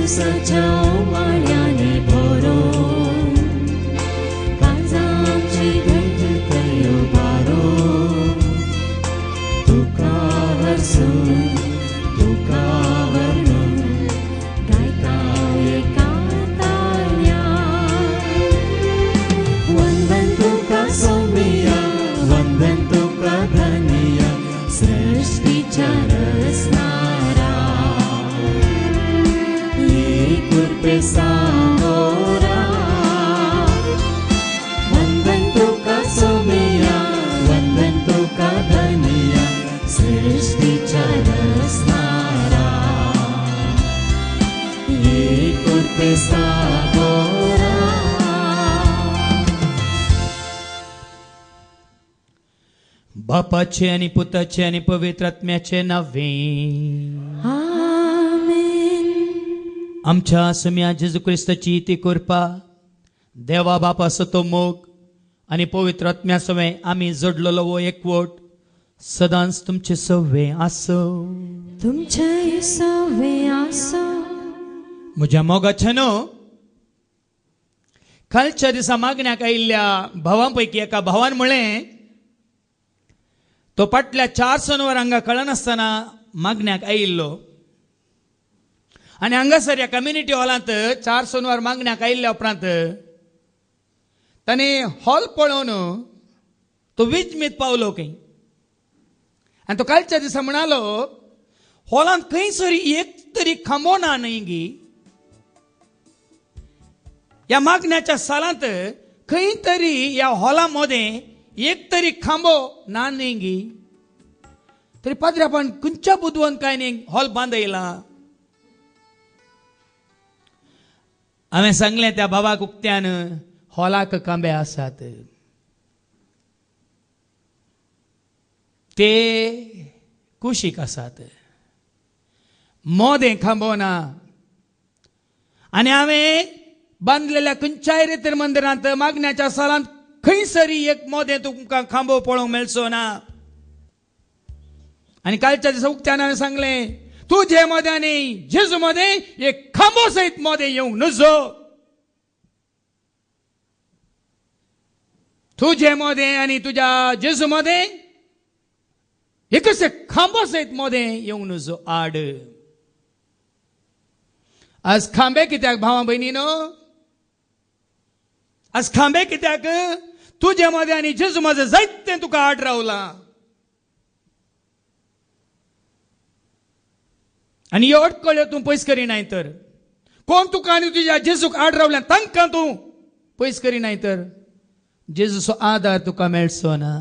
पावसाच्या माळ्याने भरून कांजांची घटकयो बारून तुका हरसून तुका वर्णून गायता एका ताळ्यान वंदन तुका सौम्या वंदन तुका धनिया सृष्टीच्या रचणारा कृपे सागोरा वंदन तुका सौम्या वंदन तुका धनिया सृष्टीच्या रचणारा कृपे सागोरा. बापाचे आणि पुताचे आणि पवित्र आत्म्याचे नावे आमच्या सम्या जेजू ख्रिस्ताची ती कृपा देवा बापाचो तो मोग आणि पवित्र आत्म्या सवे आम्ही जोडलेलो वो एकवट सदांच तुमचे सवे आसो तुमचे सवे आसो. म्हज्या मोगाचे न्हू कालच्या दिसा मागण्याक आयिल्ल्या भावांपैकी एका भावान म्हळें तो फाटल्या 4 शेनवार हांगा कळनासतना मागण्याक आयिल्लो आणि हांगासर ह्या कम्युनिटी हॉलांत 4 शेनवार मागण्याक आयिल्ल्या उपरांत ताणें हॉल पळोवन तो विजमीत पावलो खंय आनी तो कालच्या दिसा म्हणालो हॉलांत खंयसर एक तरी खांबो ना न्ही गी ह्या मागण्याच्या सालांत खंय तरी ह्या हॉला मदें एक तरी खांबो ना न्ही गी तरी पाद्र्या पण खंयच्या बुदवान काय न्ही हॉल बांदयला. हांवें सांगलें त्या बाबाक उक्त्यान हॉलाक खांबे आसात ते कुशीक आसात मोदें खांबो ना आनी हांवें बांदलेल्या खंयच्याय रितीर मंदिरांत मागण्याच्या सालांत खंयसरी एक मोदें तुमकां खांबो पळोवंक मेळचो ना. आनी कालच्या दिसा उक्त्यान हांवें सांगलें तुझे मोदें न्ही जेजू मोदें एक खांबो सयत मोदें येवंक नजो. तुझे मोदें आनी तुज्या जेजू मोदें एकच खांबो सयत मोदें येवंक नजो आड. आज खांबे कित्याक भावां भयणीनो आज खांबे कित्याक तुझे मोदें आनी जेजू मोदें जायतें तुका आड रावलां आनी ह्यो अडकळ्यो तूं पयस करिनाय तर कोण तुका आनी तुज्या जेजूक आड रावल्या तांकां तूं पयस करिनाय तर जेजूचो आदार तुका मेळचो ना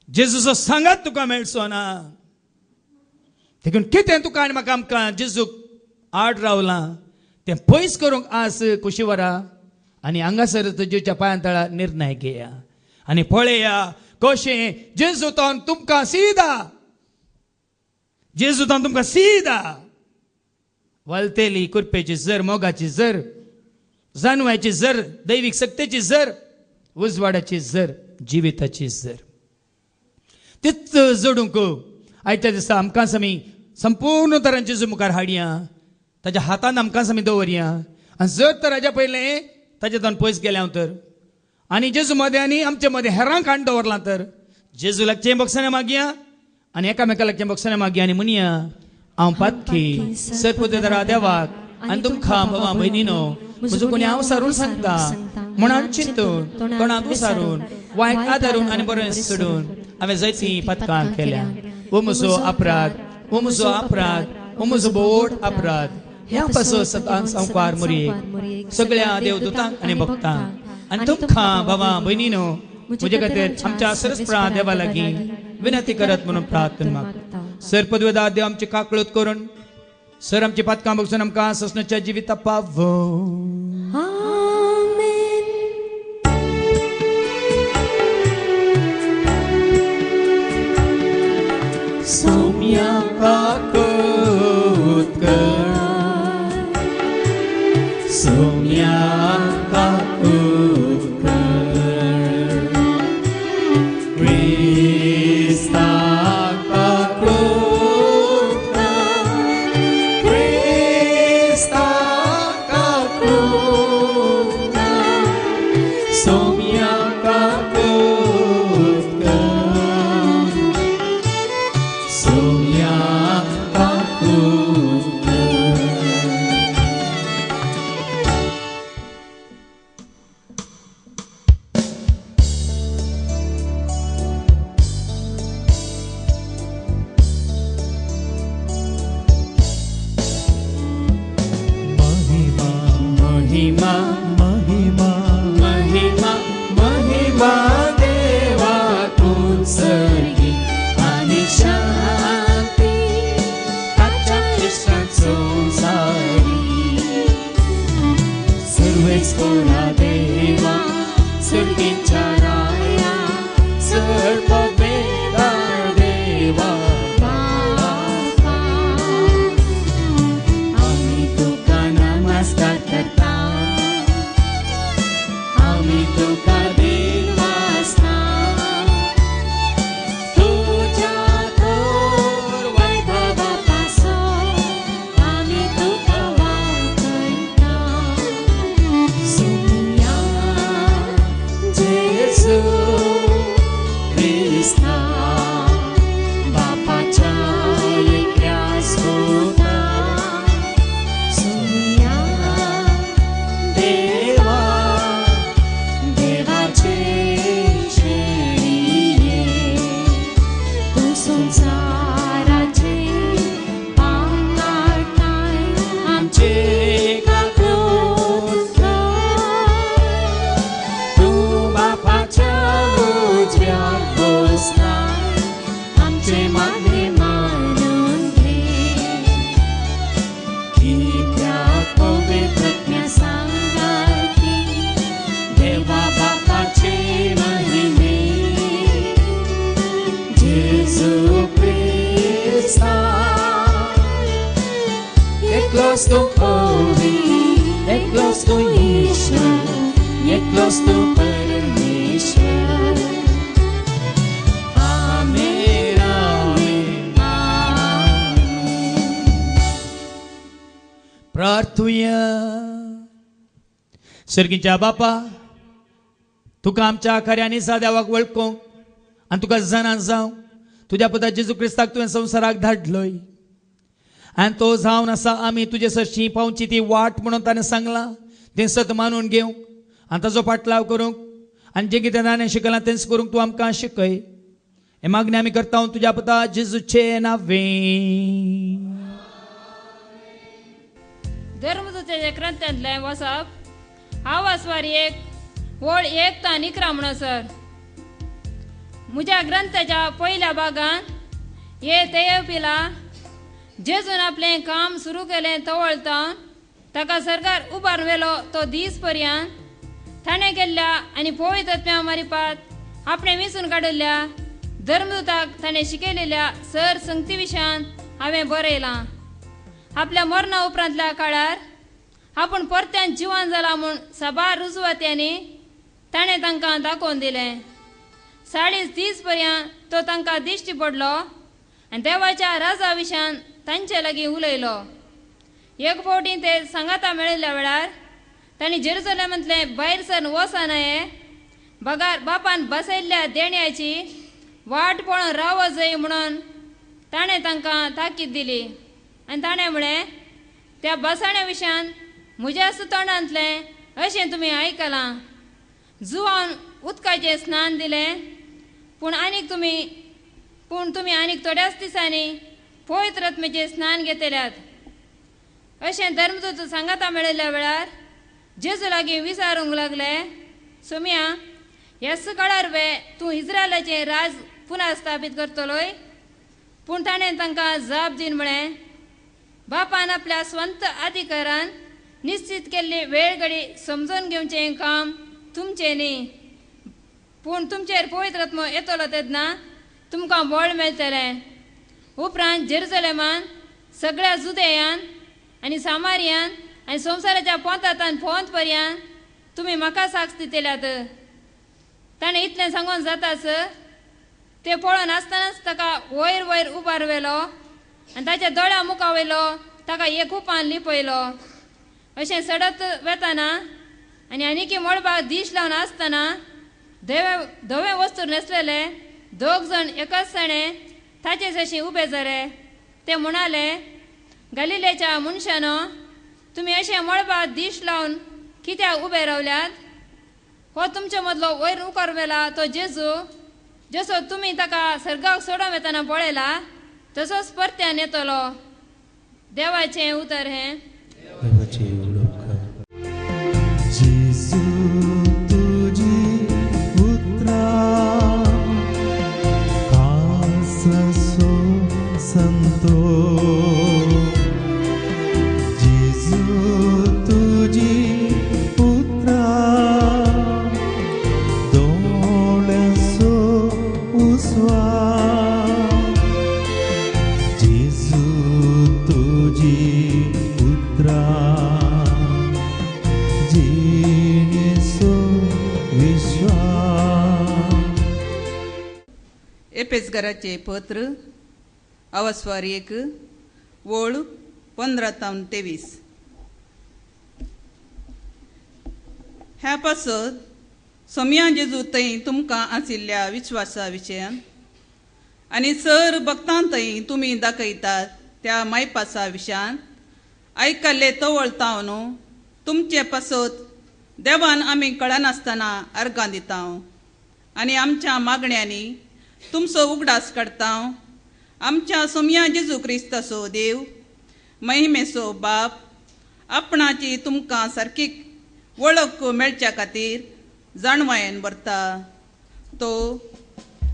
जेजूचो सांगात तुका मेळचो ना. देखून कितें तुका आनी म्हाका आमकां जेजूक आड रावलां तें पयस करूंक आस कुशीवरा आनी हांगासर जेजूच्या पांयां तळा निर्णय घेया आनी पळया कशें जेजूतोन तुमकां सीदा जेजूतोन तुमकां सीदा वलतेली कुरपेची झर मोगाची झर जाणवायची झर दैवीक सक्तेची झर उजवाडाची झर जिविताची झर तीच जोडूंक आयच्या दिसा आमकां आमी संपूर्ण तरान जेजू मुखार हाडया ताच्या हातान आमकां आमी दवरया आनी जर तर हाज्या पयलें ताजेतोन पयस गेल्या तर आनी जेजू मदें आनी आमचे मदें हेरांक हाडून दवरलां तर जेजू लागचें बक्षांनी मागया आनी एकामेका लागचें बक्षांनी मागया आनी म्हणया हांव पातकी सर्पोदेदारा देवाक आनी तुमकां भावां भयणीनो म्हजो कोणी हांव सारून सांगता मनांत चिंतून तोंडांत विसारून वायट आदारून आनी बरें सोडून हांवें जायतीं पातकां केल्या. हो म्हजो अपराध हो म्हजो अपराध हो म्हजो बोड अपराध ह्या पासून सदांच संवकार मोरयेक सगळ्या देवदूतांक आनी भक्तांक आनी तुमकां भावां भयणीनो म्हजे खातीर आमच्या सरस्प्रा देवा लागीं विनंती करत म्हणून प्रार्थना मागता. सर पदवेदार देव आमची काकळूत करून सर आमची पातकां बक्षून आमकां ससण्याच्या जिविता पावो. सौम्या काकूत कर सौम्या काकूत कर क्रिस्ता काकूत कर एकलोच तू होवी, एकलोच तू ईश्वर, एकलोच तू परमेश्वर. आमेन, आमेन, आमेन. प्रार्थूया. सर्गीच्या बापा, तुका आमच्या खऱ्यांनी साद्यावाक वळखूंक आनी तुका जाणां जावं तुज्या पुता जेजू क्रिस्ताक तुवें संवसाराक धाडलोय आनी तो जावन आसा आमी तुजे सरशी पावची ती वाट म्हणून ताणें सांगलां तें सत मानून घेवंक आनी ताजो पाटलाव करूंक आनी जें कितें ताणें शिकलां तेंच करूंक तूं आमकां शिकय. हे मागणी आमी करता तुज्या पुता जेजूचे नांवें. धर्मदूताच्या ग्रंथांतलें वचप आवाजवारी 1 та 11 म्हणसर. म्हज्या ग्रंथाच्या पयल्या भागांत हे तेयपिला जेजून आपलें काम सुरू केलें तवळता ताका सरकार उबारवेलो तो दीस पर्यंत ताणें केल्ल्या आनी पवित्र आत्म्या मारिपात आपणें वेंचून काडिल्ल्या धर्मदूताक ताणें शिकयलेल्या सर संगती विशयान हांवें बरयलां. आपल्या मरणा उपरांतल्या काळार आपूण परत्यान जिवन जाला म्हूण साबार रुजवात्यांनी ताणें तांकां दाखोवन दिलें. 30 पर्यंत तो तांकां दिश्टी पडलो आनी देवाच्या राजा विशयान तांचे लागीं उलयलो. एक फावटी ते सांगाता मेळिल्ल्या वेळार तांणी जेरुसलेमांतलें भायर सर वचनाये बगार बापान बसयल्ल्या देण्याची वाट पळोवन राव जाय म्हणून ताणें तांकां ताकीद दिली आनी ताणें म्हळें त्या बसाण्या विशयान म्हज्या सुतोंडांतलें अशें तुमी आयकलां. जुवान उदकाचें स्नान दिलें पूण तुमी आनीक थोड्याच दिसांनी पवित्र आत्म्याचें स्नान घेतल्यात. अशें धर्मदूत सांगाता मेळिल्ल्या वेळार जेजू लागीं विचारूंक लागले, सोम्या ह्याच काळार तूं इस्रायलाचें राज पुना स्थापीत करतलोय. पूण ताणें तांकां जाप दीन म्हळें, बापान आपल्या स्वंत अधिकारान निश्चित केल्ली वेळ घडी समजून घेवचें काम तुमचें न्ही, पूण तुमचेर पवित्र आत्मो येतलो तेन्ना तुमकां बळ मेळटलें. उपरांत जेरुसलेमान सगळ्या जुदेयान आनी सामारियान आनी संवसाराच्या पोंतांतल्यान पोंत पर्यंत तुमी म्हाका साक्ष दितल्यात. ताणें इतलें सांगून जाताच ते पळोवन आसतनाच ताका वयर वयर उबारवेलो आनी ताच्या दोळ्या मुखा वयलो ताका एकुपान लिपयलो. अशें सडत वेताना आनी आनीक मळबाक दीश लावन आसतना धवे वस्तू न्हेसलेले 2 जाण एकाच साणें ताचे जशी उबे जाले. ते म्हणाले, गलिलेच्या मनशानो, तुमी अशें मळबाक दीश लावन कित्याक उबे रावल्यात? हो तुमचे मदलो वयर उकार वेला तो जेजू जसो तुमी ताका सर्गाक सोडून वेताना पळयला तसोच परत्यान येतलो. देवाचें उतर हें. एपेसकाराचे पत्र आवाजवार 1 वोळ 15 ते 23. ह्या पासत सोम्या जेजू थंय तुमकां आशिल्ल्या विश्वासा विशयान आनी सर भक्तां थंय तुमी दाखयतात त्या मायपासा विशयान आयकल्ले तवळता न्हू. तुमचे पासत देवान आमी कळनासतना अर्गां दिता आनी आमच्या मागण्यांनी तुमचो उगडास काडटा. आमच्या सोम्या जेजू क्रिस्ताचो देव महिमेचो बाप आपणाची तुमकां सारकी वळख मेळच्या खातीर जाणवायेन भरता तो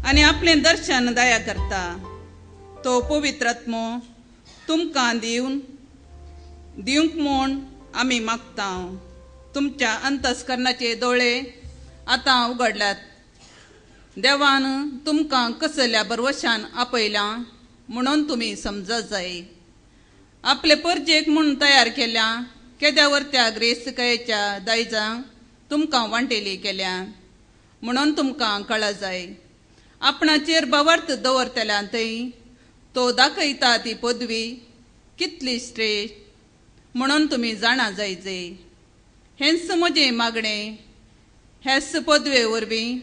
आनी आपलें दर्शन दया करता. तो पवित्र आत्मो तुमकां दिवंक म्हूण आमी मागता. तुमच्या अंतस्करणाचे दोळे आतां उगडल्यात. देवान तुमकां कसल्या बरवशान आपयलां म्हणून तुमी समजत जाय. आपले परजेक म्हूण तयार केल्या केद्यावर त्या ग्रेसकायेच्या दायजांक तुमकां वांटेली केल्या म्हणून तुमकां कळा जाय. आपणाचेर बवर्त दवरतल्या थंय तो दाखयता ती पदवी कितली श्रेश्ठ म्हणून तुमी जाणा जायचे. हेंच म्हजें मागणें. हेच पदवे वरवीं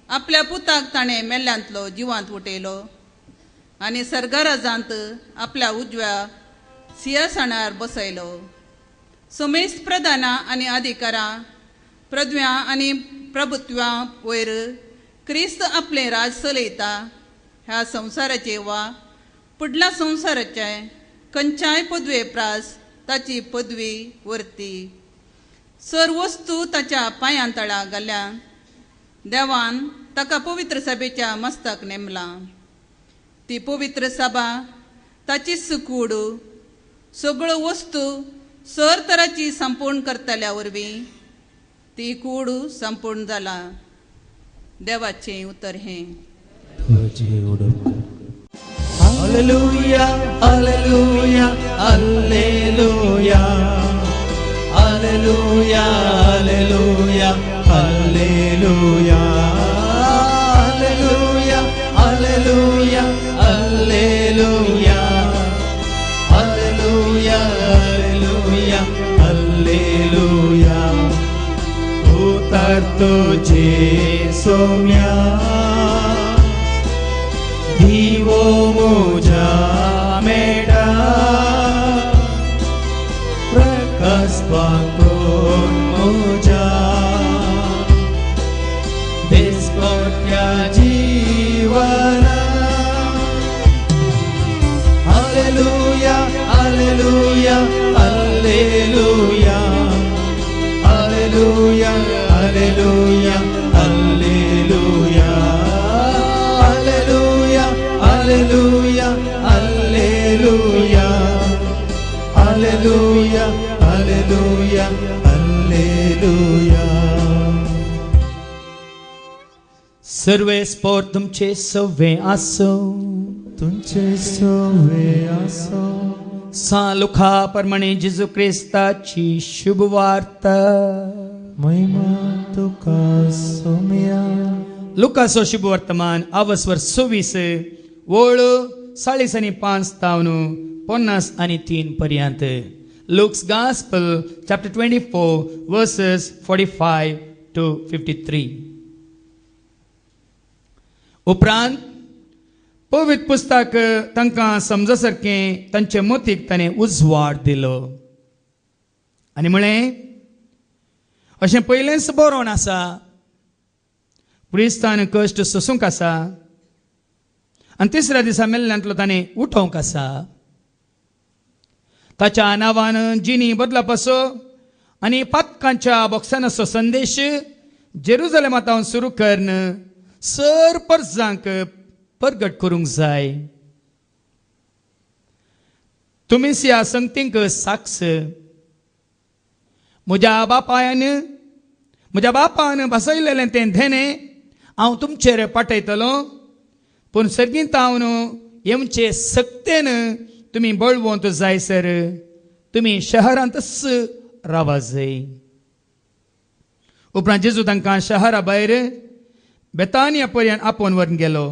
आपल्या पुताक ताणें मेल्ल्यांतलो जिवांत उठयलो आनी सर्गराजांत आपल्या उजव्या सिंहासनार बसयलो. समेस्त प्रधानां आनी अधिकारां पदव्यां आनी प्रभुत्वां वयर क्रिस्त आपलें राज चलयता. ह्या संवसाराचे वा फुडल्या संवसाराचे खंयच्याय पदवे प्रास ताची पदवी व्हरती. सर वस्तू ताच्या पांयां तळा घाल्या. देवान ताका पवित्र सभेच्या मस्तक नेमला. ती पवित्र सभा ताची कूड सगळ्यो वस्तू सर तराची संपूर्ण करतल्या वरवीं ती कूड संपूर्ण जाला. देवाचें उतर हें. Hallelujah, hallelujah, hallelujah. Hallelujah, hallelujah, hallelujah. Hallelujah, hallelujah, hallelujah. Hallelujah, hallelujah, hallelujah. उतरतो जेसोम्या दिवो मोजा मेडा प्रकाश पाकोन मोजा दिसकोट्या जीवना. Hallelujah, hallelujah, hallelujah. Hallelujah, hallelujah, hallelujah. Hallelujah, hallelujah, hallelujah. Hallelujah, hallelujah, hallelujah. सर्वे स्पोर तुमचे सवे आसो. तुमचे सवे आसो. सालुखा परमणे जेजू क्रिस्ताची शुभ वार्ता. महिमा तुका सोम्या. लुकासो शुभ वर्तमान आवस्वर 26 ओळ 40:5 तावन 50:3 पर्यंत. Luke's Gospel chapter 24 verses 45 to 53. उपरांत पवित्र पुस्तक तांकां समजसारकें तांचे मतीक ताणें उजवाड दिलो आनी म्हळें अशें पयलेंच बरोवन आसा. क्रिस्तान कश्ट सोसूंक आसा आनी तिसऱ्या दिसा मेल्ल्यांतलो ताणें उठोवंक आसा. ताच्या नांवान जिनी बदलापाचो आनी पातकांच्या बॉक्सानाचो संदेश जेरुजलेमांत सुरू करन सर परजांक परगट करूंक जाय. तुमी ह्या संगतींक साक्ष. म्हज्या बापान बसयलेलें तें धेने हांव तुमचेर पाठयतलो. पूण सर्गींत हांव येवचे सक्तेन तुमी बळवंत जायसर तुमी शहरांतच रावा जाय. उपरांत जेजू तांकां शहरा भायर बेतानिया पर्यंत आपोवन व्हरून गेलो.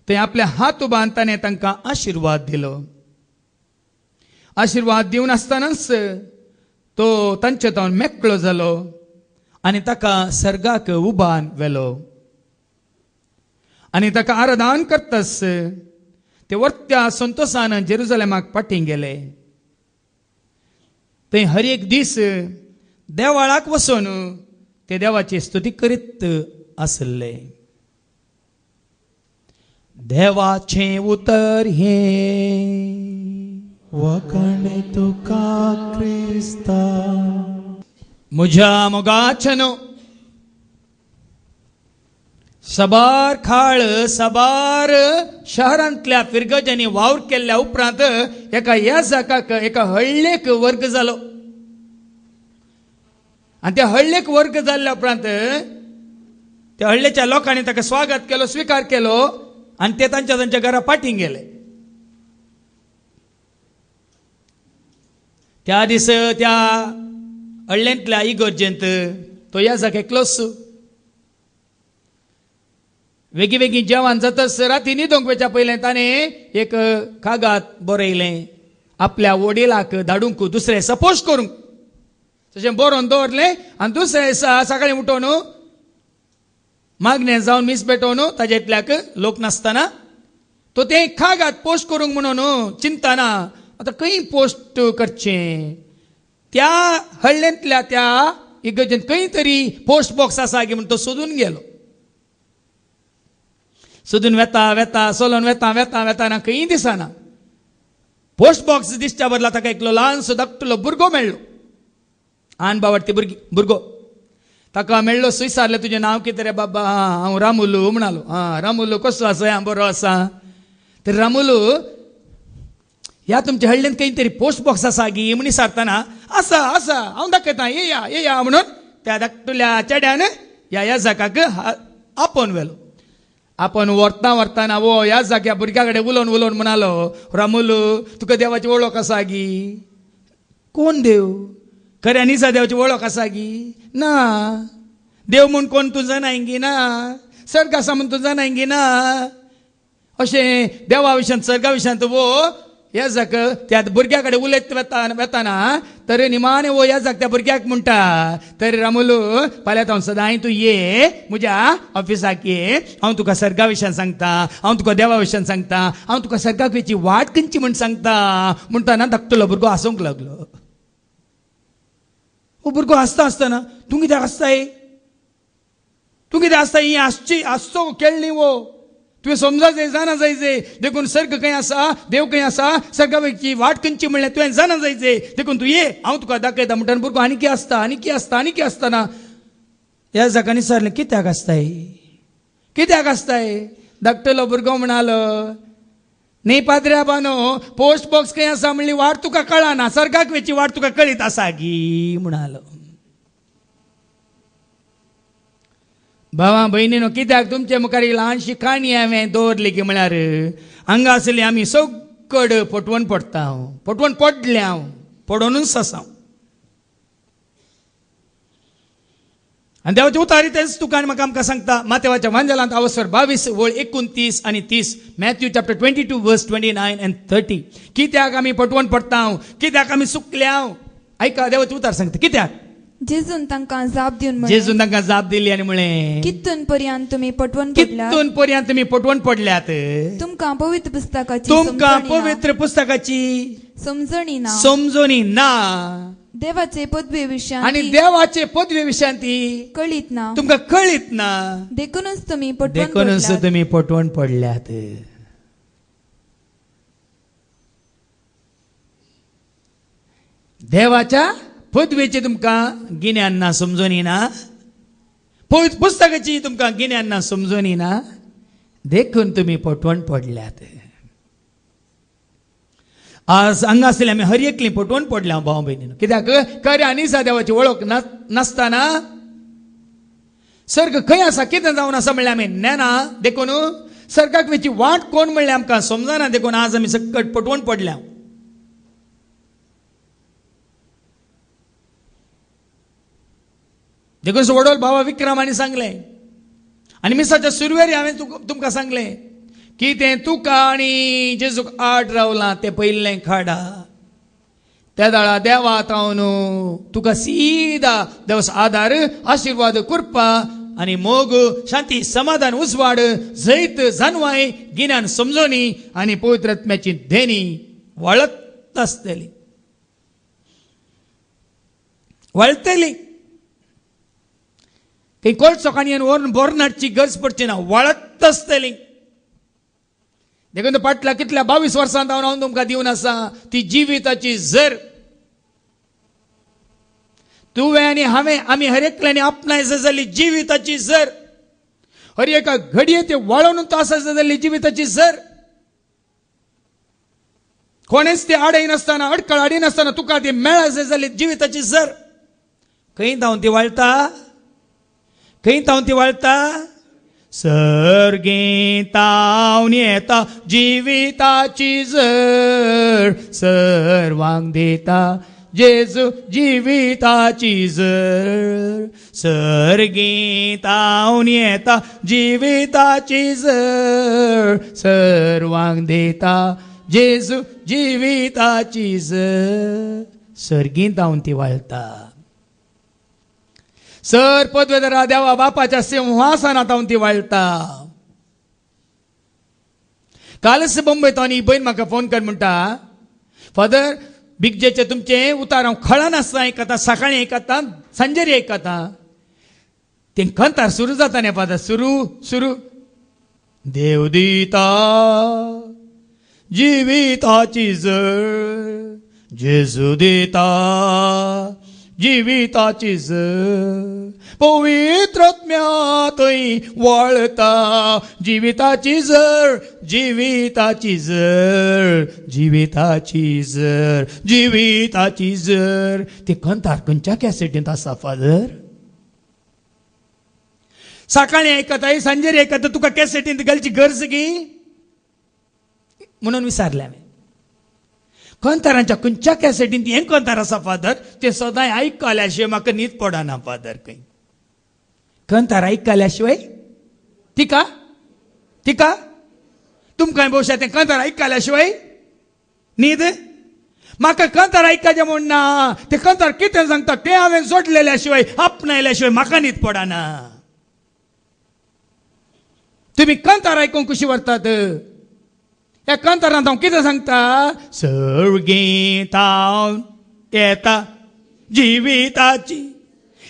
थंय आपले हात उबारून ताणें तांकां आशिर्वाद दिलो. आशिर्वाद दिवन आसतनाच तो तांचे तावन मेकळो जालो आनी ताका सर्गाक उबान व्हेलो. आनी ताका आराधन करतास ते वर्त्या संतोषान जेरुजलेमाक पाटी गेले. थंय हर एक दीस देवाळाक वचून ते देवाची स्तुती करीत आसले. देवाचें उतर हे वखणे तुका क्रिस्ता. म्हज्या मोगाचनो सबार खाळ सबार शहरांतल्या फिरगजांनी वावर केल्ल्या उपरांत एका ह्या जाकाक एका हळ्ळेक वर्ग जालो. आनी त्या हळ्ळेक वर्ग जाल्ल्या उपरांत त्या हळ्ळेच्या लोकांनी ताका स्वागत केलो, स्वीकार केलो आनी ते तांच्या घरा पाठी गेले. त्या दिस त्या हळ्ळ्यांतल्या इगर्जेंत तो या जाग्याक एकलोच वेगी वेगी जेवण जातस राती न्हिदोंक वयच्या पयलें ताणें एक कागाद बरयलें आपल्या वडिलाक धाडूंक दुसरे सपोज करूंक तशें बरोवन दवरलें आनी दुसऱ्या दिसा सकाळीं उठोवन मागणें जावन मीस पेटोवन ताज्या इतल्याक लोक नासतना तो तें कागाद पोस्ट करूंक म्हणून चिंतना आतां खंय पोस्ट करचें त्या हळ्ळेंतल्या त्या इगर्जेंत खंय तरी पोस्ट बॉक्स आसा गे म्हणून तो सोदून गेलो सोदून वेता सोलोन वेताना खंय दिसना पोस्ट बॉक्स दिसच्या बदला ताका एकलो ल्हानसो धाकटुलो भुरगो मेळ्ळो आन बावडटी भुरगो ताका मेळ्ळो विचारलें तुजें नांव कितें रे बाबा हांव रामुलू म्हणालो रामुलू कसो आसा हांव बरो आसा तर रामुलू ह्या तुमच्या हळ्ळेंत खंय तरी पोस्ट बॉक्स आसा गी म्हण विचारतना आसा हांव दाखयतां येया म्हणून त्या धाकटुल्या चेड्यान ह्या जागाक आपोवन व्हेलो आपण व्हरताना ह्या जाग्या भुरग्या कडेन उलोवन म्हणालो रामुलू तुका देवाची वळख आसा गी कोण देव खऱ्या निजा देवाची वळख आसा गी ना देव म्हूण कोण तूं जाणायंगी ना सर्ग आसा म्हूण तूं जाणायंगी ना अशें देवा विशयांत सर्गा विशयांत ह्या जाक त्या भुरग्या कडेन उलयत वेताना तर निमाणे ह्या जाक त्या भुरग्याक म्हणटा तर रामुलू फाल्यां हांव सदां तूं ये म्हज्या ऑफिसाक ये हांव तुका सर्गा विशयान सांगता हांव तुका देवा विशयान सांगता हांव तुका सर्गाक वयची वाट खंयची म्हूण सांगता म्हणटाना धाकटुलो भुरगो हांसूंक लागलो भुरगो हांसता आसतना तूं कित्याक हांसताय ही हांसचो खेळ न्ही तुवें समजा जाय जाणा जायचे देखून सर्ग खंय आसा देव खंय आसा सर्गा वयची वाट खंयची म्हणल्यार तुवें जाणा जायचे देखून तूं ये हांव तुका दाखयता म्हणटाना भुरगो आनी कितें आसतना ह्या जागांनी विचारलें कित्याक आसताय धाकटुलो भुरगो म्हणालो न्ही पाद्र्या बानो पोस्ट बॉक्स खंय आसा म्हणली वाट तुका कळना सर्गाक वयची वाट तुका कळीत आसा गी म्हणालो भावा भयणीनो कित्याक तुमचे मुखार एक ल्हानशी काणी हांवें दवरली की म्हळ्यार हांगा आसली आमी सगळ्यां फटवून पडले हांव पडोनूच आसा आनी देवाचे उतार तेच तुका आनी म्हाका आमकां सांगता मातेवाच्या वांजलांत अवसर 22 वळ 29 आनी 30 मॅथ्यू चॅप्टर 22 वर्स 29 and 30 कित्याक आमी पटवून पडटा कित्याक आमी सुकल्या आयका देवाचे उतार सांगता कित्याक जेजून तांकां जाप दिली आनी म्हळें कितून पर्यंत तुमी पटवून पडल्यात तुमकां पवित्र पुस्तकाची समजणी ना देवाचे पदवे विशयान आनी देवाचे पदवे विशयान ती कळीत ना तुमकां कळीत ना देखूनच तुमी पटवून पडल्यात देवाच्या पदवेची तुमकां गिन्यान ना समजोनी ना पुस्तकाची तुमकां गिन्यान ना समजोनी ना देखून तुमी पटवून पडल्यात आज हांगा आसलेले आमी हर एकली पटवून पडल्या भाव भयणीनो कित्याक खऱ्या निजा देवाची वळख नासतना सर्ग खंय आसा कितें जावन आसा म्हणल्यार आमी नेना देखून सर्गाक वयची वाट कोण म्हणल्यार आमकां समजना देखून आज आमी सकट पटवून पडल्या देखून वडोल बाबा विक्रमानी सांगलें आनी मिसाच्या सुरवेरी हांवें तुमकां सांगलें की तें तुका आनी जेजूक आड रावलां तें पयलें खाडा त्या दाळा देवात रावन तुका सीदा देवस आदार आशिर्वाद करपा आनी मोग शांती समाधान उजवाड जैत जानवाय गिन्यान समजोनी आनी पवित्र आत्म्याची देणी वळत वळटली काही कोल्ड चोखाणीन व्हरून बोरनाडची गरज पडची ना वळत आसतली देखून फाटल्या कितल्या 22 वर्सांत हांव तुमकां दिवन आसा ती जिविताची झर तुवें आनी हांवें आमी हर एकल्यानी आपणाय जाली जिविताची झर हर एका घडये ते वळोवन तो आसा जाली जिविताची झर कोणेच ते आडय नासतना अडखळ आडी नासतना तुका ती मेळा जाली जिविताची झर खंय धांवन ती वळटा खंय धांवन ती वळटा सर्गेंतावन येता जिविताची झर सर्वांक दिता जेजू जिविताची झर सर्गीतावन येता जिविताची झर सर्वांक देता जेजू जिविताची झर सर्गीतावन ती वाळता सर पदवेदरा देवा बापाच्या सिंहासनात ती वाळटा कालच मुंबयत आनी बहीण म्हाका फोन कर म्हणटा फादर बिग जेचे तुमचे उतार हांव खळान आसता आयकता सकाळी आयकता सांजेरी आयकता ते खंतार सुरू जाता न्ही फादर सुरू देव दिता जिविताची झर जेजू दिता जिविताची झर पवित्र आत्म्या थंय वळता जिविताची झर जिविताची झर जिविताची झर जिविताची झर ते खंतार खंयच्या कॅसेटींत आसा फादर सकाळी आयकता सांजेरी आयकता तुका कॅसेटींत घालची गरज गी म्हणून विचारलें हांवें खंतारांच्या खंयच्या कॅसेटींत हें खंतार आसा फादर ते सदां आयकल्या शिवाय म्हाका न्हीद पडना फादर खंय खंतार आयकल्या शिवाय तिका तिका तुमकां भोवशा तें खंतार आयकल्या शिवाय न्हीद म्हाका खंतार आयकचें म्हण ना ते खंतार कितें सांगता तें हांवें जोडलेल्या शिवाय आपणायल्या शिवाय म्हाका न्हीद पडना तुमी खंतार आयकूंक कशी व्हरतात त्या कांतारांत हांव कितें सांगता सर्गीत हांव येता जिविताची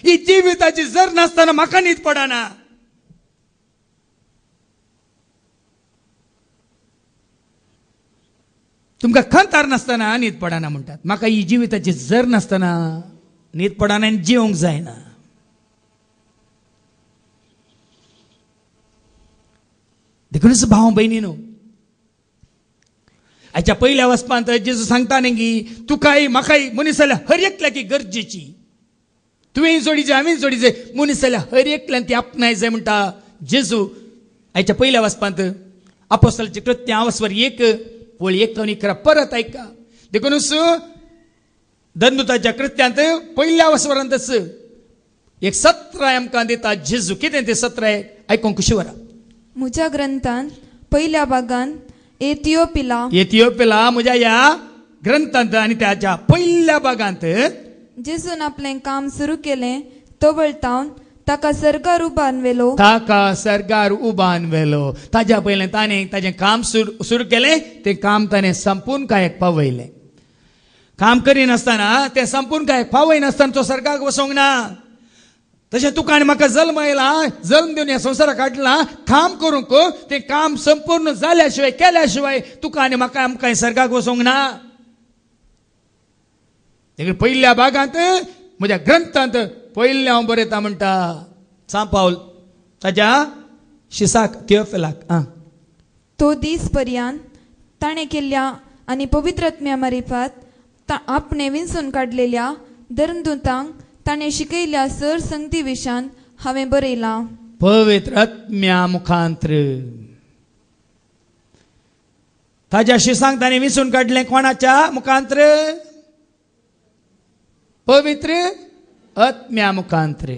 ही जिविताची जर नासतना म्हाका न्हीद पडना तुमकां खंतार नासतना न्हीद पडना म्हणटात म्हाका ही जिविताची जर नासतना न्हीद पडना आनी जिवंक जायना देखूनच भाव भयणीनो हाच्या पयल्या वचपांत जेजू सांगता न्ही तुकाय म्हाकाय मनीस जाल्यार हर एकल्याकी गरजेची तुवेंय जोडीचे हांवेंय जोडीचे मनीस जाल्यार हर एकल्यान ती आपणाय जाय म्हणटा जेजू हाच्या पयल्या वचपांत आपोस्तलाची कृत्यां वचवर 1 वळी 1 परत आयका देखूनच दंदुताच्या कृत्यांत पयल्या वचवरांतच एक सत्र आमकां दिता जेजू कितें ते सत्र आयकूंक कशी वरा म्हज्या ग्रंथांत पयल्या भागांत एथिओपिला म्हज्या ह्या ग्रंथांत आनी त्याच्या पयल्या भागांत जेजून आपलें काम सुरू केलें तो वळतावन ताका सर्गार उबान व्हेलो ताज्या पयलें ताणें ताजें काम सुरू केलें तें काम ताणें संपूर्ण कांयक पावयलें काम करिनासतना तें संपूर्ण कांयक पावयनासतना तो सर्गाक वचोंक ना तशें तुका आनी म्हाका जल्म आयला जल्म दिवन ह्या संवसाराक हाडला काम करूंक तें काम संपूर्ण जाल्या शिवाय केल्या शिवाय तुका आनी म्हाका आमकां सर्गाक वचोंक ना देखून पयल्या भागांत म्हज्या ग्रंथांत पयलें हांव बरयता म्हणटा सांपावल ताच्या शिसाक थियोफिलाक तो दीस पर्यंत ताणें केल्ल्या आनी पवित्रात्म्या मार्फत आपणे विंचून काडलेल्या धर्मदूतांक ताणें शिकयल्या सर संगती विशान हांवें बरयलां पवित्र आत्म्या मुखांत्र ताज्या शिसांक ताणें विंचून काडलें कोणाच्या मुखांत्र पवित्र आत्म्या मुखांत्र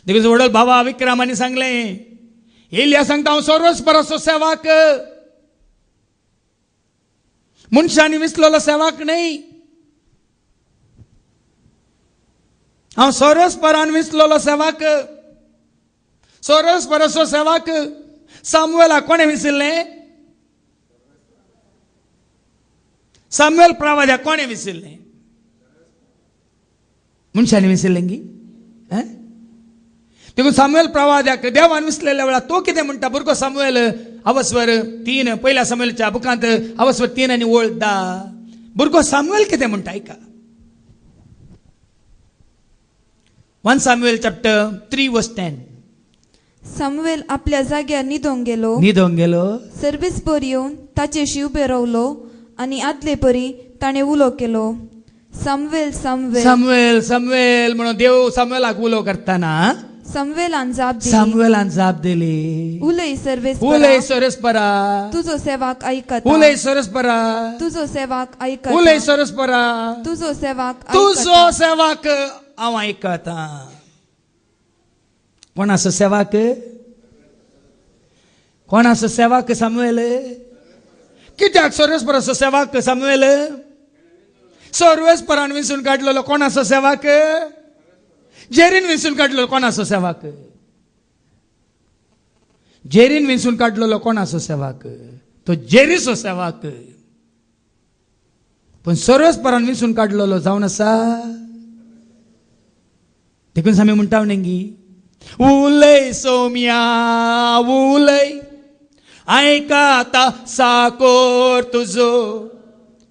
देखून वडल बाबा विक्रमानी सांगलें एलिया सांगता हांव सर्वच परसो सेवाक मनशांनी विसलेलो सेवाक न्ही हांव सोरस परान विसलेलो सेवाक सोरस परसो सेवाक सामुएलाक कोणें विसरलें सामुएल प्रवाद्याक कोणें विसरलें मनशांनी विसरलें गी देखून सामुएल प्रवाद्याक देवान विसरलेल्या वेळार तो कितें म्हणटा भुरगो सामुएल अवस्वर 3 पयल्या सामुएलच्या बुकांत अवस्वर 3 आनी वळ 10 भुरगो सामुएल कितें म्हणटा आयका 1 Samuel chapter 3 verse 10 सामुएल आपल्या जाग्यार न्हिदोंक गेलो सर्वीस पर येवन ताचे शिवबे रावलो आनी आदले परी ताणें उलो केलो सामुएल सामुएल सामुएल सामुएल म्हणून देव सामुएलाक उलो करतना समवेलान जाप दिली सामुएलान जाप दिली उलय सर्वेस्परा उलय सरस्परा तुझो सेवाक ऐकता उलय सरस्परा तुझो सेवाक ऐकता उलय सरस्परा तुझो सेवाक तुझो ऐकता सेवाक हांव ऐकता कोणाचो सेवाक कोणाचो सेवाक सामुएल कित्याक सर्वेस्पराचो सेवाक सामुएल सर्वेस्परान विंचून काडलेलो कोणाचो सेवाक जेरीन विंचून काडलेलो कोणाचो सेवाक जेरीन विंचून काडलेलो कोणाचो सेवाक तो जेरीचो सेवाक पण सर्वेस्परान विंचून काडलेलो जावन आसा देखून आमी म्हणटा नेंगी उलय सौम्या उलय ऐकाता साकोर तुजो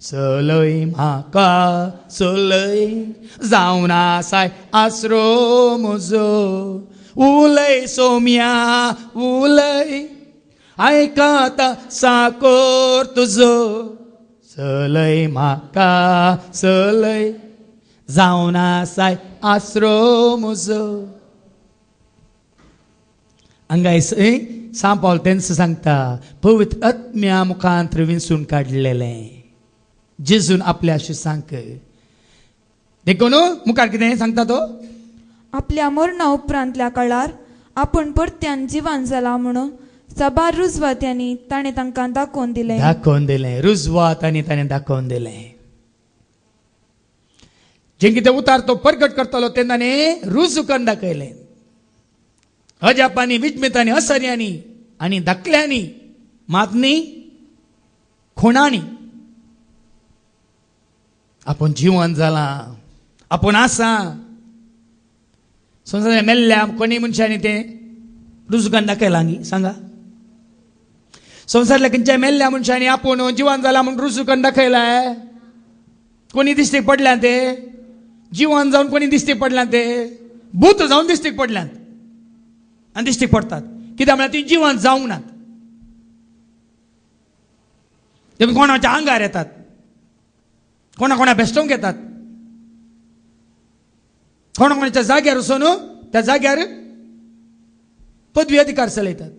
चलय म्हाका चलय जावन आसाय आसरो म्हजो उलय सौम्या उलय ऐकाता साकोर तुजो चलय म्हाका चलय जावन आसाय आसरो म्हजो हांगा सांग पावल तेंच सांगता पवित्र आत्म्या मुखांतर विंचून काडलेलें जेजून आपल्या शिसांक देखून मुखार कितें सांगता तो आपल्या मरणा उपरांतल्या काळार आपण परत्यान जिवान जाला म्हणून सबार रुजवात्यांनी ताणें तांकां दाखोवन दिलें रुजवात आनी ताणें दाखोवन दिलें जे कितें उतार तो प्रगट करतलो तेन्ना रुजू करून दाखयलें अजापांनी विजमितांनी असर्यांनी आनी धाकल्यांनी मातनी खुणांनी आपण जिवन जाला आपण आसा संवसाराच्या मेल्ल्या कोणी मनशांनी ते रुजून दाखयलां सांगा संवसारातल्या खंयच्या मेल्ल्या मनशांनी आपण जिवन जाला म्हणून रुजून दाखयलाय कोणी दिश्टीक पडल्यां ते जिवन जावन कोणी दिश्टीक पडल्यां ते भूत जावन दिश्टीक पडल्यां आनी दिश्टीक पडटात कित्याक म्हळ्यार ती जिवन जावंक नात ते कोणाच्या आंगार येतात कोणा बेश्टोवंक येतात कोणाच्या जाग्यार वचून त्या जाग्यार पदवी अधिकार चलयतात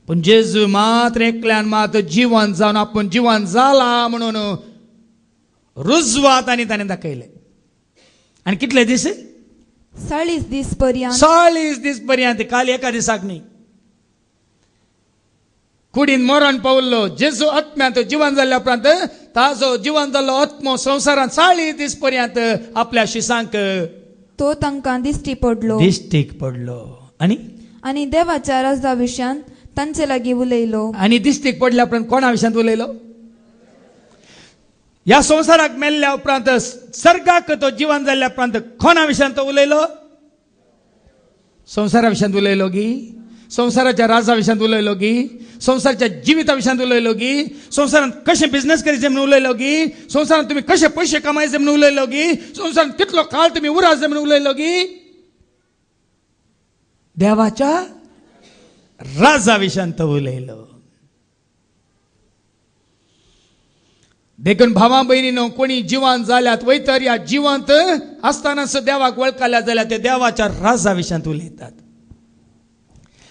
पण जेजू मात्र एकल्यान मात जिवन जावन आपण जिवन जाला म्हणून रुजवात आनी ताणें दाखयलें आनी कितले दीस 40 दीस पर्यंत 40 दीस पर्यंत काल एका दिसाक न्ही कुडीन मरण पावल्लो जेजू आत्म्यांत जिवन जाल्ल्या उपरांत ताजो जिवन जाल्लो आत्मो संवसारांत 40 दीस पर्यंत आपल्या शिसांक तो तांकां दिश्टी पडलो आनी देवाच्या राजा विशयान तांचे लागीं उलयलो आनी दिश्टीक पडल्या उपरांत कोणा विशयान उलयलो ह्या संवसाराक मेल्ल्या उपरांत सर्गाक तो जिवन जाल्ल्या उपरांत कोणा विशयान तो उलयलो संवसारा विशयान उलयलो गी संवसाराच्या राजा विशयान उलयलो गी संवसाराच्या जिविता विशयान उलयलो गी संवसारांत कशें बिझनेस करचें म्हणून उलयलो गी संवसारांत तुमी कशे पयशे कमायचे म्हणून उलयलो गी संवसारांत कितलो काळ तुमी उरास म्हणून उलयलो गी देवाच्या राजा विशयान तो उलयलो देखून भावां भयणीनो कोणी जिवन जाल्यात वयतर या जिवंत आसतना देवाक वळखल्या जाल्यार ते देवाच्या राजा विशयान उलयतात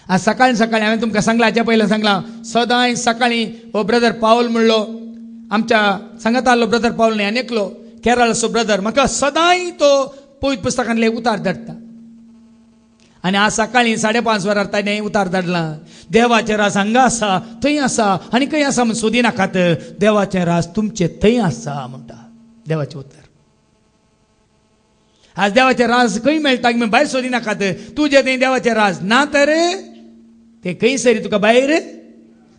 आज सकाळी हांवें तुमकां सांगलां हाच्या पयलीं सांगलां सदांय सकाळी हो ब्रदर पावल म्हणलो आमच्या सांगात आसलो ब्रदर पावल न्ही आनी एकलो केरळचो ब्रदर म्हाका सदांय तो पवित्र पुस्तकांतले उतार धाडटा आनी आज सकाळी 5:30 वरार ताणें उतार धाडलां देवाचें राज हांगा आसा थंय आसा आनी खंय आसा म्हूण सोदी नाकात देवाचें राज तुमचें थंय आसा म्हणटा देवाचें उतर आज देवाचें राज खंय मेळटा भायर सोदी नाकात तुजें थंय देवाचें राज ना तर ते खंय सरी तुका भायर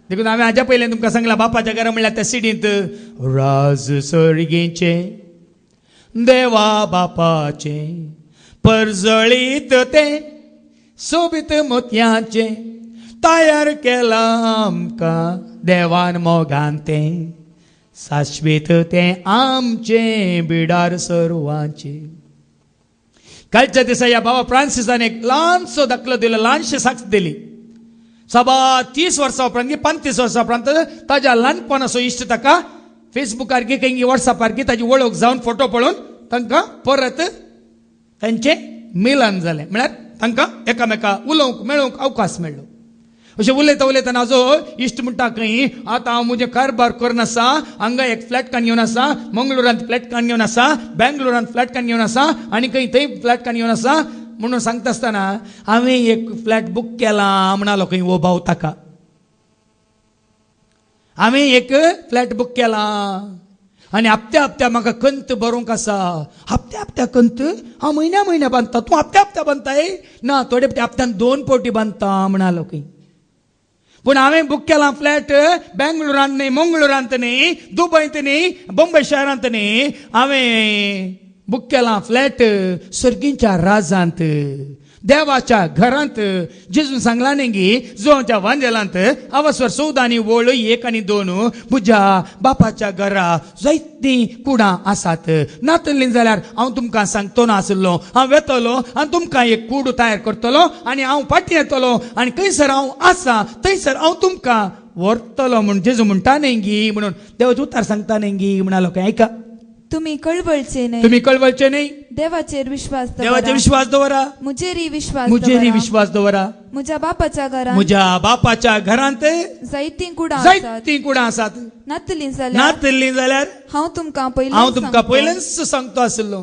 देखून हांवें हाच्या पयलें तुमकां सांगलां बापाच्या घरा म्हणल्यार त्या सिडींत राज सर्गेचें देवा बापाचें परजळीत तें सोबीत मोतयाचे तयार केलां आमकां देवान मोगान तें शाश्वीत तें आमचें बिडार सर्वांचें कालच्या दिसा ह्या बाबा फ्रांसिसान एक ल्हानसो दाखलो दिलो ल्हानशी साक्ष दिली सभा 30 वर्सां उपरांत 35 वर्सां उपरांत ताज्या ल्हानपणाचो इश्ट ताका फेसबुकार गी खंय वॉट्सॅपार गी ताजी वळख जावन फोटो पळोवन तांकां परत तांचें मिलन जालें म्हळ्यार तांकां एकामेका उलोवंक मेळोवंक अवकाश मेळ्ळो. अशें उलयता उलयतना जो इश्ट म्हणटा खंय आतां हांव म्हजें कारबार करनासा, हांगा एक फ्लॅटकान घेवन आसा, मंगळुरांत फ्लॅटकान घेवन आसा, बेंगलोरांत फ्लॅटकान घेवन आसा, आनी खंय थंय फ्लॅटकान घेवन आसा म्हणून सांगता आसतना हांवें एक फ्लॅट बूक केला म्हणलो खंय वो भाव ताका. हांवें एक फ्लॅट बूक केला आनी हप्त्या हप्त्या म्हाका कंत बरोवंक आसा. हप्त्या हप्त्या कंत हांव म्हयन्या म्हयन्या बांदता. तूं हप्त्या हप्त्या बांदताय? ना, थोडे हप्त्यान 2 फावटी बांदता म्हणलो खंय. पूण हांवें बूक केला फ्लॅट बेंगलोरांत न्ही, मंगळुरांत न्ही, दुबयंत न्ही, बॉम्बे शहरांत न्ही. हांवें बूक केला फ्लॅट सर्गींच्या राजांत, देवाच्या घरांत. जेजून सांगला न्ही जोच्या वांजेलांत अवस्वर 14 आनी वळ 1 आनी 2 म्हज्या बापाच्या घरा जायतीं कुडां आसात. नातली जाल्यार हांव तुमकां सांगतो नासलो, हांव येतलो आनी तुमकां एक कूड तयार करतलो आनी हांव फाटीं येतलो आनी खंयसर हांव आसा थंयसर हांव तुमकां व्हरतलो म्हूण जेजू म्हणटा न्ही म्हणून देवाचें उतर सांगता न्ही म्हणालो. काय ऐका, तुम्ही कळवळचे नाही, तुम्ही कळवळचे नाही, देवाचेर विश्वास देवाचेर विश्वास दवरा, मुजेरी विश्वास मुजेरी विश्वास दवरा. म्हज्या बापाच्या घरांत, म्हज्या बापाच्या घरांत जायतीं कुडां जायतीं कुडां आसात. नातलीं जाल्यार हांव तुमकां पयलेंच सांगतो आसलो.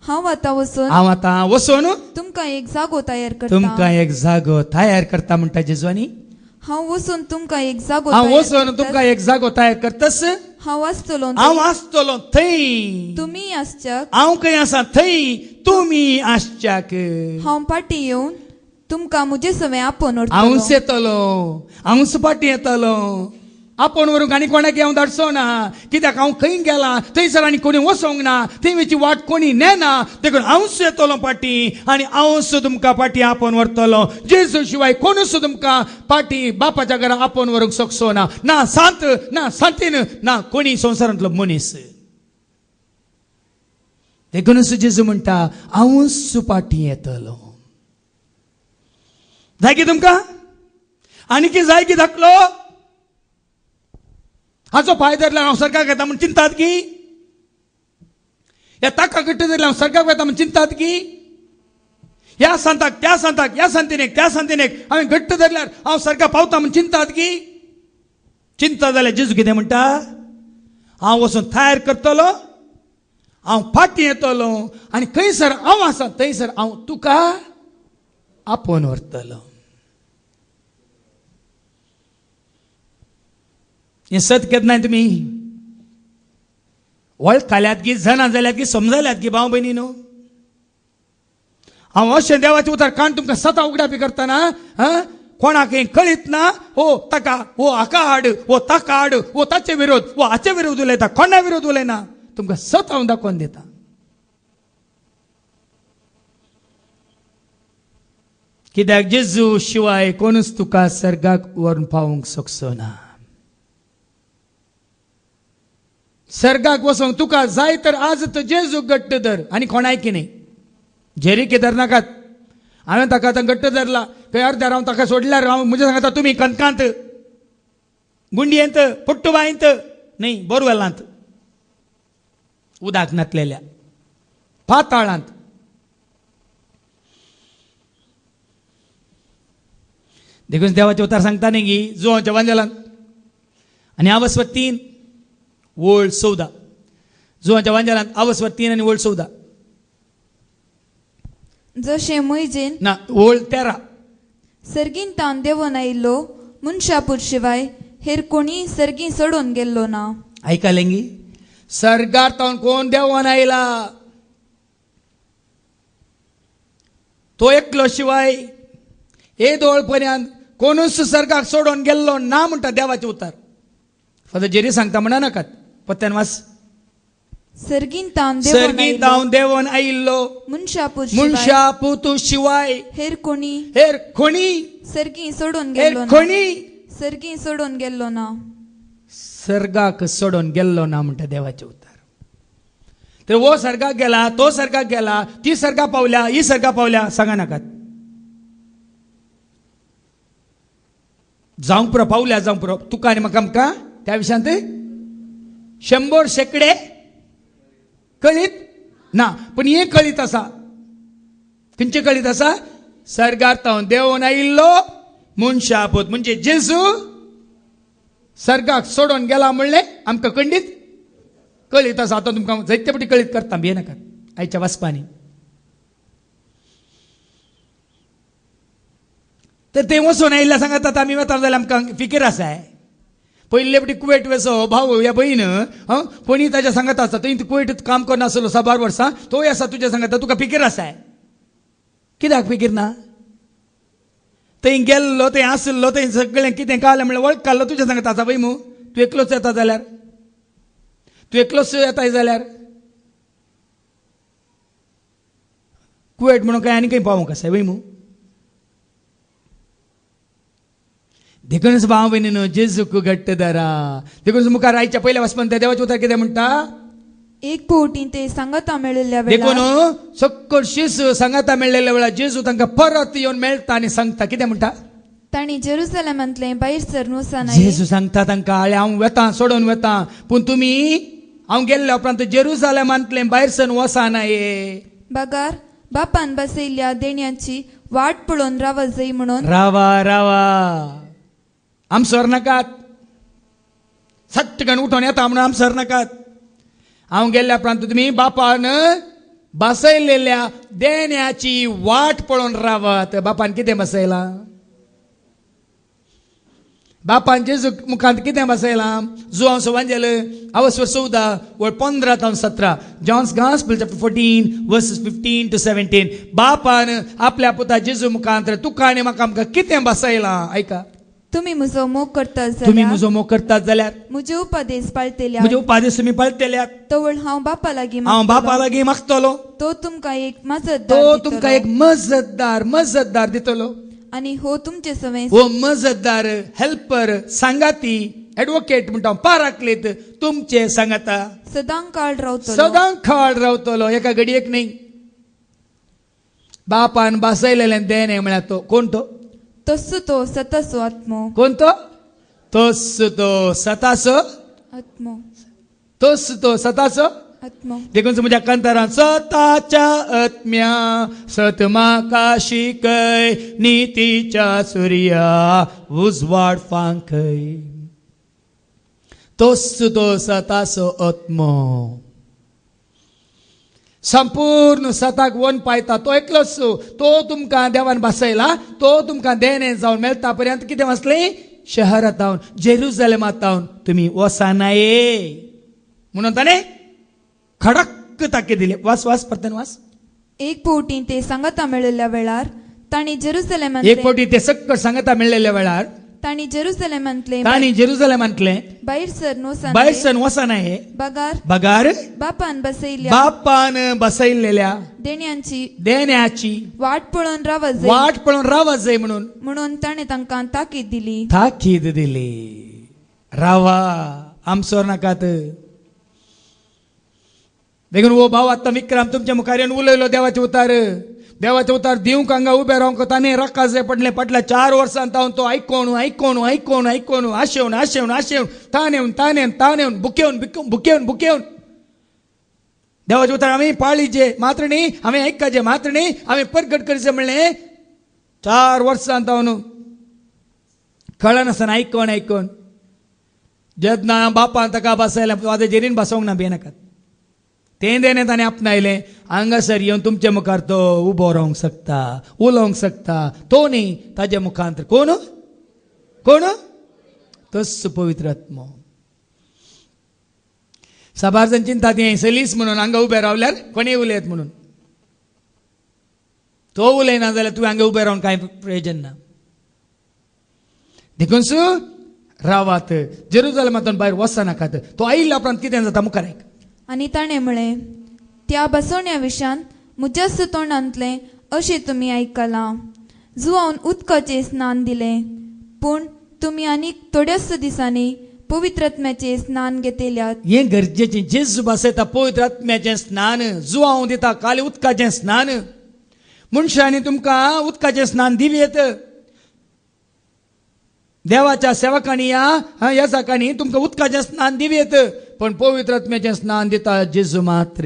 हांव आतां वचून तुमकां एक जागो तयार करता. तुमकां एक जागो तयार करता म्हणटा जेजूनी. हांव वचून तुमकां एक जागो तयार करतस. हांव आसतलो थंय, तुमी आसच्याक, हांव खंय आसा थंय तुमी आसच्याक. हांव फाटीं येवन तुमकां म्हजे सवय आपोवन हांवूच येतलो, हांवूच फाटीं येतलो. आपोवन व्हरूंक आनी कोणाक हांव धाडचो ना. कित्याक हांव खंय गेला थंयसर आनी कोणी वचोंक ना, थंय वयची वाट कोणी नेना. देखून हांवूच येतलो फाटीं आनी हांवूच तुमकां फाटीं आपोवन व्हरतलो. जेजू शिवाय कोणूच तुमकां फाटीं बापाच्या घरा आपोवन व्हरूंक शकचो ना. ना सांत, ना सांतीन, ना कोणी संवसारांतलो मनीस. देखूनच जेजू म्हणटा हांवूच फाटीं येतलो. जाय की तुमकां आनी कितें जाय की धाकलो? हाचो पांय धरल्यार हांव सर्गाक येता म्हूण चिंतात की? ह्या ताका घट्ट धरल्यार हांव सर्गाक येता म्हूण चिंतात की? ह्या सांताक त्या सांताक, ह्या सांतिनेक त्या सांतिनेक हांवें घट्ट धरल्यार हांव सर्गा पावता म्हूण चिंतात की? चिंता जाल्यार जेजू कितें म्हणटा? हांव वचून तयार करतलो, हांव फाटीं येतलो आनी खंयसर हांव आसा थंयसर हांव तुका आपोवन व्हरतलो. हें सत केन्नाय तुमी वळखाल्यात की जाणा जाल्यात की समजल्यात की भाव भयणीनो? हांव अशें देवाचें उतर काण तुमकां सता उगडापी करतना कोणाक हें कळीत ना. हो ताका, हो हाका हाड, हो ताका हाड, हो ताचे विरोध, हो हाचे विरोध उलयता, कोणा विरोध उलयना. तुमकां सत हांव दाखोवन दिता. कित्याक जेजू शिवाय कोणूच तुका सर्गाक व्हरून पावोवंक शकचो ना. सर्गाक वचोंक तुका जाय तर आज जेजू घट्ट धर आनी कोणाय की न्ही. झेरीके धरनाकात. हांवें ताका आतां घट्ट धरला, खंय अर्द्यार हांव ताका सोडल्यार हांव म्हजें सांगता तुमी कणकांत, गुंडयेंत, पुट्टुबायंत न्ही, बोरवेलांत उदक नातलेल्या, पाताळांत. देखून देवाचे उतार सांगता न्ही जो जवांजलांत आनी आवस्वर 3 वळ 14. जुवांच्या वांजेलांत आवस्वर 3 आनी वळ 14. जशें मैजेन ना वळ 13. सर्गीन तावन देवून आयिल्लो मनशापूर शिवाय हेर कोणी सर्गी सोडून गेल्लो ना. आयकलेंगी? सर्गार तावन कोण देवान आयला? तो एकलो शिवाय हे दोळ पर्यंत कोणूच सर्गाक सोडून गेल्लो ना म्हणटा देवाचें उतर. फादर जेरी सांगता म्हणा नाकात. पत्त्यान वास. सर्गीन तावन देवून आयिल्लो मनशापूर शिवाय हेर कोणी सर्गी सोडून गेल्लो ना. सर्गाक सोडून गेल्लो ना म्हणटा देवाचें उतर. तर वो सर्गाक गेला, तो सर्गाक गेला, ती सर्गा पावल्या, ही सर्गा पावल्या सांगा नाकात. जावंक पुरो पावल्या, जावंक पुरो तुका आनी म्हाका आमकां त्या विशयांत 100% कळीत ना. पण हे कळीत आसा. खंयचे कळीत आसा? सर्गार्थावन देवून आयिल्लो मनशा आपोत म्हणजे जेजू सर्गाक सोडून गेला म्हणले आमकां खंडीत कळीत आसा. आतां तुमकां जायते फावटी कळीत करता भिये नाकात आयच्या वाचपांनी. तर ते वचून आयिल्ल्या सांगात आतां आमी वता जाल्यार आमकां फिकीर आसा. पयले फावटी कुवेट वचो भाव या भयण कोणी ताच्या सांगत आसा थंय कुवेट काम करनासलो 6-12 वर्सां तोय आसा तुज्या सांगता तुका फिकीर आसा. कित्याक फिकीर ना? थंय गेल्लो थंय आसलो थंय सगळें कितें काळें म्हणल्यार वळख काडलो तुज्या सांगता आसा भय मू. तूं एकलोच येता जाल्यार तूं एकलोच येताय जाल्यार कुवेट म्हणून काय आनी खंय पावूंक आसा वय मू. देखूनच भाव भयणीनो जेजूक घट्ट धरा. देखूनच मुखार आयच्या पयल्या वचपान त्या देवाचें उतर कितें म्हणटा. एक फावटी ते सांगता मेळिल्ल्या देखून वेळार सक्कळ शीस सांगाता मेळिल्ल्या वेळार जेजू तांकां परत येवन मेळटा आनी सांगता कितें म्हणटा. तांणी जेरुसलेमांतले भायर सरून वचना जेजू सांगता तांकां आळे हांव वेता सोडून वेता पूण तुमी हांव गेल्ल्या उपरांत जेरुसलेमांतले भायर सरून वचनाये. बगार बापान बसयल्ल्या देण्याची वाट पळोवन रावा जाय म्हणून रावा आमसर नाकात. सट्टकन उठोन येता म्हणून आमसर नाकात. हांव गेल्ल्या उपरांत तुमी बापान बसयलेल्या देण्याची वाट पळोवन रावात. बापान कितें बसयलां. बापान जेजू मुखांत कितें बसयलां. जुआंव एवांजेल अवस्वर 14 वळ 15 ते 17 John's gospel chapter 14 verses 15 to 17. बापान आपल्या पुता जेजू मुखांत तुका आनी म्हाका आमकां कितें बसयलां. ऐका. तुम्ही म्हजो मोग करतात तुम्ही जाल्यार म्हजो मोग करतात जाल्यार म्हजे उपादेश पाळटल्या म्हजे उपादेश तुमी पाळटल्यात. तवळ हांव बापा लागीं हांव बापा मागतलों. लागीं मागतलो. तो तुमकां एक तो मजतदार तुमकां दितलो. एक मजतदार दितलो. आनी हो तुमचे सवय हो मजतदार हेल्पर सांगाती एडवोकेट म्हणटा पाराकलेत तुमचे सांगाता सदां काळ रावतलो. सदां खाड रावतलो. एका घडयेक न्ही. बापान बसयलेलें देणे म्हळ्यार तो कोण तो. तस्सो तो सतासो आत्मो. कोण तो. तोस तो सतासो आत्मो तोस तो सतासो आत्मो. देखून म्हज्या कांतारान सताच्या आत्म्या सतमाका शिकय नितीच्या सुर्या उजवाड फांकय. तोस तो सतासो आत्मो संपूर्ण सताक वन पायता तो एकलोच. तो तुमकां देवान बसयला. तो तुमकां देणे जावन मेळटा पर्यंत कितें वाचलें. शहरांतावन जेरुसलेमांतावन तुमी वचनाये म्हणून ताणें खडक्क ताके दिले. वास परतन वास. एक फावटी ते सांगता मेळिल्ल्या वेळार तांणी एक जेरुसलेमांतले फावटी ते सक्कळ सांगता मेळिल्ल्या वेळार तांणी जेरुसलेमांतले तांणी जेरुसलेमांतले भायर सरून भायर सरून वचनाये. बगार बापान बसयल्ल्या बापान बसयलेल्या देण्यांची देण्याची वाट पळोवन रावा जाय वाट पळोवन रावा जाय म्हणून ताणें तांकां ताकीद दिली. ताकीद दिली. रावा आमसोर नाकात. देखून वो भाव आत्ता विक्रम तुमच्या मुखार येवन उलयलो देवाचे उतार दिवंक हांगा उबे रावंक ताणें राकाजे पडले फाटल्या 4 वर्सां तावन तो आयकोन आशेवन ताणेवन बुकेवन देवाचे उतार आमी पाळीचे मात्र न्ही हांवें आयकचे मात्र न्ही हांवें परगट करचें म्हणलें. 4 वर्सां तावन कळनासतना आयकोन जेन्ना बापान ताका बसयलें वादे जेरीन बसोंक ना भियेनाकात. तें देणें ताणें आपणायलें. हांगासर येवन तुमच्या मुखार तो उबो रावंक शकता उलोवंक शकता. तो न्ही ताच्या मुखांत कोण तोच पवित्र आत्मो. साबार जाण चिंता ती सलीस म्हणून हांगा उबे रावल्यार कोणें उलयत म्हणून. तो उलयना जाल्यार तूं हांगा उबे रावन कांय प्रयोजन ना. देखून रावात जेरुसलेमांतून भायर वचनाकात. तो आयिल्ल्या उपरांत कितें जाता मुखार आयक. आनी ताणें म्हळें त्या बसोवण्या विशान म्हज्याच तोंडांतलें अशें तुमी आयकलां. जुआवन उदकाचें स्नान दिलें पूण तुमी आनीक थोड्याच दिसांनी पवित्र आत्म्याचें स्नान घेतल्यात. हें गरजेचें. जेजू बसयता पवित्र आत्म्याचें स्नान. जुआव दिता खाली उदकाचें स्नान. मनशांनी तुमकां उदकाचें स्नान दिवेत. देवाच्या सेवकांनी ह्या साकांनी तुमकां उदकाचें स्नान दिवेत पण पवित्र आत्म्याचें स्नान दिता जेजू मात्र.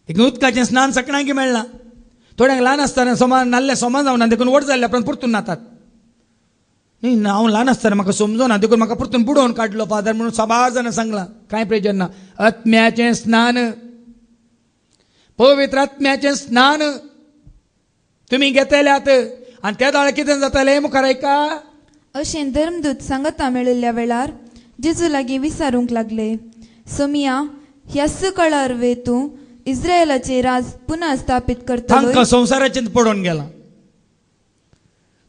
उदकाचें स्नान सगळ्यांक मेळना. थोड्यांक ल्हान आसतना सोमान नाल्ले सोमान जावना देखून व्हड जाल्ल्या उपरांत परतून नातात. न्ही हांव ल्हान आसतना म्हाका समजना देखून म्हाका परतून बुडोवन काडलो फादर म्हणून 6 जाणां सांगलां. कांय प्रयोजन ना. आत्म्याचें स्नान, पवित्र आत्म्याचें स्नान तुमी घेतल्यात आनी त्या दाळ कितें जातालें मुखार ऐका. अशें धर्मदूत सांगता मेळिल्ल्या वेळार जेजू लागीं विचारूंक लागले, सोमिया, ह्याच काळार वे तूं इस्रायलाचे राज पुन्हा स्थापीत करतलो. तांकां संवसाराचें पडोवन गेलां.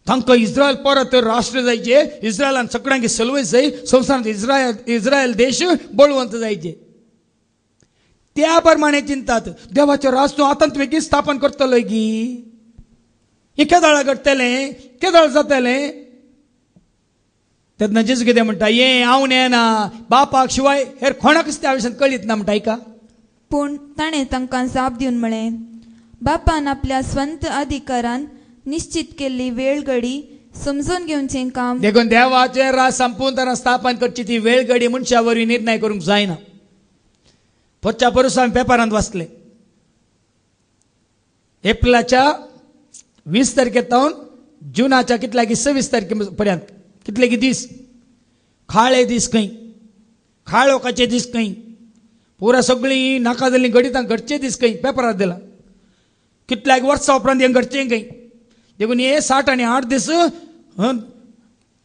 तांकां इस्रायल परत राष्ट्र जायचे, इस्रायलान सगळ्यांक सलवत जाय, संवसारांत इस्रायल देश बळवंत जायचे. त्या प्रमाणे चिंतात देवाचें राज तूं आतां बेगीन स्थापन करतलो गी. हें केदाळ घडटलें, केदाळ जातलें. तेन्ना जेजू कितें म्हणटा, हें हांव न्हेना, बापाक शिवाय हेर कोणाकच त्या विशयान कळीत ना म्हणटा. ऐका. पूण ताणें तांकां जाप दिवन म्हळें, बापान आपल्या स्वंत अधिकारान निश्चित केल्ली वेळ घडी समजून घेवचें काम देखून देवाचें राज संपूर्ण स्थापन करची ती वेळ घडी मनशा वरवीं निर्णय करूंक जायना. पोरच्या परस हांवें पेपरांत वाचलें. एप्रिलाच्या 20 तारखेतावन जुनाच्या कितल्याक 26 तारखे पर्यंत कितले दीस, खाळे दीस खंय, खाळोकाचे दीस खंय, पुरा सगळीं नाका जाल्लीं घडी तांकां घडचे दीस खंय पेपरांत दिला. कितल्याक वर्सां उपरांत हें घडचें खंय. देखून हे 60 आनी 8 दीस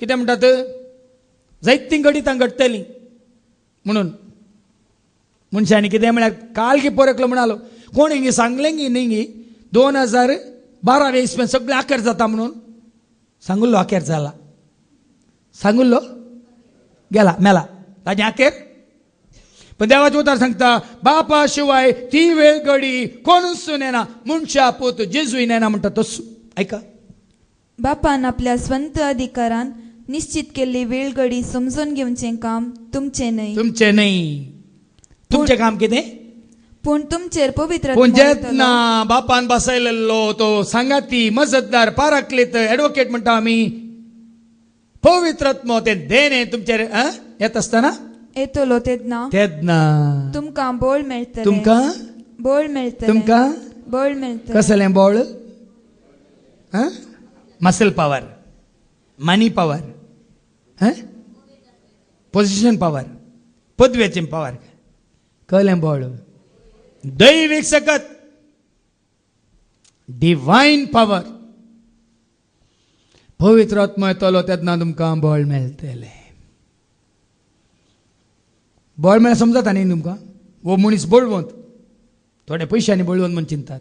कितें म्हणटात, जायतीं घडी तांकां घडटलीं म्हणून. मनशांनी कितें म्हळ्यार काल की परकलो म्हणालो, कोण हिंगी सांगलें गी न्ही गी 2012 इसमें सगळें आखेर जाता म्हणून. सांगुल्लो आखेर जाला, सांगुल्लो गेला मेला ताजें आखेर. पण देवाचें उतर सांगता, बापा शिवाय ती वेळ घडी कोणूच नेना, मनशा पोत जेजूय नेना म्हणटा तस. ऐका. बापान आपल्या स्वंत अधिकारान निश्चित केल्ली वेळ घडी समजून घेवचें काम तुमचें न्हय. तुमचें न्हय. तुमचें काम कितें. पूण तुमचेर पवित्र पूण जेन्ना बापान बसयलेलो तो सांगाती, मजतदार, पाराक्लीत, एडवोकेट म्हणटा आमी, पवित्रत्म तें देणे तुमचेर येत आसतना येतलो तेन्ना तुमकां बळ मेळटलें. तुमकां बळ मेळटलें. तुमकां बळ मेळटलें. कसलें बळ. मसल पावर, मनी पावर, पोजिशन पावर, पदवेचें पावर, कळ्ळें बळ. दैवीक सकत, डिवायन पावर. पवित्र आत्मा येतलो तेन्ना तुमकां बळ मेळटलें. बळ म्हळ्यार समजता न्ही तुमकां. वो मनीस बळवंत, थोड्या पयशांनी बळवंत म्हण चिंतात.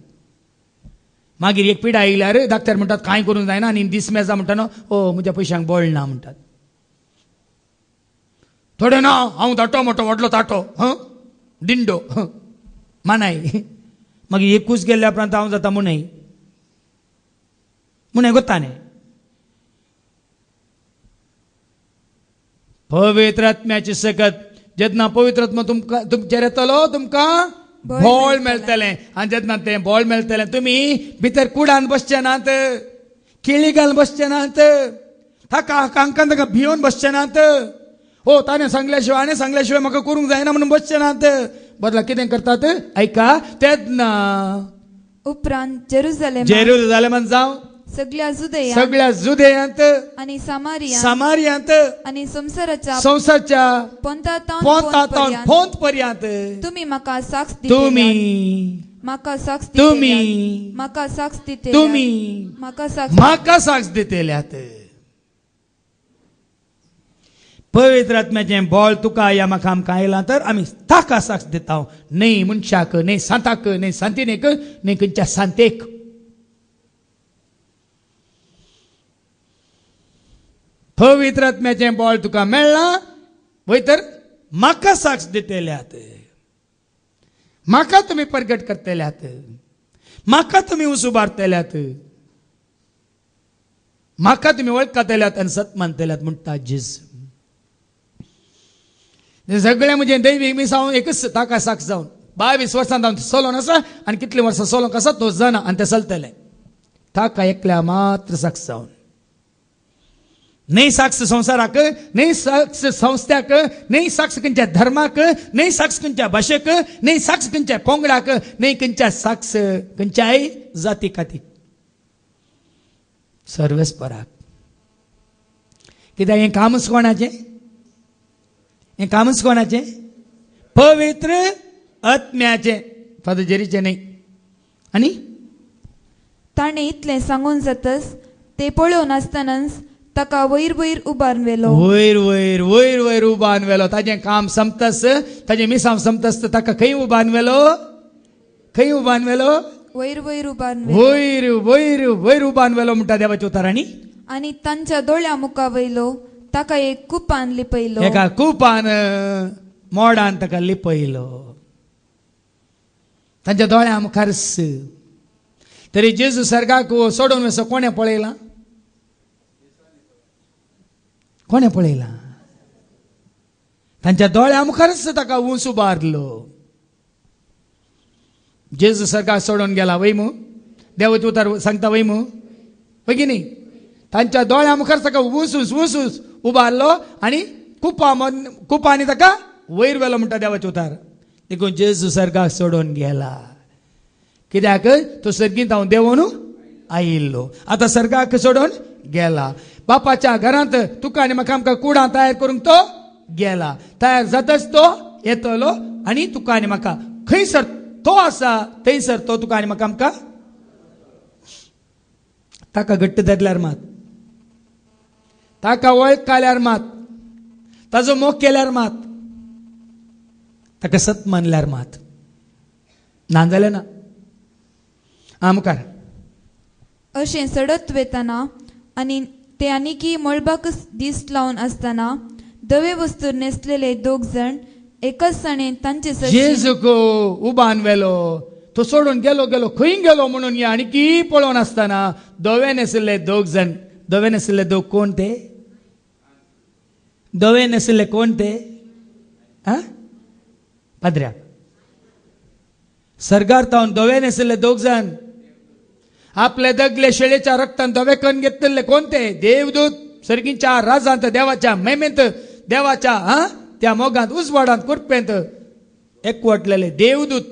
मागीर एक पिडा येयल्यार डाक्टर म्हणटात कांय करूंक जायना आनी दीस मेजा म्हणटा न्हू, ओ म्हज्या पयशांक बळ ना म्हणटात. थोडे ना, हांव धाटो मोठो व्हडलो ताटो, दिंडो, मानाय. मागीर एकूच गेल्ल्या उपरांत हांव जाता मुनय. मुनय गोत्ता न्ही. पवित्र आत्म्याची सकत जेन्ना पवित्र आत्मा तुमचेर येतलो तुमकां बळ मेळटलें. आनी जेन्ना तें बळ मेळटलें तुमी भितर कुडान बसचे नात, केळी घालून बसचे नात, ताका तांकां भियोन बसचे नात. हो ताणें सांगल्या शिवाय आनी सांगल्या शिवाय म्हाका करूंक जायना म्हणून बसचे नात. बदला कितें करतात. ऐका. तेन्ना उपरांत जेरुजलेम जावं सगळ्या जुदेयांत आनी सामारियांत आनी संवसाराच्या पोंतातावन पोंत पर्यंत तुमी म्हाका साक्ष दितेल्यात. पवित्र आत्म्याचें बळ तुका या म्हाका आमकां आयलां तर आमी ताका साक्ष दिता. न्ही मनशाक, न्ही सांताक, न्ही सांतिनेक, न्ही खंयच्या सांतेक. पवित्र आत्म्याचें बळ तुका मेळ्ळां वय तर म्हाका साक्ष दितेल्यात. म्हाका तुमी प्रगट करतल्यात, म्हाका तुमी उसुबारतल्यात, म्हाका तुमी वळखतल्यात आनी सत मानतल्यात म्हणटा जेजू. सगळें म्हणजे दैवीक मी जावन एकच ताका साक्ष जावन 22 वर्सां जावन चलोन आसा आनी कितलीं वर्सां चलोंक आसा तो जाणा आनी तें चलतलें. ताका एकल्या मात्र साक्ष जावन. नाही साक्ष संसाराक, नाही साक्ष संस्थाक, नाही साक्ष खंयच्या धर्माक, नाही साक्ष खंयच्या भाशेक, नाही साक्ष खंयच्या पंगडाक, नाही खंयच्या साक्ष खंयच्याय जाती कातीक. सर्वेस्पराक. कित्याक हें कामच कोणाचें? हें कामच कोणाचें? पवित्र आत्म्याचें, फादर जेरीचें न्ही. आनी ताणें इतलें सांगून जातच ते पळोवन आसतनाच ताका वयर वयर उबारून व्हेलो. वयर वयर वयर वयर उबान व्हेलो. ताजें काम संपतस, ताजें मिसांव संपतस ताका खंय उबान व्हेलो? खंय उबान व्हेलो? वयर वयर उबारून व्हेलो. वयर वयर वयर उबान व्हेलो म्हणटा देवाच्या उतारांनी. आनी तांच्या दोळ्या मुखा वयलो ताका एक कुपान लिपयलो. एका कुपान मोडान ताका लिपयलो. तांच्या दोळ्या मुखारस. तरी जेजू सर्गाक सोडून वचो कोणें पळयला? कोणें पळयला? तांच्या दोळ्या मुखारच ताका ऊंच उबारलो. जेजू सर्गाक सोडून गेला वय मू. देवाचे उतार सांगता वय मू, वय की न्ही? तांच्या दोळ्या मुखार ताका ऊंच उबारलो आनी कुपांनी ताका वयर व्हेलो म्हणटा देवाचे उतार. देखून जेजू सर्गाक सोडून गेला. कित्याक तो सर्गींत हांव देवून आयिल्लो. आतां सर्गाक सोडून गेला. बापाच्या घरांत तुका आनी म्हाका आमकां कुडां तयार करूंक तो गेला. तयार जातच तो येतलो आनी तुका आनी म्हाका खंयसर तो आसा थंयसर तो तुका आनी म्हाका आमकां ताका घट्ट धरल्यार मात, ताका वळख काल्यार मात, ताजो मोग केल्यार मात, ताका सत मानल्यार मात. ना जाल्यार ना. मुखार अशें सडत वेतना आनी ते आनीकी मळबाक दीस लावन आसतना दवे वस्तूर न्हेसलेले दोग जाण एकाच साणेन तांचे जेजूक उबान व्हेलो. तो सोडून गेलो खंय गेलो म्हणून हे आनीकी पळोवन आसतना दवे न्हेसिल्ले दोग जाण. दवे न्हेसिल्ले दोग कोण ते? दवे न्हेसिल्ले कोण ते? पाद्र्या. सर्गार तावन दवे न्हेसिल्ले दोग जाण. आपले दगले शेळेच्या रक्तान दवे करून घेतलेले कोण ते? देवदूत. सर्गीच्या राजांत देवाच्या महिमेंत देवाच्या त्या मोगांत उजवाडांत कुरपेंत एकवटलेले देवदूत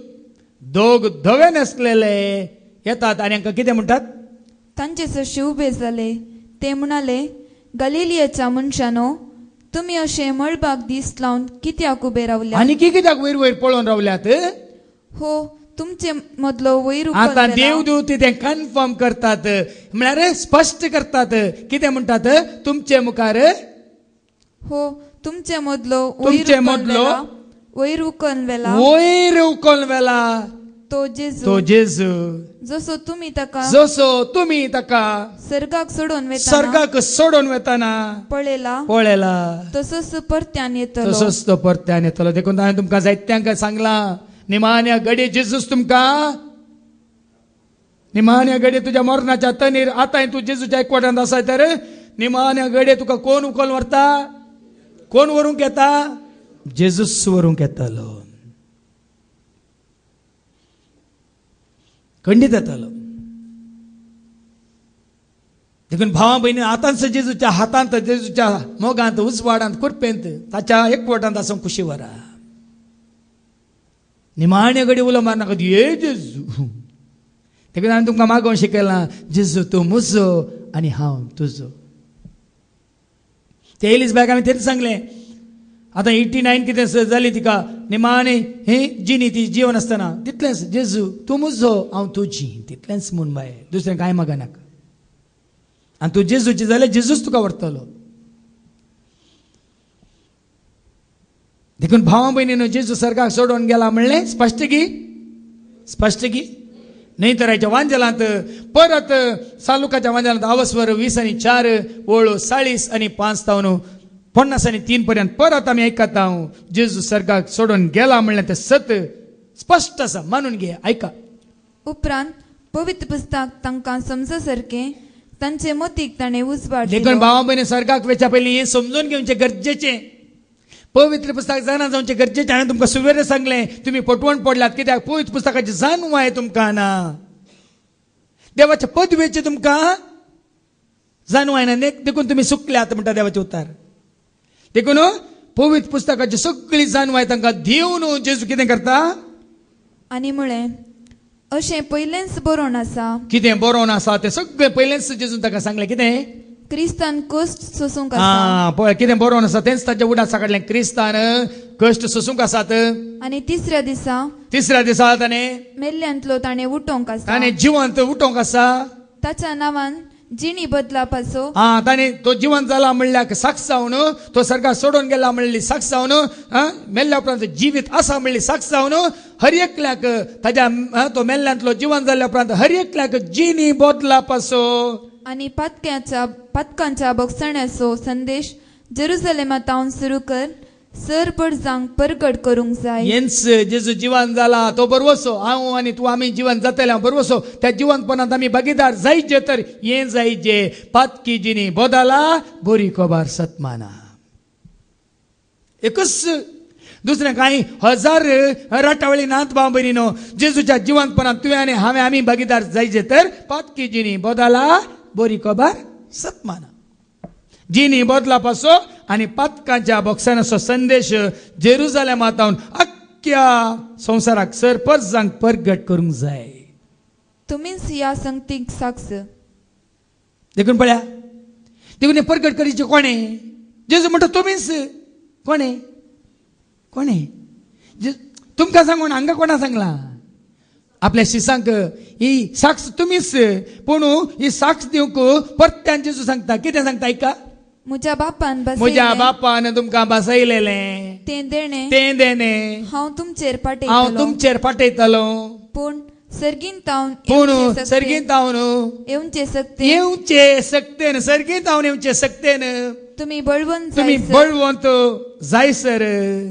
दोग धवे नसलेले येतात आनी हांकां कितें म्हणटात? तांचे सशी उबे जाले. ते म्हणाले, गलिलियाच्या मनशानो, तुमी अशे मळबाक दीस लावन कित्याक उबे रावल्या? आनी कित्याक वयर वयर पळोवन रावल्यात? हो, तुमचे मदलो वयर आता देवदूत ते कन्फर्म करतात, म्हळ्यार स्पश्ट करतात. कितें म्हणटात? तुमचे मुखार हो, तुमचे मदलो वयर उखल व्हेला तो जेजू जसो तुमी ताका सर्गाक सोडून वेताना पळयला तसोच परत्यान येतलो. देखून हांवें तुमकां जायत्यांक सांगलां, निमाण्या घडये जेजूस तुमकां, निमाण्या घडये तुज्या मरणाच्या तनीर आतां तूं जेजूच्या एकवटांत आसा तर निमाण्या घडये तुका कोण उखल व्हरता? कोण व्हरूंक येता? जेजूस व्हरूंक येतलो. खंडीत येतलो. देखून भावां भयणी आतांच जेजूच्या हातांत, जेजूच्या मोगांत, उजवाडांत, कुरपेंत ताच्या एकवटांत आसूंक खुशी व्हरा. निमाण्या घडी उलो मारनाका, ये जेजू. देखून हांवें तुमकां मागोवंक शिकयलां, जेजू तूं म्हजो आनी हांव तुजो. ते एलिझाबेथ हांवें तेच सांगलें. आतां 89 कितें जाली तिका, निमाणे हें जिनी ती जीवन आसतना तितलेंच, जेजू तूं म्हजो हांव तुजी, तितलेंच म्हूण बाय, दुसरें कांय मागनाका. आनी तूं जेजूची जाल्यार जेजूच तुका व्हरतलो. देखून भावां भयणीनो, जेजू सर्गाक सोडून गेला म्हणलें स्पश्ट की न्हयतराच्या वांजेलांत परत सालुकाच्या वांजेलांत आवस्वर 20 आनी 4 ओळ 40 आनी 5 तावन 50 आनी 3 पर्यंत परत आमी आयकता. जेजू सर्गाक सोडून गेला म्हणलें तें सत स्पश्ट आसा, मानून घे, आयका. उपरांत पवित्र पुस्तक तांकां समज सारकें तांचे मतीक ताणें उजवाड दिलो. देखून भावां भयणी सर्गाक वेच्या पयलीं हें समजून घेवचें गरजेचें. पवित्र पुस्तक जाणा जावचें गरजेचें. हांवें तुमकां सुवेरे सांगलें, तुमी पटवण पडल्यात. कित्याक पवित्र पुस्तकाची जाणवाय तुमकां ना, देवाच्या पदवेची तुमकां जाणवायना देखून तुम्ही सुकल्यात म्हणटा देवाचे उतार. देखून पवित्र पुस्तकाची सगळी जाणवाय तांकां दिवन जेजू कितें करता. आनी म्हळें अशें पयलेंच बरोवन आसा. कितें बरोवन आसा तें सगळें पयलेंच जेजून ताका सांगलें. कितें क्रिस्तान कश्ट सोसूंक आसा. पळय कितें बरोवन आसा तेंच ताच्या उडासा काडलें. क्रिस्तान कश्ट सोसूंक आसात. आनी तिसऱ्या दिसा ताणें मेल्ल्यांतलो ताणें उठोवंक आसा. ताणें जिवंत उठोवंक आसा. ताच्या नांवान जिणी बदलापाचो ताणें तो जिवंत जाला म्हणल्यार साक्ष जावन तो सर्गाक सोडून गेला म्हणली साक्ष जावन मेल्ल्या उपरांत जिवीत आसा म्हणली साक्ष जावन हर एकल्याक ताज्या तो मेल्ल्यांतलो जिवंत जाल्ल्या उपरांत हर एकल्याक जिणी बदलापाचो आनी पातकांच्या भोगसण्याचो संदेश जेरुसलेमांतावन सुरू कर सरपड जांक परगट करूंक जाय. हेंच जेजू जिवंत जाला तो बरवसो. हांव आनी तूं आमी जिवंत जातले बरवसो. त्या जिवंतपणांत आमी भागीदार जायचे तर हें जायचे पातकी जिणी बोदाला बरी खबर सतमाना. एकच दुसरें कांय हजार राटावळी नात बाबरी न्हू. जेजूच्या जिवंतपणांत तुवें आनी हांवें आमी भागीदार जायचे तर पातकी जिणी बोदाला बरी खबर सतमाना. जिणी बदलापाचो आनी पातकांच्या बॉक्सानाचो संदेश जेरुसलेमांतावन अख्ख्या संवसाराक सरपंच जांक परगट करूंक जाय. तुमीच ह्या संगतीक साक्ष. देखून पळया देखून परगट करीचे कोणें. जेजू म्हणटा तुमीच. कोणें तुमकां सांगून हांगा कोणा सांगला. आपल्या शिसांक ही साक्ष तुमीच. पूण ही साक्ष दिवंक परत्यान जेजू सांगता. कितें सांगता आयका. म्हज्या म्हज्या बापान तुमकां बसयलेलें तें देणें हांव तुमचेर पाठयतलो. पूण सर्गीन तावन येवचे सक्तेन सर्गीन तावन येवचे सक्तेन तुम्ही बळवंत जायसर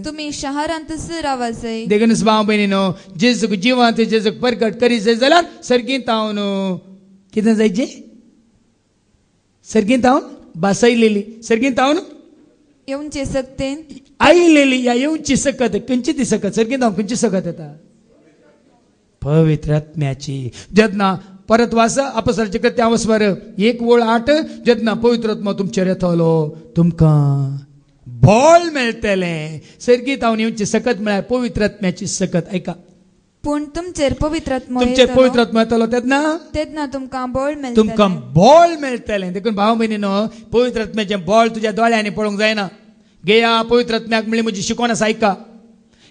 तुम्ही शहरांत रावा जाय. देखून भाव भयणीनो जेजूक जिवंत जेजूक परगट करी जाय जाल्यार सर्गीन तावन कितें जायचें. सर्गीन तावन बसयलेली सर्गीन तावन येवचे सक्तेन आयलेली या येवची सकत खंयची ती सकत. सर्गीन तावन खंयची सकत येता. पवित्र आत्म्याची. जेन्ना परत वास अपॉस्टलांचे कृत्य 1:8 जेन्ना पवित्र आत्मा तुमचेर येतलो तुमकां बळ मेळटलें. सर्गीत हांव येवची सकत म्हळ्यार पवित्र आत्म्याची सकत. ऐका. पूण तुमचेर पवित्र आत्मा येतलो तेन्ना तुमकां बळ मेळटलें. देखून भाव भयणीनो पवित्र आत्म्याचें बळ तुज्या दोळ्यांनी पळोवंक जायना. गेया पवित्र आत्म्याक म्हणली म्हजी शिकवण आसा ऐका.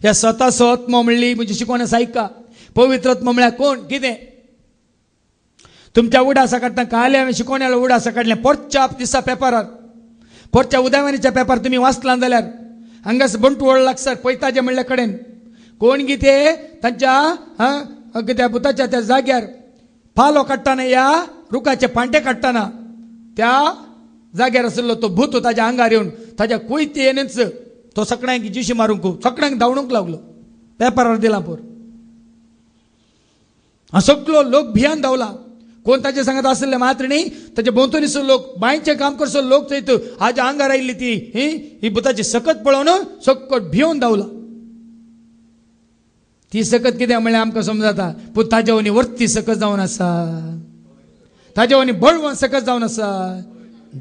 ह्या स्वताचो आत्मा म्हणली म्हजी शिकवण आसा ऐका. पवित्र आत्मा म्हळ्यार कोण कितें. तुमच्या उडासा काडटा काले हांवें शिकोवण्यालो उडासा काडलें. पोरच्या दिसा पेपरार पोरच्या उदावणीच्या पेपर तुम्ही वाचला जाल्यार हांगास बंटवळ लागसर पळयताचे म्हणल्या कडेन कोण कितें तांच्या कित्या भुताच्या त्या जाग्यार पालो काडटाना या रुखाचे पांटे काडटाना त्या जाग्यार आशिल्लो तो भूत ताच्या आंगार येवन ताच्या कुयती येनच तो सगळ्यांक जिशी मारूंक सगळ्यांक धांवणूक लागलो. पेपरार दिला पोर. सगळो लोक भियान धांवला. कोण ताचे सांगत आसले मात्र न्ही ताचे भोंवतणीचो लोक बांयचे काम करचो लोक थंयत हाज्या आंगार आयिल्ली ती ही भुताची सकत पळोवन सकट भियोन धांवला. ती सकत कितें म्हणल्यार आमकां समजता. पूण ताज्या वनी वर्ती सकत जावन आसा. ताज्या वनी बळवंत सकत जावन आसा.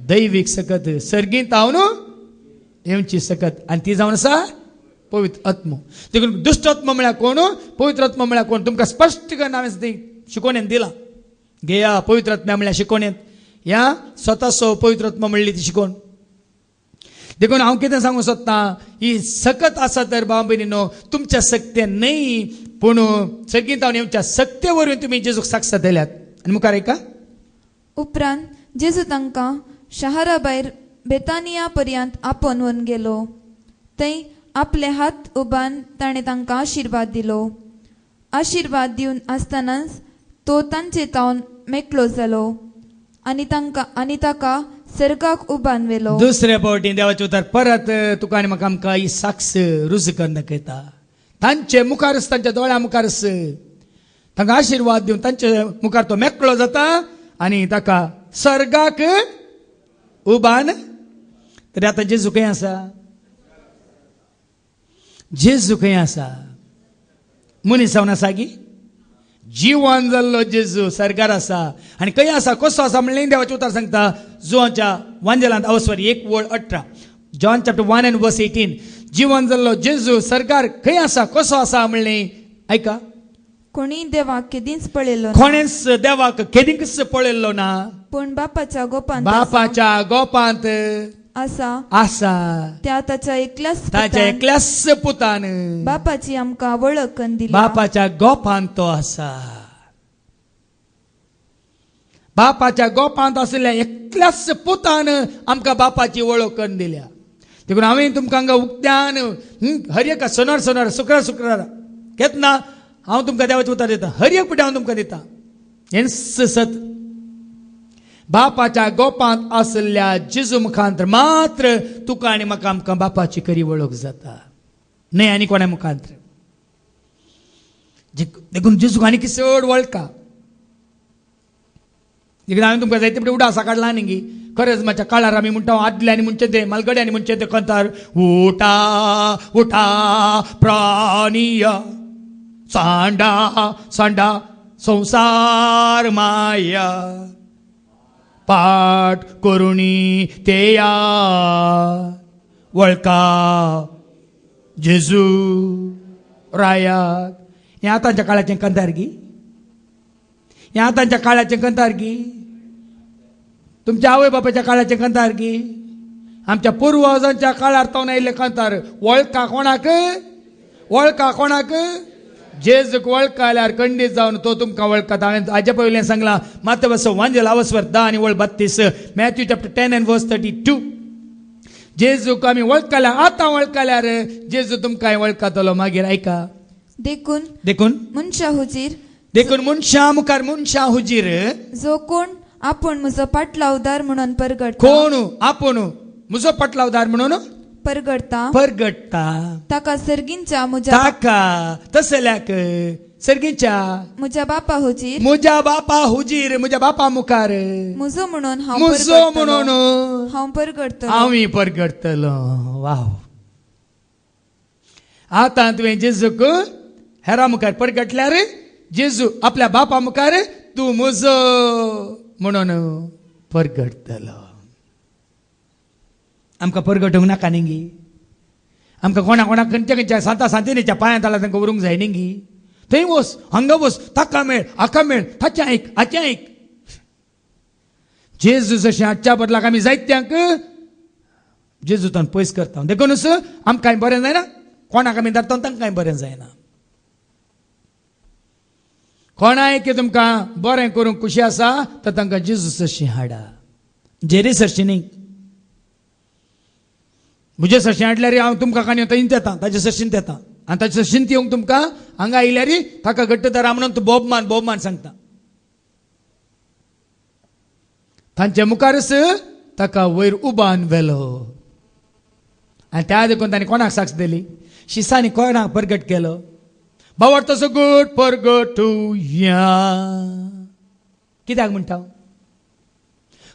दैवीक सकत सर्गींत हांव येवची सकत आनी ती जावन आसा पवित्र आत्मो. देखून दुष्ट आत्मा म्हळ्यार कोण पवित्र आत्मा म्हळ्यार कोण तुमकां स्पश्ट करून हांवें शिकोवण्यान दिला. घेया पवित्र आत्म्या म्हळ्यार शिकोवण्यात ह्या स्वताचो पवित्र आत्मा म्हणली ती शिकोवन. देखून हांव कितें सांगूंक सोदतां ही सकत आसा तर भाव भयणीनो तुमच्या सक्तेन न्हय पूण सर्गींत हांव येवच्या सक्ते वरवीं तुमी जेजूक साक्ष दिल्यात. आनी मुखार ऐका. उपरांत जेजू तांकां शारा भायर बेतानिया पर्यंत आपोवन व्हरून गेलो. थंय आपले हात उबान ताणें तांकां आशिर्वाद दिलो. आशिर्वाद दिवन आसतनाच तो तांचे तावन मेकळो जालो आनी ताका सर्गाक उबान व्हेलो. दुसऱ्या फावटी देवाचे उतर परत तुका आनी म्हाका आमकां ही साक्ष रुजू करून दाखयता. तांचे मुखारच तांच्या दोळ्या मुखारच तांकां आशिर्वाद दिवन तांचे मुखार तो मेकळो जाता आनी ताका सर्गाक उबान. तरी आतां जेजू खंय आसा. जेजू खंय आसा. मनीस जावन आसा गी. जिवन जाल्लो जेजू सरकार आसा आनी खंय आसा कसो आसा म्हणलें देवाचें उतर सांगता जुवांच्या वांजेलांत अवस्वर 1:18 जॉन चॅप्टर 1 and verse 18 जिवन जाल्लो जेजू सरकार खंय आसा कसो आसा म्हणलें ऐका कोणी देवाक केदींच पळयलो ना. कोणेच देवाक केदींच पळयल्लो ना पूण बापाच्या गोपांत बापाच्या गोपांत आसा आसा त्या ताच्या एकल्याच ताच्या पुतान एकल्याच पुतान बापाची आमकां वळख करून दिली. बापाच्या गोपांत तो आसा. बापाच्या गोपांत आशिल्ल्या एकल्याच पुतान आमकां बापाची वळख करून दिल्या. देखून हांवें तुमकां हांगा उक्त्यान हर एक सोनार शुक्रार घेतना हांव तुमकां देवाचें उतर दिता. हर एक पुटी हांव तुमकां दिता. हें सत बापाच्या गोपांत आशिल्ल्या जेजू मुखांतर मात्र तुका आनी म्हाका आमकां बापाची खरी वळख जाता. न्हय आनी कोणा मुखांतर. देखून जेजूक आनी चड वळखा. देखून हांवें तुमकां जायते फावटी उडासा काडला न्ही खरेंच मातशा काळार आमी म्हणटा आदल्यांनी म्हणचे ते मालगड्यांनी म्हणचे ते कंतार उठा उठा प्राणिया सांडा सांडा संसार माया पाठ करुणी तेया वळखा जेजू रायाक. हें आतांच्या काळाचें कंतार गी. हें आतांच्या काळाचें कंतार गी. तुमच्या आवय बापाच्या काळाचें कंतार गी. आमच्या पुर्वजांच्या काळार तो आयिल्लें कंतार वळखा कोणाक वळखा कोणाक जेजूक वळखा जाल्यार खंडीत जावन तो तुमकां वळखता. हांवें हाजे पयलें सांगलां मात वांजेल अवस्वर 10 आनी 32 मॅथ्यू चॅप्टर 10 and verse 32 जेजूक आमी वळखल्यार आतां वळखल्यार जेजू तुमकां वळखतलो मागीर. ऐका देखून मनशा मुखार मनशा हुजीर जो कोण आपूण म्हजो पाटलावदार म्हणून परगडटा कोण आपूण म्हजो पाटलावदार म्हणून परगडटा ताका सर्गींच्या म्हज्या ताका तसल्याक सर्गींच्या म्हज्या बापा हुजीर म्हज्या बापा मुखार म्हजो म्हणून हांव परगडतलो. हांव परगडतलो. वाव. आतां तुवें जेजूक हेरा मुखार परगटल्यार जेजू आपल्या बापा मुखार तूं म्हजो म्हणून परगडतलो. आमकां परगटूंक नाका न्ही. आमकां कोणाक खंयच्या सांता सांतिनीच्या पांयां तळा तांकां व्हरूंक जाय न्ही. थंय वच हांगा वच ताका मेळ हाका मेळ ताचें आयक हाचें आयक. जेजू जशें हाडच्या बदलाक आमी जायत्यांक जेजूतान पयस करता. देखूनच आमकां बरें जायना. कोणाक आमी धरता तांकां बरें जायना. कोणाय की तुमकां बरें करूंक खुशी आसा तर तांकां जेजू सरशी हाडा. जेरी सरशी न्ही. म्हजे सरशी हाडल्यार हांव तुमकां कांय थंयच येता ताचे सरशींत येता आनी ताचे सरशींत येवंक तुमकां हांगा आयल्यार ताका घट्ट धरा म्हणून तूं बोबमान सांगता. तांचे मुखारच ताका वयर उबान व्हेलो आनी त्या देखून तांणी कोणाक साक्ष दिली. शिसांनी कोणाक परगट केलो. भावार्थ तसो गट परगटुया. कित्याक म्हणटा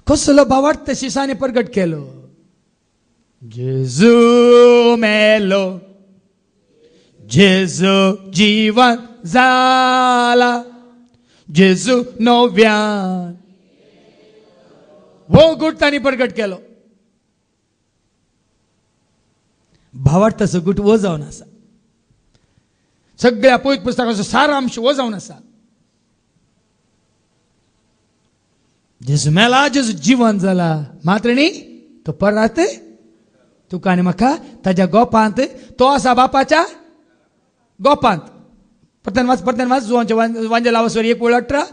कसलो भावार्थ शिसांनी परगट केलो. जेजू मेलो जेजू जीवन जाला जेजू नव्यान वो गुट तांणी परगट केलो. भावार्थाचो गुट वो जावन आसा. सगळ्या पवित्र पुस्तकाचो सारांश वो जावन आसा. जेजू मेला जेजू जीवन जाला मात्र न्ही तो परत तुका आनी म्हाका ताच्या गोपांत तो आसा बापाच्या गोपांत. परतन वाच जुवांच्या वांजेल अवस्वर 1:18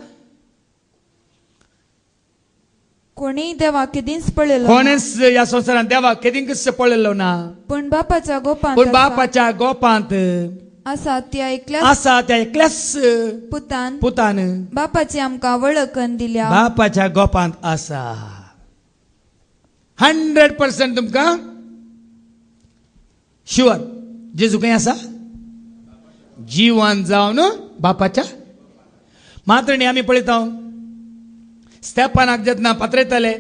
कोणीय देवाक केदींच पळयलो कोणेच ह्या संवसारांत देवाक केदींच पळयल्लो ना. पूण बापाच्या गोपांत आसा त्या एकल्याच पुतान बापाची आमकां वळख करून दिल्या. बापाच्या गोपांत आसा. 100% तुमकां शुअर जेजू खंय आसा. जीवन जावन बापाच्या. मात्र न्ही आमी पळयता स्तेफानाक जेन्ना पात्रयताले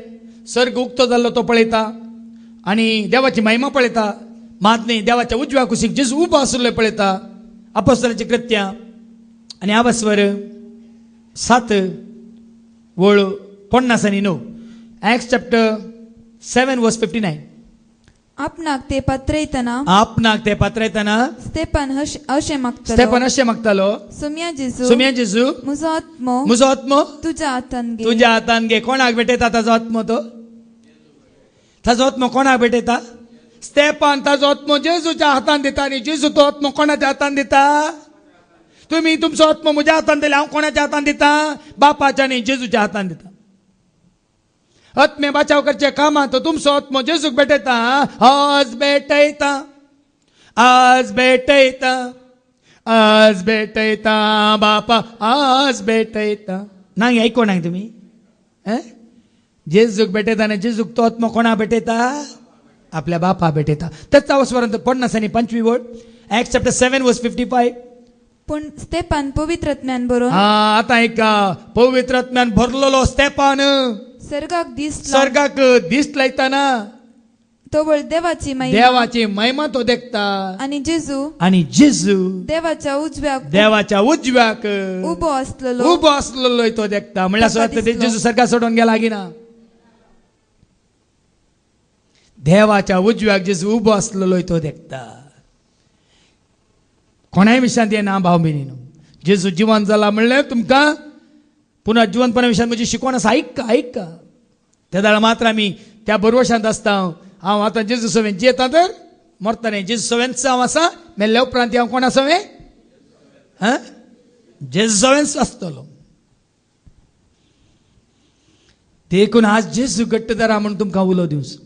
सर्ग उक्तो जाल्लो तो पळयता आनी देवाची महिमा पळयता. मात न्ही देवाच्या उजव्या कुशीक जेजू उबो आशिल्लो पळयता. अपोस्तलाची कृत्यां आनी अवस्वर 7 वळ 50 आनी 9. Acts chapter 7 verse 59. आपणाक ते पात्रयतना आपणाक ते पात्रयतना स्तेफन अशें मागतलो, स्तेफन अशें मागतालो, सुम्या जेजू म्हजो आत्मो म्हजो आत्मो तुज्या हातान घे. तुज्या हातान घे. कोणाक भेटयता ताजो आत्मो? तो ताजो आत्मो कोणाक भेटयता? स्तेफन ताजो आत्मो जेजूच्या हातान दिता. आनी जेजू तो आत्मो कोणाच्या हातान दिता? तुम्ही तुमचो आत्मो म्हज्या हातान दिला, हांव कोणाच्या हातान दिता? बापाच्या आनी जेजूच्या हातान दिता. आत्मे बचाव करचे कामात तुमचो आत्मो जेजूक भेटयता. आज भेटयता, आज भेटयता, आज भेटयता बापा, आज भेटयता. नाही ऐकूनाक तुम्ही? जेजूक भेटयता आनी जेजूक तो आत्मो कोणा भेटयता? आपल्या बापा भेटयता. त्याच वचपर्यंत 50 आनी 25 वळ. Acts chapter 7 verse 55. पूण स्तेफन पवित्रात्म्यान भरून आता एक पवित्रात्म्यान भरलेलो स्तेफन सर्गाक दिसलो. सर्गाक दिस लायताना तोवळ देवाची देवाची महिमा तो देखता. आणि जेजू देवाच्या उजव्याक उबो असलेलो तो देखता. म्हणल्यार जेजू सर्गा सोडून गेला की ना? देवाच्या उजव्याक जेजू उबो असलेलो तो देखता. कोणाय विशयांत येना भाव भयणीनो. जेजू जिवंत जाला म्हणल्यार तुमकां पुन्हा जिवंतपणा विशयान म्हजी शिकवण आसा. ऐका. त्या दाळा मात्र आमी त्या बरोवशांत आसता. हांव आतां जेजू सवेन जियेता तर मरतालें. जेजू सवेंच हांव आसा. मेल्ल्या उपरांत हांव कोणा सवें? जेजू सवेंच आसतलो. देखून आज जेजू घट्ट धरा म्हणून तुमकां उलो दिवस.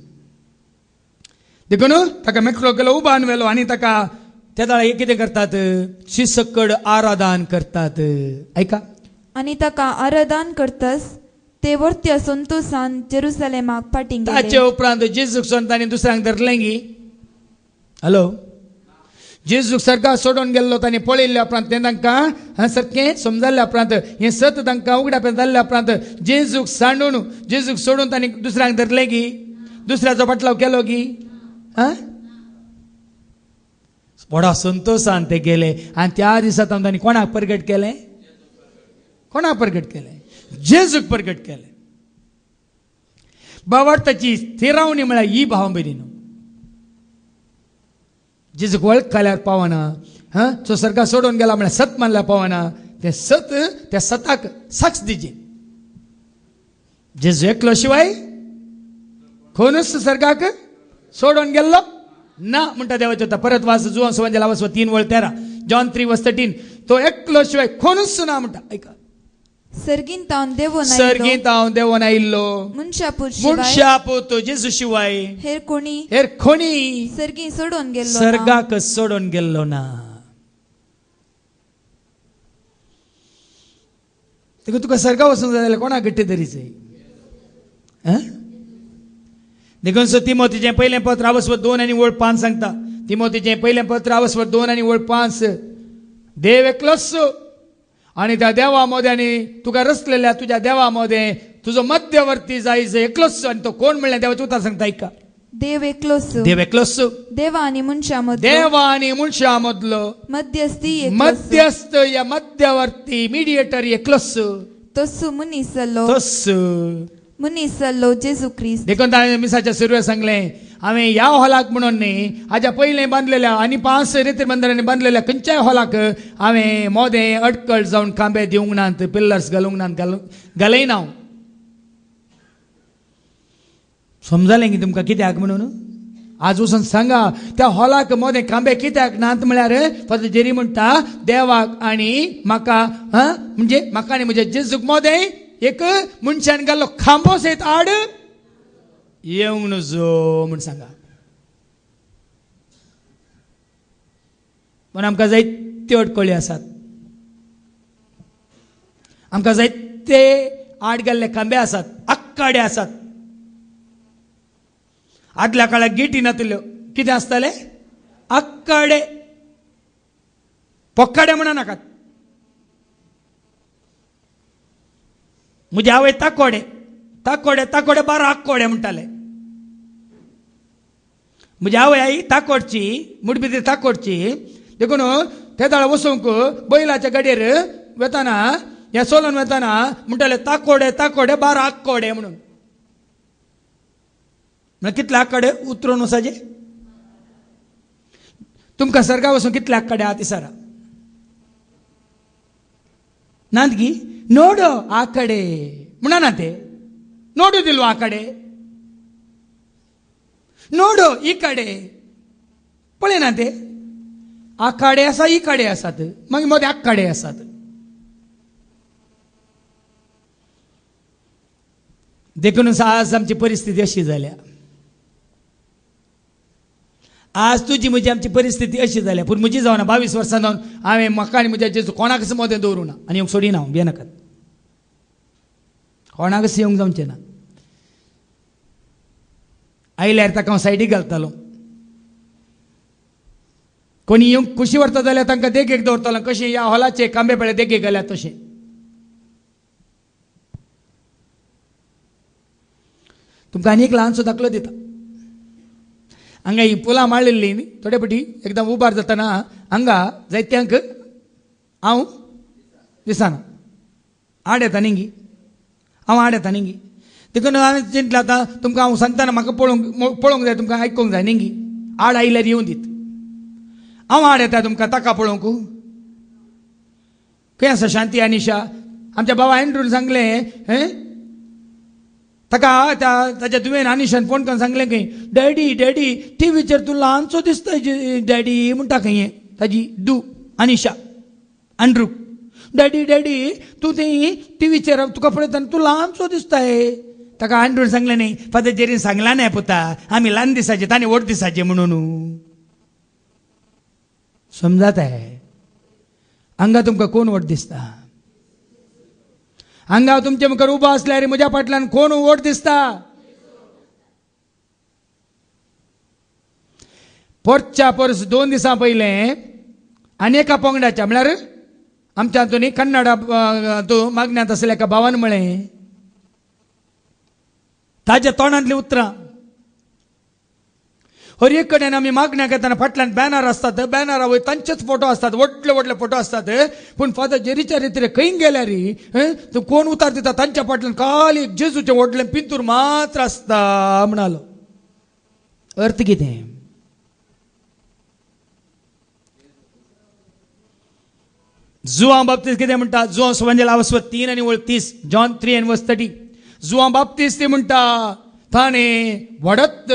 देखून ताका मेकळो केलो, उबान व्हेलो आनी ताका त्या दाळा कितें करतात? शिसकड आराधन करतात. ऐका. आणि ताका आराधन करतस ते वर्त्य संतोषान जेरुसलेमाक पाटींग गेले. ताचे उपरांत जेजूक सोडून तांणी दुसऱ्यांक धरलें गी. हॅलो. जेजूक सर्गा सोडून गेल्लो तांणी पळयल्ल्या उपरांत तें तांकां सारकें समजल्ल्या उपरांत हें सत तांकां उगडापें जाल्ल्या उपरांत जेजूक सांडून जेजूक सोडून तांणी दुसऱ्यांक धरलें गी. दुसऱ्याचो फाटलाव केलो गी. व्हडा संतोषान ते गेले. आनी त्या दिसा तांणी कोणाक प्रगट केलें? कोणाक प्रगट केलें? जेजूक प्रगट केलें. बावार्थाची स्थिरावणी म्हळ्यार ही भाव भयणीनो. जेजूक वळख केल्यार पावना. तो सर्गा सोडून गेला म्हळ्यार सत मानल्यार पावना. ते सत त्या सताक साक्ष दिजे. जेजू एकलो शिवाय कोणूच सर्गाक सोडून गेल्लो ना म्हणटा देवाचे होता. परत वाच जुवान सवंजेला वचवा 3 वळ 13. John 3 verse 13. तो एकलो शिवाय कोणूच ना म्हणटा. ऐका. सर्गींत हांव देवून आयिल्लो मनशापूत जेजू शिवाय हेर कोणी सर्गी सोडून गेल्लो सर्गाक सोडून गेल्लो ना. तुका सर्गा वचूंक जाय जाल्यार कोणाक गट्टी धरीचय? देखून तिमोथीचें पयलें पत्र आवस्वर 2 आनी वळ 5 सांगता. तिमोथीचें पयलें पत्र आवस्वर 2 आनी वळ 5. देव एकलोच आणि त्या देवामध्ये आणि तुका रचलेल्या तुझ्या देवामध्ये तुझो मध्यवर्ती जायचं एकलोच. आणि तो कोण म्हणल्यार देवाचें उतर सांगता. ऐका. देव एकलोच देवा आनी मनशा मदलो मध्यस्थ या मध्यवर्ती मिडिएटर एकलोच. तस्सू मनीस जाल्लो जेजू ख्रिस्त. देखून ताणें मिसाच्या सुरवेक सांगलें हांवें ह्या हॉलाक म्हणून न्ही हाज्या पयलें बांदलेल्या आनी 5 रेती बंदरांनी बांदलेल्या खंयच्याय हॉलाक हांवें मोदें अडकळ जावन खांबे दिवंक नात, पिल्लर्स घालूंक नात, घालयना हांव. समजलें की तुमकां कित्याक म्हणून? आज वचून सांगा त्या हॉलाक मोदें खांबे कित्याक नात म्हळ्यार फादर जेरी म्हणटा देवाक आनी म्हाका म्हणजे म्हाका आनी म्हज्या जेजूक मोदें एक मनशान घाल्लो खांबो सयत आड येवंक नजो म्हूण सांगा. पण आमकां जायत्यो अडकळ्यो आसात. आमकां जायते आड गेल्ले खांबे आसात, आक्काडे आसात. आदल्या काळाक गेटी नातल्यो. कितें आसताले? आक्काडे. पोक्काडे म्हणा नाकात. म्हजे आवय ताकोडे 12 आक्कोडे म्हणटाले. म्हजी आवय आई ताकोडची मुडबिद्री ताकोडची. देखून ते दाळ वचूंक बैलाच्या गाडयेर वताना ह्या सोलन वताना म्हणटाले ताकोडे ताकोडे 12 आक्कोडे म्हणून. म्हणजे कितले आक्कडे उतरून वसाचे तुमकां सर्गा वचून कितले आक्कडे आहा तिसारा नांदगी नोडो आकडे म्हणा ना ते नोडू दिलो आकडे नोडो ई कडे पळय ना ते आखाडे आसा ई कडे आसात मागीर मदें आक्कडे आसात. देखूनच आज आमची परिस्थिती अशी जाल्या. आज तुजी म्हजी आमची परिस्थिती अशी जाल्या. पूण म्हजी जावना 22 वर्सां जावन हांवें म्हाका आनी म्हज्या जेजू कोणाकच मदें दवरूं ना आनी हांव सोडिना हांव भियेनाकात कोणाकच येवंक जावचें ना. आयल्यार ताका हांव सायडीक घालतालो. कोणी येवंक खुशी व्हरता जाल्यार तांकां देगेक दवरतालो. कशें ह्या हॉलाचे कांबे पेळे देगेक गेल्यात तशें. तुमकां आनी एक ल्हानसो दाखलो दिता. हांगा ही पुलां माळिल्लीं न्ही थोडे फावटी एकदम उबार जातना हांगा जायत्यांक हांव दिसना आड येता न्ही हांव आड येता न्ही देखून हांवें चिंतलें आतां तुमकां हांव सांगतना म्हाका पळोवंक जाय तुमकां आयकूंक जाय न्ही आड आयल्यार येवं दीत. हांव आड येता तुमकां ताका पळोवंक खंय आसा शांती आनिशा. आमच्या भावा एंड्रून सांगलें ताका ताच्या तुवें आनिशान फोन करून सांगलें खंय डॅडी डॅडी टीव्हीचेर तूं ल्हानसो दिसता डॅडी म्हणटा खंय ताजी दू आनिशा अंड्रू डॅडी डॅडी तूं थंय टीव्हीचेर तुका पळयतना तूं ल्हानसो दिसताय. ताका अंड्रून सांगलें न्ही फादर जेरीन सांगला न्ही पुता आमी ल्हान दिसाचे तांणी व्हड दिसाचे म्हणून समजाताय. हांगा तुमकां कोण व्हड दिसता हांगा तुमचे मुखार उबो आसल्यार म्हज्या फाटल्यान कोण व्हड दिसता. परच्या परस 2 दिसां पयलें आनी एका पंगडाच्या म्हळ्यार आमच्या हातून कन्नडा तूं मागण्यांत आसल्या एका भावान म्हळें ताच्या तोंडांतलीं उतरां हर एक कडेन आमी मागण्याक येतना फाटल्यान बॅनर आसतात बॅनरा वयर तांचेच फोटो आसतात व्हडले व्हडले फोटो आसतात. पूण फादर जेरीच्या रितीन खंय गेल्यार तूं कोण उतार दिता तांच्या फाटल्यान खाली एक जेजूचें व्हडलें पिंतूर मात्र आसता म्हणालो. अर्थ कितें जुआं बाबतींत कितें म्हणटा जुआं सुवांजेला 3:30 जॉन 3:30 जुआं बाबतींत ती म्हणटा ताणें वडत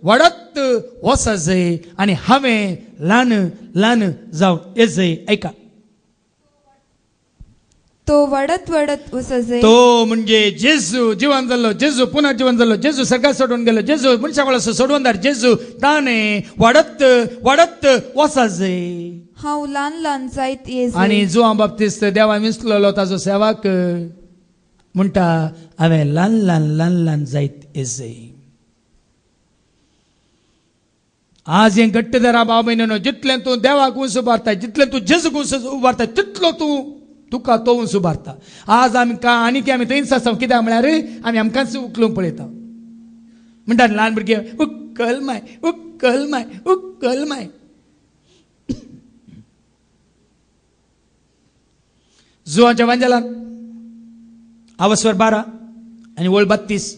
वडत वचजय आनी हांवें ल्हान ल्हान जावन येजय. ऐका तो वडत वडत वचजय तो म्हणजे जेजू जिवन जाल्लो जेजू पुनर्जीवन जाल्लो जेजू सगळ्याक सोडून गेलो जेजू मनशा वांगडा सोडवंदार जेजू ताणें वडत वडत वचजय. हांव ल्हान ल्हान जायत येजय. आनी जुआं बाबतींत देवान विसरलेलो ताजो सेवाक म्हणटा हांवें ल्हान ल्हान ल्हान ल्हान जायत येजय. आज हें घट्ट धरा भाव भयणीनो जितलें तूं देवाक उंच उबारता जितलें तूं जेजूक उंच उबारता तितलो तूं तुका तो उंच उबारता. आज आमी थंयच आसा कित्याक म्हळ्यार आमी आमकांच उखलूंक पळयता म्हणटा ल्हान भुरगे उक्कल माय उक्कल माय उक्कल माय. जुआंच्या वांजेलान आवस्वर 12 आनी वळ 32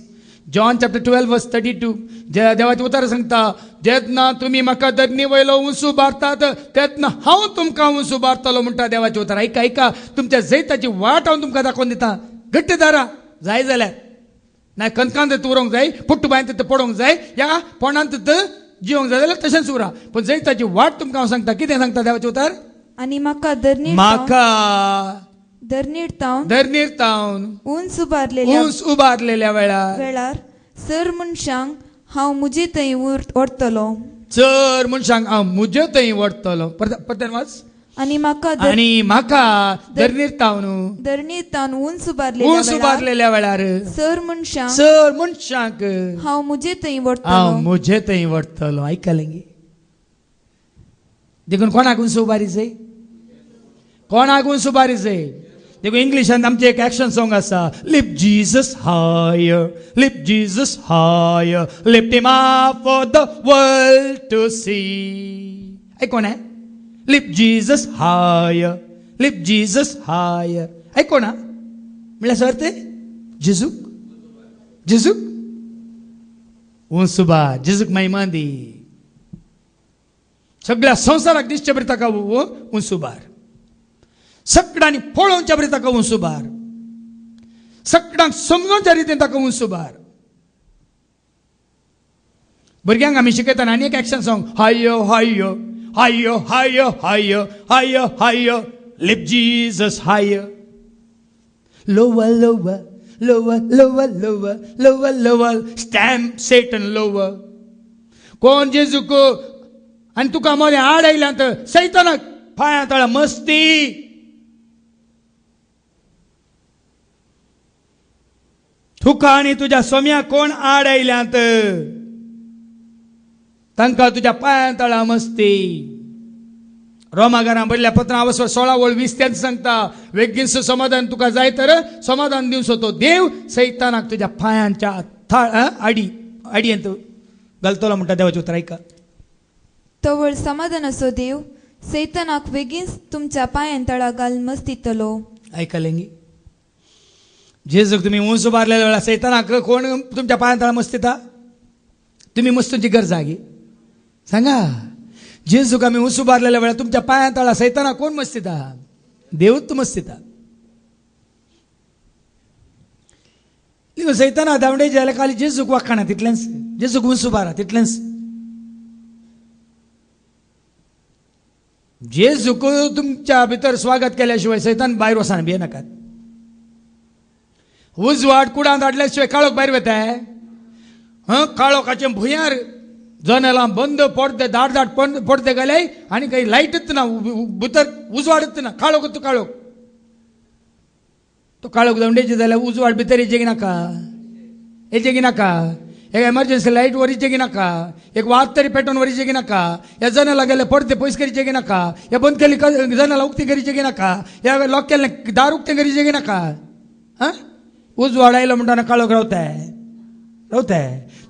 जॉन चॅप्टर 12:32 देवाचे उतर सांगता जेन्ना तुमी म्हाका धरणी वयलो उंच उबारतात तेन्ना हांव तुमकां उंच उबारतलो म्हणटा देवाचे उतर. ऐका ऐका तुमच्या जैताची वाट हांव तुमकां दाखोवन दिता. घट्ट दारा जाय जाल्यार ना कणकांत उरोंक जाय पुट्ट बांयत पडोवंक जाय या पोंडांत जिवंक जाय जाल्यार तशेंच उरा. पूण जैताची वाट तुमकां हांव सांगता कितें सांगता देवाचे उतर आनी म्हाका धरणीर तावन उंच उबारलेल्या वेळार सर मनशांक हांव मुजे थंय व्हरतलो. चर मनशांक हांव मुजे थंय व्हरतलो. परत वाच आनी म्हाका धरणीर तावन उंच उबारलेल्या वेळार सर मनशांक हांव मुजे थंय व्हरतलो. आयकलें गे देखून कोणाक उंच उबारीचंय कोणाक उंच उबारीचंय. देखो इंग्लिशान आमचे एक एक्शन सॉंग आसा lift Jesus higher lift Jesus higher lift him up for the world to see. आयकोन लिफ्ट जीसस हायर ऐको ना म्हणल्यार सर ते जेजूक जेजूक उंचुबार जेजूक महिमा दी सगळ्या संवसाराक दिसचे बरी ताका उंचुबार सगळ्यांनी पळोवच्या बरी ताका उंचुबार सगळ्यांक समजोवच्या रितीन ताका उंचुबार भुरग्यांक आमी शिकयतना आनी एक एक्शन सॉंग हायो higher higher higher higher higher higher lift Jesus higher lower lower lower lower lower lower lower stamp Satan lower कोण जेजूक आनी तुका मोले आड आयल्यात सैतानाक पांयां तळा मस्ती तुका आनी तुज्या सोम्या कोण आड आयल्यात तांकां तुज्या पांयां तळा मस्ती रोमाकारां बरयल्या पत्रां 16:20 सांगता वेगीनसो समाधान तुका जाय तर समाधान दिवचो तो देव सैतानाक तुज्या पांयांच्या आडी आडयेंत घालतलो म्हणटा देवाचें उतर ऐका तवळ समाधानाचो देव सैतानाक बेगीन तुमच्या पांयां तळा घाल मस्तितलो ऐकलें गी जेजूक तुमी उंच उबारलेल्या वेळार सैतानाक कोण तुमच्या पांयां तळा मस्तिता तुमी मस्तीची गरज गी सांगा जेजूक आमी उंच उबारलेल्या वेळार तुमच्या पांयां तळा सैतानाक कोण मस्तिता देवूच मस्तिता सैताना धांवडे जाल्यार खाली जेजूक वाखाणा तितलेंच जेजूक उंच उबारा तितलेंच जेजूक तुमच्या भितर स्वागत केल्या शिवाय सैतान भायर वचना भियेनाकात उजवाड कुडांत धाडल्या शिवाय काळोख भायर वताय काळोखाचे भुंयार जनेलां बंद पडदे धाड धाड पडदे गेले आनी काही लायटच ना भितर उजवाडच ना काळोखच काळोख तो काळोख धांवडेचे जाल्यार उजवाड भितर येचें नाका येचें नाका एक एमर्जन्सी लायट वरीचे की नाका एक वात तरी पेटोवन वरीचे की नाका या जनाला गेले पडदे पयस करीचे की नाका या बंद केली जनाला उक्ती करीचे की नाका या लॉक केले दार उक्ते करीचे की नाका उजवाड आयलो म्हणटाना काळोख रावताय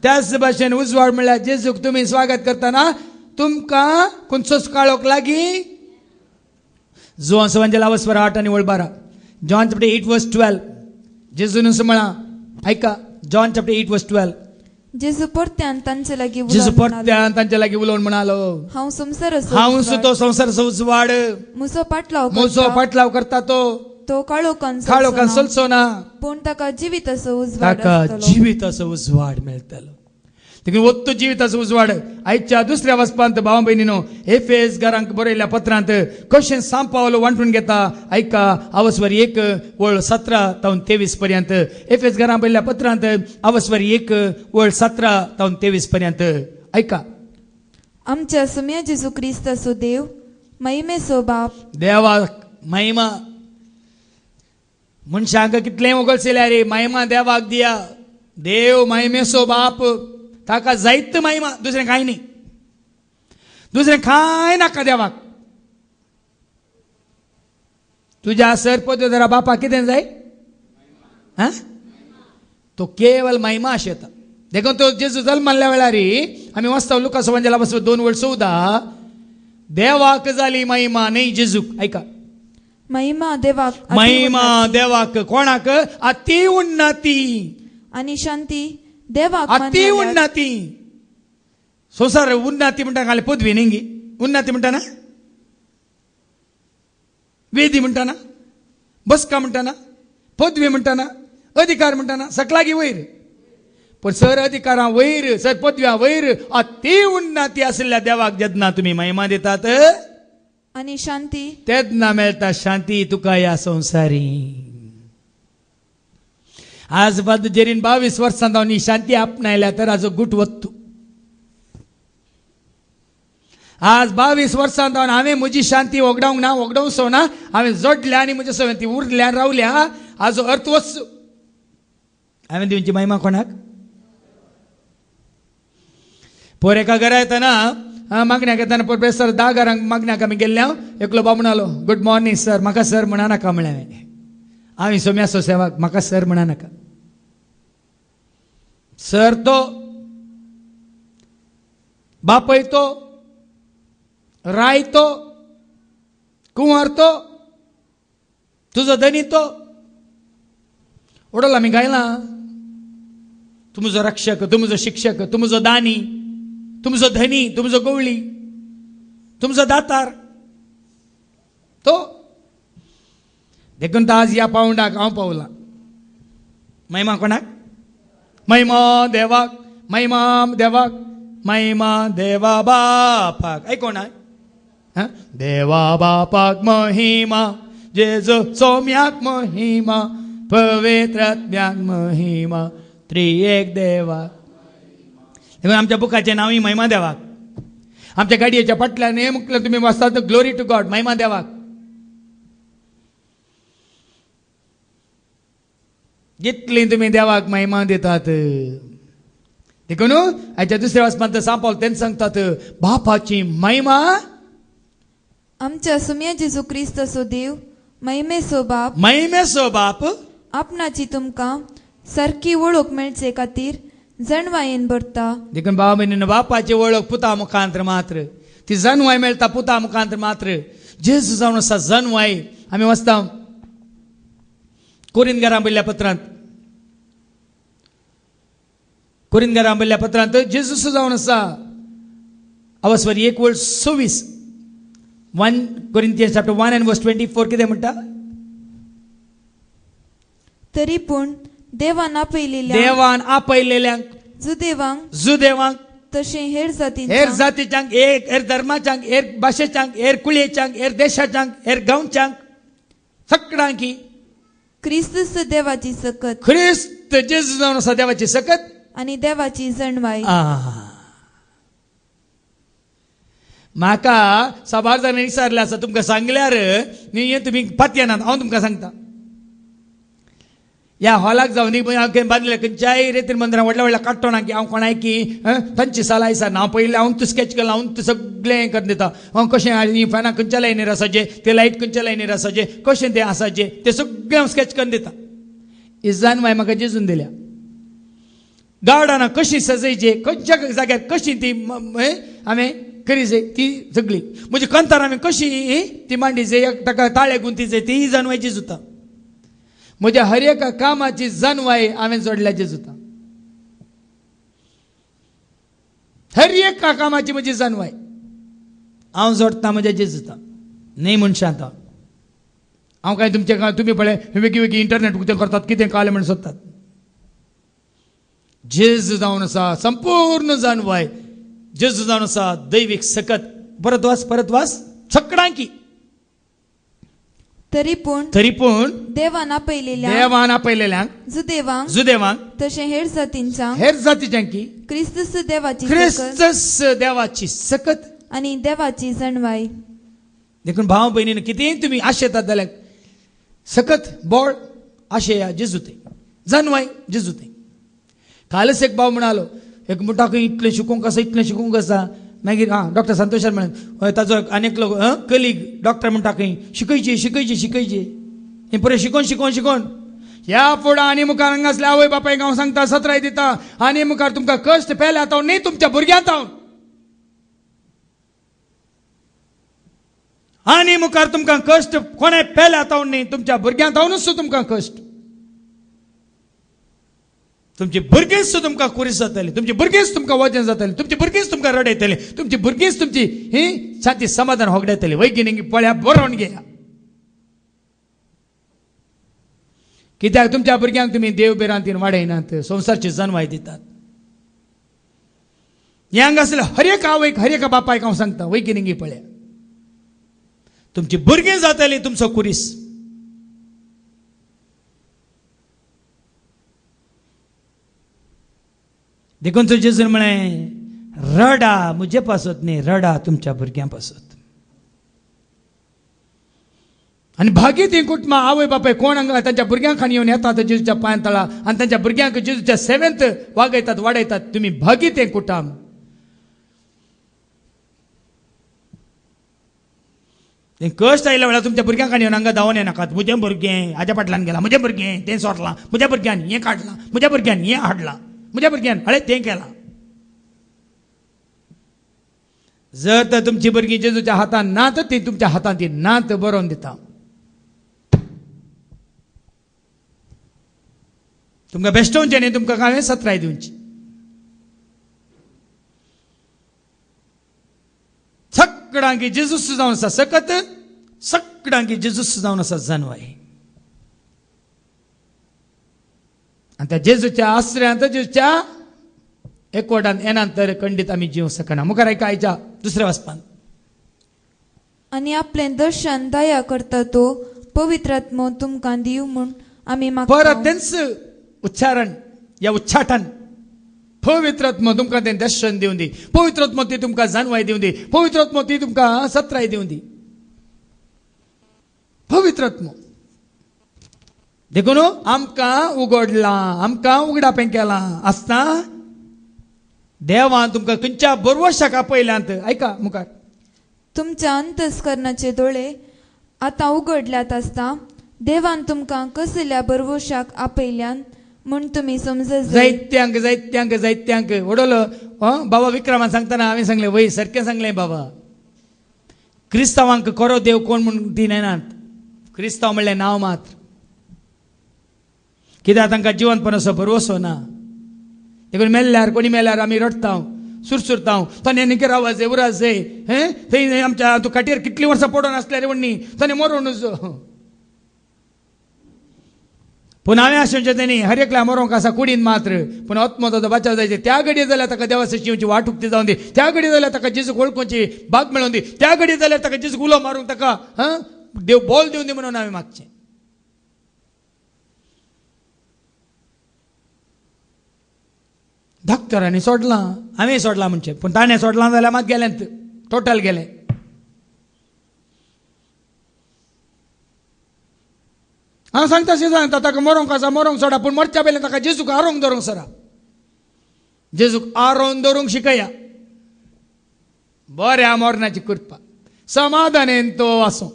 त्याच भाशेन उजवाड म्हणल्यार जेजूक तुमी स्वागत करतना तुमकां खंयचोच काळोख लागी जो सवंजला वस्वर 8 आणि 12 जॉन चॅप्टर 8:12 जेजून म्हणा ऐका जॉन चॅप्टर 8:12 जेजू परत्यान तांचे लागीं जेजू परत्यान तांचे लागीं उलोवन म्हणालो हांव संसार हांव तो संसाराचो उजवाड म्हजो पाटलाव करता तो काळोखान चलचो ना पूण ताका जिविताचो उजवाड ताका जिविताचो उजवाड मेळटलो देखीन वत्तो जिविताचो उजवाड आयच्या दुसऱ्या वचपांत भावा भयणीनो एफेस घरांक बरयल्ल्या पत्रांत कशें सांपावलो वांटून घेता ऐका अवस्वर 1:17-23 पर्यंत एफेस घरांक बरयल्ल्या पत्रांत अवस्वर 1:17-23 पर्यंत ऐका आमच्या सुम्या जेजू क्रिस्ताचो देव महिमेचो बाप देवाक महिमा मनशांक कितलें वगळसिल्या रे महिमा देवाक दिया देव महिमेचो बाप ताका जायत महिमा दुसरें कांय न्ही दुसरें कांय नाका देवाक तुज्या सरपदरा बापाक कितें जाय तो केवल महिमा आशेता देखून तो जेजू जल्माल्या वेळार आमी वाचता लुका सवंजला 2:14 देवाक जाली महिमा न्ही जेजूक ऐका महिमा देवाक कोणाक अति उन्नती आणि शांती देवाक अति उन्नती संसार उन्नती म्हणटा खाली पदवी न्ही उन्नती म्हणटा ना वेदी म्हणटा ना बसका म्हणटा ना पदवी म्हणटा ना अधिकार म्हणटा ना सकलागी वयर पण सर अधिकारां वयर सर पदव्या वयर अति उन्नती आसलेल्या देवाक जेन्ना तुमी महिमा दितात आणि शांती तेन्ना मेळटा शांती तुका ह्या संवसारी आज बाद जेरीन 22 वर्सां जावन ही शांती आपणायल्या तर हाजो गुट वत्तू आज 22 वर्सां जावन हांवें म्हजी शांती वगडावंक ना वगडावचो ना हांवें जोडल्या आनी म्हज्या सवय ती उरल्या रावल्या हाजो अर्थ वचचो हांवें दिवची महिमा कोणाक पोर एका घरा येतना मागण्याक येताना प्रोफेसर 10 घरांक मागण्याक आमी गेल्ले एकलो बाब म्हणालो गुड मॉर्निंग सर म्हाका सर म्हणा नाका म्हळें हांवें हांव सोम्याचो सेवाक म्हाका सर म्हणा नाका सर तो बापय तो राय तो कुंवर तो तुझो धनी तो ओडला मी गायला तुमचो रक्षक, तुमचो शिक्षक, तुमचो दानी, तुमचो धनी, तुमचो गवळी, तुमचो दातार तो. देखून तर आज या पाऊंडाक हांव पावला. महिमा कोणाक? महिमा देवाक, महिमा देवाक, महिमा देवा बापाक. ऐको ना, देवा बापाक महिमा, जेजू सौम्याक महिमा, पवित्रात्म्याक महिमा, त्रिएक देवा. देखून आमच्या बुकाचे नाव ही महिमा देवाक. आमच्या गाडयेच्या पटल्यान हे म्हटलं तुम्ही वाचतात ग्लोरी टू गॉड, महिमा देवाक. जितली तुम्ही देवाक महिमा देतात. देखून आयच्या दुसऱ्या वचपांत सांपावल तेच सांगतात बापाची महिमा. आमच्या सुम्या जेजू क्रिस्तसो देव, महिमेसो बाप, महिमेसो बाप आपणाची तुमकां सारकी वळख मेळचे खातीर जणवायेन भरता. देखून भाव बहिणीनं बापाची वळख पुता मुखांतर मात्र, ती जणवाय मेळटा पुता मुखांतर मात्र. जेजू जावन आसा जणवाय. आमी वाचता कोरिंथीकारांक बरयल्ल्या पत्रांत, कोरिंथीकारांक बरयल्ल्या पत्रांत जेजूस जावन आसा. अवस्वर 1:26 1 Corinthians chapter 1 and verse 24 कितें म्हणटा? तरी पूण देवान आपयलेल्या, देवान आपयलेल्यांक, जुदेवांक तशें हेर हेर जातीच्यांक, हेर धर्माच्यांक, हेर भाशेच्यांक, हेर कुळयेच्यांक, हेर देशाच्यांक, हेर गांवच्यांक, सगळ्यांक क्रिस्त देवाची सकत, ख्रिस्त जेजू जावन आसा देवाची सकत आनी देवाची जणवाय. म्हाका साबार जाणांनी विचारलें आसा, तुमकां सांगल्यार न्ही तुमी पातयेनात. हांव तुमकां सांगता, ह्या हॉलाक जावन हांव बांदलें खंयच्याय रेतीन मंदिरां व्हडल्या व्हडल्या काडटो ना की हांव कोणाय की तांची साला दिसा हांव पयलें हांव तूं स्केच केलां, हांव तूं सगळें हें करून दिता. हांव कशें फॅनाक खंयच्या लायनीर आसाचे, ते लायट खंयच्या लायनीर आसाचे, कशें तें आसाचे, ते सगळें हांव स्केच करून दिता. इजान माय म्हाका जेजून दिल्या. गार्डनां कशीं सजयचे, खंयच्या जाग्यार कशीं ती हांवें करीचे, ती सगळी म्हजी कंथार हांवें कशी ती मांडीचे, ताका ताळे गुंतीचे, ती जानवायची जुता. म्हज्या हर एका कामाची जानवाय हांवें जोडल्या जेजुता. हर एका कामाची म्हजी जानवाय हांव जोडटा म्हज्या जेजुता, न्ही मनशांत. हांव काय तुमचे तुमी पळय वेगळी वेगळी इंटरनेट कितें करतात, कितें कालें म्हण सोदतात. जेजू जावन आसा संपूर्ण जानवाय, जेजू जावन आसा दैवीक सकत. परत वास सगळ्यांकी. तरी पूण देवान आपयलेल्यांक, जुदेवांक तशें हेर जातीच्यांकी क्रिस्त देवाची सकत आनी देवाची जणवाय. देखून भाव भयणीन कितेंय तुमी आशेतात जाल्यार सकत बोळ आशेया जेजुते, जानवाय जेजुते. कालच एक भाव म्हणालो, एक म्हणटा इतलें शिकूंक आसा. मागीर डॉक्टर संतोष म्हण ताजो आनीक लोक कलीग डॉक्टर म्हणटा खंय शिकयचे हें बरें शिकोवन ह्या फुडें आनी मुखार हांगासल्या आवय बापायक हांव सांगता, सत्राय दिता, आनी मुखार तुमकां कश्ट पेल्यात न्ही तुमच्या भुरग्यांत. आनी मुखार तुमकां कश्ट कोणें पेल्यात न्ही तुमच्या भुरग्यांत तुमकां कश्ट. तुमची भुरगींच तुमकां कुरीस जातली, तुमची भुरगींच तुमकां वजन जातली, तुमची भुरगींच तुमकां रडयतली, तुमची भुरगींच तुमची ही शांती समाधान होगडयतली. वैगिनिकी पळया बरोवन घेया. कित्याक तुमच्या भुरग्यांक तुमी देव बिरांतीन वाडयनात, संवसारची जानवाय दितात. हें हांगा आसलें हर एक आवयक हर एका बापायक हांव सांगता, वैगिनिकी पळया, तुमची भुरगीं जातली तुमचो कुरीस. देखून तो जेजून म्हळें रडा म्हजे पासत न्ही, रडा तुमच्या भुरग्यां पासत. आनी भागी ती कुटुंबां आवय बापाय कोण हांगा तांच्या भुरग्यां खाण येवन येतात जेजूच्या पांयां तळा आनी तांच्या भुरग्यांक जेजूच्या सेवेंत वागयतात, वाडयतात. तुमी भागी तें कुटुंब. कश्ट आयल्या वेळार तुमच्या भुरग्यांक येवन हांगा धांवून येनाकात. म्हजें भुरगें हाज्या फाटल्यान गेलां, म्हजें भुरगें तें सोरलां, म्हज्या भुरग्यान हें काडलां, म्हज्या भुरग्यान हें हाडलां, म्हज्या भुरग्यान तें केलां. जर तर तुमची भुरगीं जेजूच्या हातान नात, ती तुमच्या हातान ती नात बरोवन दिता. तुमकां बेश्टोवचें न्ही, तुमकां हांवें सत्राय दिवची. सगळ्यांकी जेजूस जावन आसा सकत, सगळ्यांकी जेजूस जावन आसा जानवाय. आनी त्या जेजूच्या आश्रयांत, जेजूच्या एकवटान येनांतर खंडीत आमी जीव सकना. मुखार आयका आयच्या दुसऱ्या वाचपान. आनी आपलें दर्शन दया करता तो पवित्र आत्मो तुमकां दिव म्हूण आमी परत मागता. तेंच उच्चारण या उच्चाटन. पवित्र आत्मो तुमकां तें दर्शन दिवन दी, पवित्र आत्मो ती तुमकां जानवाय दिवन दी, पवित्र आत्मो ती तुमकां सत्राय दिवन दी. पवित्र आत्मो देखून आमकां उगडला, आमकां उगडापें केलां आसता देवान तुमकां खंयच्या बरवशाक आपयल्यांत. ऐका मुखार. तुमच्या अंतस्करणाचे दोळे आतां उगडल्यात आसता देवान तुमकां कसल्या बरवशाक आपयल्यान म्हूण तुमी समजत जाय. जायत्यांक जायत्यांक जायत्यांक वडलो बाबा विक्रमान सांगतना हांवें सांगलें वय सारकें सांगलें बाबा. क्रिस्तांवांक खरो देव कोण म्हूण ती नेनात. क्रिस्तांव म्हणलें नांव मात्र. कित्याक तांकां जिवंतपणाचो भरवसो ना. देखून मेल्ल्यार कोणी मेल्यार आमी रडटा, सुरसुरता. ताणें निकेर आवाज उराज थंय आमच्या तूं काटेर कितलीं वर्सां पडून आसल्या रे म्हणणी ताणें मरूनच. पूण हांवें आशेचें तेणी हर एकल्या मरोंक आसा कुडीन मात्र. पूण आत्मो ताचो बचाव जायचे. त्या घडये जाल्यार ताका देवाची शिवची वाट उक्ती जावन दी. त्या घडये जाल्यार ताका जेजूक वळखुची भाग मेळोवन दी. त्या घडये जाल्यार ताका जेजूक उलो मारूंक ताका देव बोल दिवन दी म्हणून हांवें मागचें. डॉक्टरांनी सोडलां, हांवें सोडलां म्हणचें. पूण ताणें सोडलां जाल्यार मात गेलें, टोटल गेलें. हांव सांगता अशें सांगता ताका मरोंक आसा मरोंक सोडा, पूण मरच्या पयलें ताका जेजूक आरोंक धरूंक सरा. जेजूक आरोवन धरूंक शिकया. बऱ्या मरणाची कृपा. समाधानेन तो वाचो,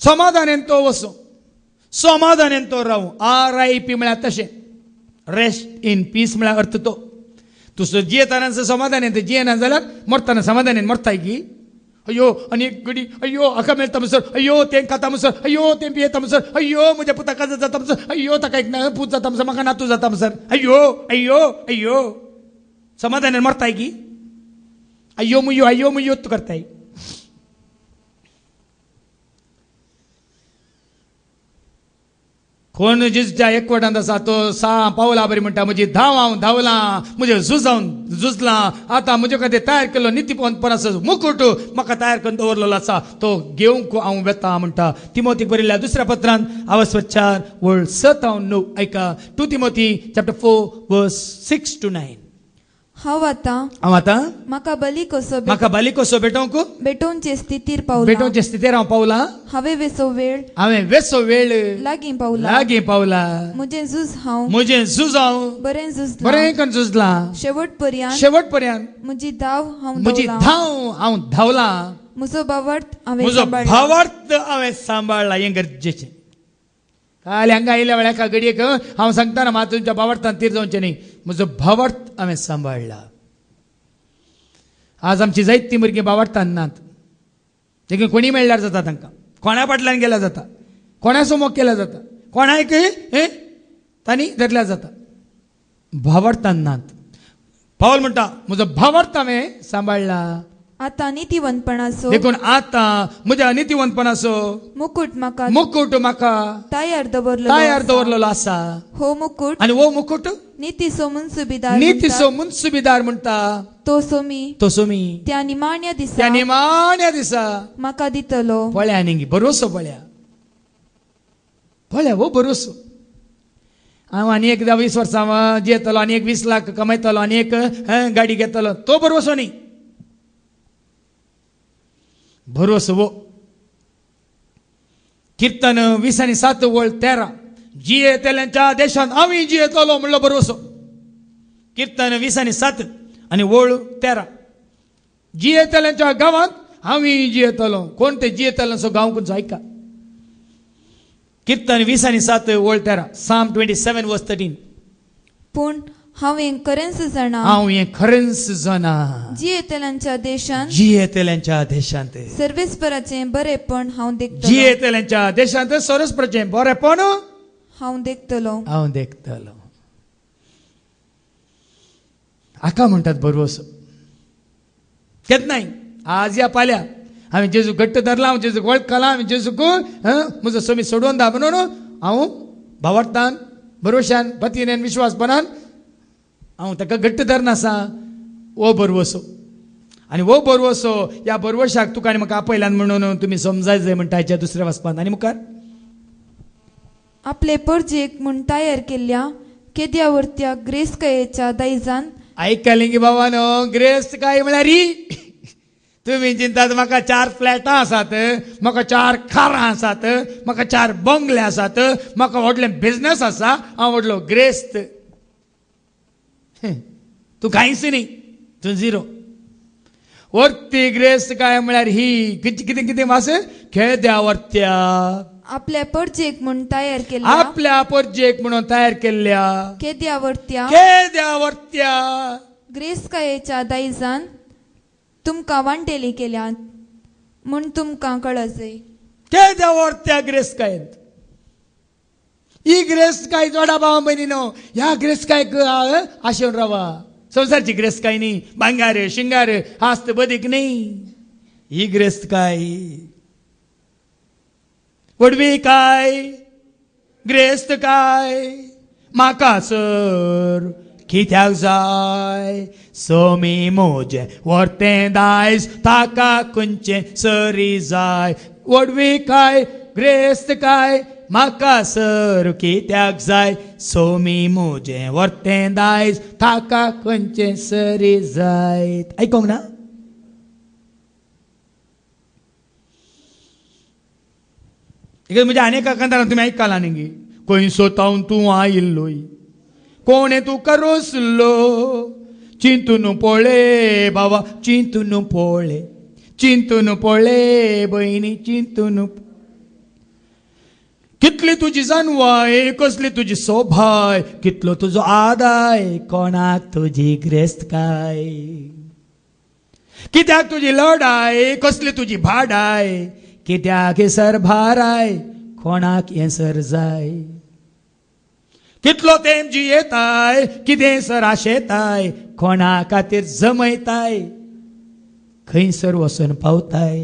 समाधानेन तो वचो, समाधानेन तो रावूं. RIP म्हळ्यार तशें रेस्ट इन पीस म्हळ्यार अर्थ तो. तुजो जियेताना समाधान जियेना जाल्यार मरतना समाधान मरताय की. अयो आनी एक घडी अयो हाका मेळटा म्हणसर, अयो तें खाता म्हणसर, अयो तें पियेता म्हणसर, अयो म्हज्या पुताक काजर जाता म्हणसर, अयो ताका एक पूत जाता म्हणसर, म्हाका नातू जाता म्हणसर, अयो अयो अयो समाधान मरताय की. अयो मुयो तू करताय. कोण जेजूच्या एकवटांत आसा तो पावला बरी म्हणटा. म्हजी धांव हांव धांवलां, म्हजें झुजलां. आतां म्हजे खातीर तयार केल्लो नितीपणपणाचो मुकुट म्हाका तयार करून दवरलेलो आसा, तो घेवंक हांव वेता म्हणटा. तिमोथीक बरयल्ल्या दुसऱ्या पत्रांत आवस्वत 4 वळ 7 ta 9 ऐका. 2 Timothy chapter 4 verse 6 to 9. हांव आतां म्हाका बली कसो बेटोवचे स्थितीर पावला. हांवें वेसो वेळ लागीं पावला. म्हजें झूज हांव बरें झुजलां. शेवट पर्यंत म्हजी धांव हांव धांवलां. म्हजो भावार्थ हांवें सांबाळला. हें गरजेचें. काल हांगा आयल्या वेळार एका घडयेक हांव सांगतना मात तुमच्या भावार्थान तीर जावचें न्ही. म्हजो भावार्थ हांवें सांबाळला. आज आमची जायतीं भुरगीं भावार्थान नात. देखून कोणी मेळ्ळ्यार जाता तांकां, कोणा फाटल्यान गेल्यार जाता, कोणा समोर केल्यार जाता, कोणाक तांणी धरल्यार जाता. भावार्थान नात. पावल म्हणटा म्हजो भावार्थ हांवें सांबाळला. आतां नितीवंतपणाचो देखून आतां म्हज्या नितीवंतपणाचो मुकुट म्हाका तयार दवरलेलो आसा. हो मुकुट आनी हो मुकुट नीतीचो मुनसुबीदार म्हणटा तो सोमी त्या निमाण्या दिसा म्हाका दितलो. पळया न्ही भरोसो. पळया हो भरोसो. हांव आनी एक 20 वर्सां जियेतलो, आनी एक 20 लाख कमयतलो, आनी एक गाडी घेतलो, तो भरोसो न्ही. भरोसो वो. कीर्तन 20:7 वळ 13 जियेतल्यांच्या देशांत हांवें जियेतलो म्हणलो भरोसो. कीर्तन 20:7 आनी वळ 13 जियेतल्यांच्या गांवांत हांवें जियेतलो. कोण ते जियेतल्यांचो गांव खंयचो ऐका. कीर्तन 20:7 वळ 13 Psalm 27 verse 13. पूण हांवें खरेंच जाणा जियेतल्यांच्या देशांत सर्वेस्पराचें बरेपण हांव देखतलो. जियेतल्यांच्या देशांत सर्वेस्पराचें बरेपण हांव देखतलो. हांव देखतलो. हाका म्हणटात बरवसो. केन्नाय आज या फाल्यां हांवें जेजू घट्ट धरला, हांव जेजूक वळखला, हांवें जेजूक म्हजो स्वामी सोडून दा म्हणून हांव भावार्थान भरोशान पतीन विश्वासपणान हांव ताका घट्ट धरना आसा. वो बरवसो. आनी वो बरवसो ह्या बरवशाक तुका आनी म्हाका आपयल्यान म्हणून तुमी समजाय जाय म्हणटा हेच्या दुसऱ्या वाचपान. आनी मुखार आपले परजेक म्हूण तयार केल्ल्या केद्यावरत्या ग्रेस्कायेच्या दायजान आयकलें गे बाबानो, ग्रेस्त काय म्हळ्यार तुम्ही चिंतात म्हाका 4 फ्लॅटां आसात, म्हाका 4 कारां आसात, म्हाका 4 बंगले आसात, म्हाका व्हडलें बिझनस आसा, हांव व्हडलो ग्रेस्त. तूं कांयच न्ही, तूं झिरो. वर्ती ग्रेस्त काय म्हळ्यार ही कितें कितें वास केद्यावरत्या आपल्या परजेक म्हूण तयार केल्ल्या आपल्या परजेक म्हणून तयार केल्ल्या केद्यावरत्या ग्रेस्कायेच्या दायजान तुमकां वांटेली केल्या म्हूण तुमकां कळसय. केद्यावरत्या ग्रेस्कायेंत ही ग्रेस्काय जोडा भावा भयणीनो, ह्या ग्रेस्कायक आशेवन रावा. संवसारची ग्रेस्काय न्ही, भांगार शिंगार आस्त बदीक न्ही. ही ग्रेस्काय वडवी काय ग्रेस्त काय म्हाका सर कित्याक जाय. सोमी मोजे वर्तें दायज ताका खंयचे सरी जाय. वडवी काय ग्रेस्त काय म्हाका सर कित्याक जाय. सोमी मोजे वर्तें दायज ताका खंयचे सरी जाय. आयकोंक ना. म्हणजे अनेक कांतारां तुमी आयकला न्ही. खंय सोतावन तूं आयिल्लोय, कोणे तुका रोसलो. चिंतून पळय बाबा, चिंतून पळय, चिंतून पळय भयणी, चिंतून. कितली तुजी जानवाय, कसली तुजी सोभाय, कितलो तुजो आदाय, कोणाक तुजी ग्रेस्तकाय. कित्याक तुजी लढाय, कसली तुजी भाडाय, कित्याक हेसर भाराय, कोणाक हेसर जाय. कितलो तेंप जियेताय, कितें सर आशेताय, कोणा खातीर जमयताय, खंयसर वचून पावताय.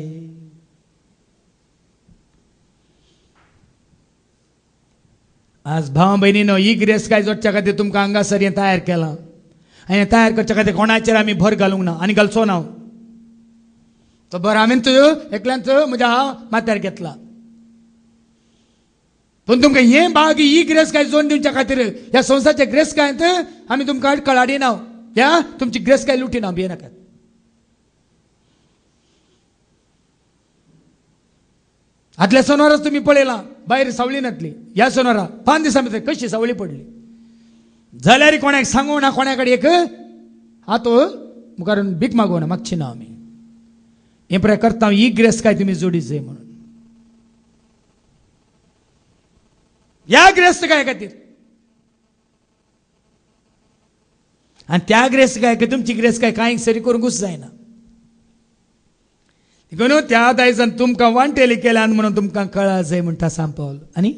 आज भाव भयणीनो, ही ग्रेस्काय जोडच्या खातीर तुमकां हांगासर हें तयार केलां. आनी तयार करच्या खातीर कोणाचेर आमी भर घालूंक ना आनी घालचो ना. तो भर हांवें एकल्याच म्हज्या माथ्यार घेतला. पण तुमकां हें भाग ही ग्रेस्काय जोडून दिवच्या खातीर ह्या संवसाराच्या ग्रेस्कायेंत आमी तुमकां कळाडी ना. ह्या तुमची ग्रेस्काय लुटिना, भियेनाकात. आदल्या सोनवाराच तुम्ही पळयलां भायर सावळी नातली. ह्या सोनवारा 5 दिसां भितर कशी सावळी पडली. जाल्यार कोणाक सांगू ना, कोणा कडेन एक हातो मुखार भीक मागूं ना, मागची ना आमी. हे प्रकार करता ही ग्रेस्काय तुमी जोडी जाय म्हणून. ह्या ग्रेस्काय खातीर आनी त्या ग्रेस्काय तुमची ग्रेस्काय कांय सरी करूंकूच जायना. देखून त्या दायजान तुमकां वांटेली केल्यान म्हणून तुमकां कळा जाय म्हणटा सांत पावल. आनी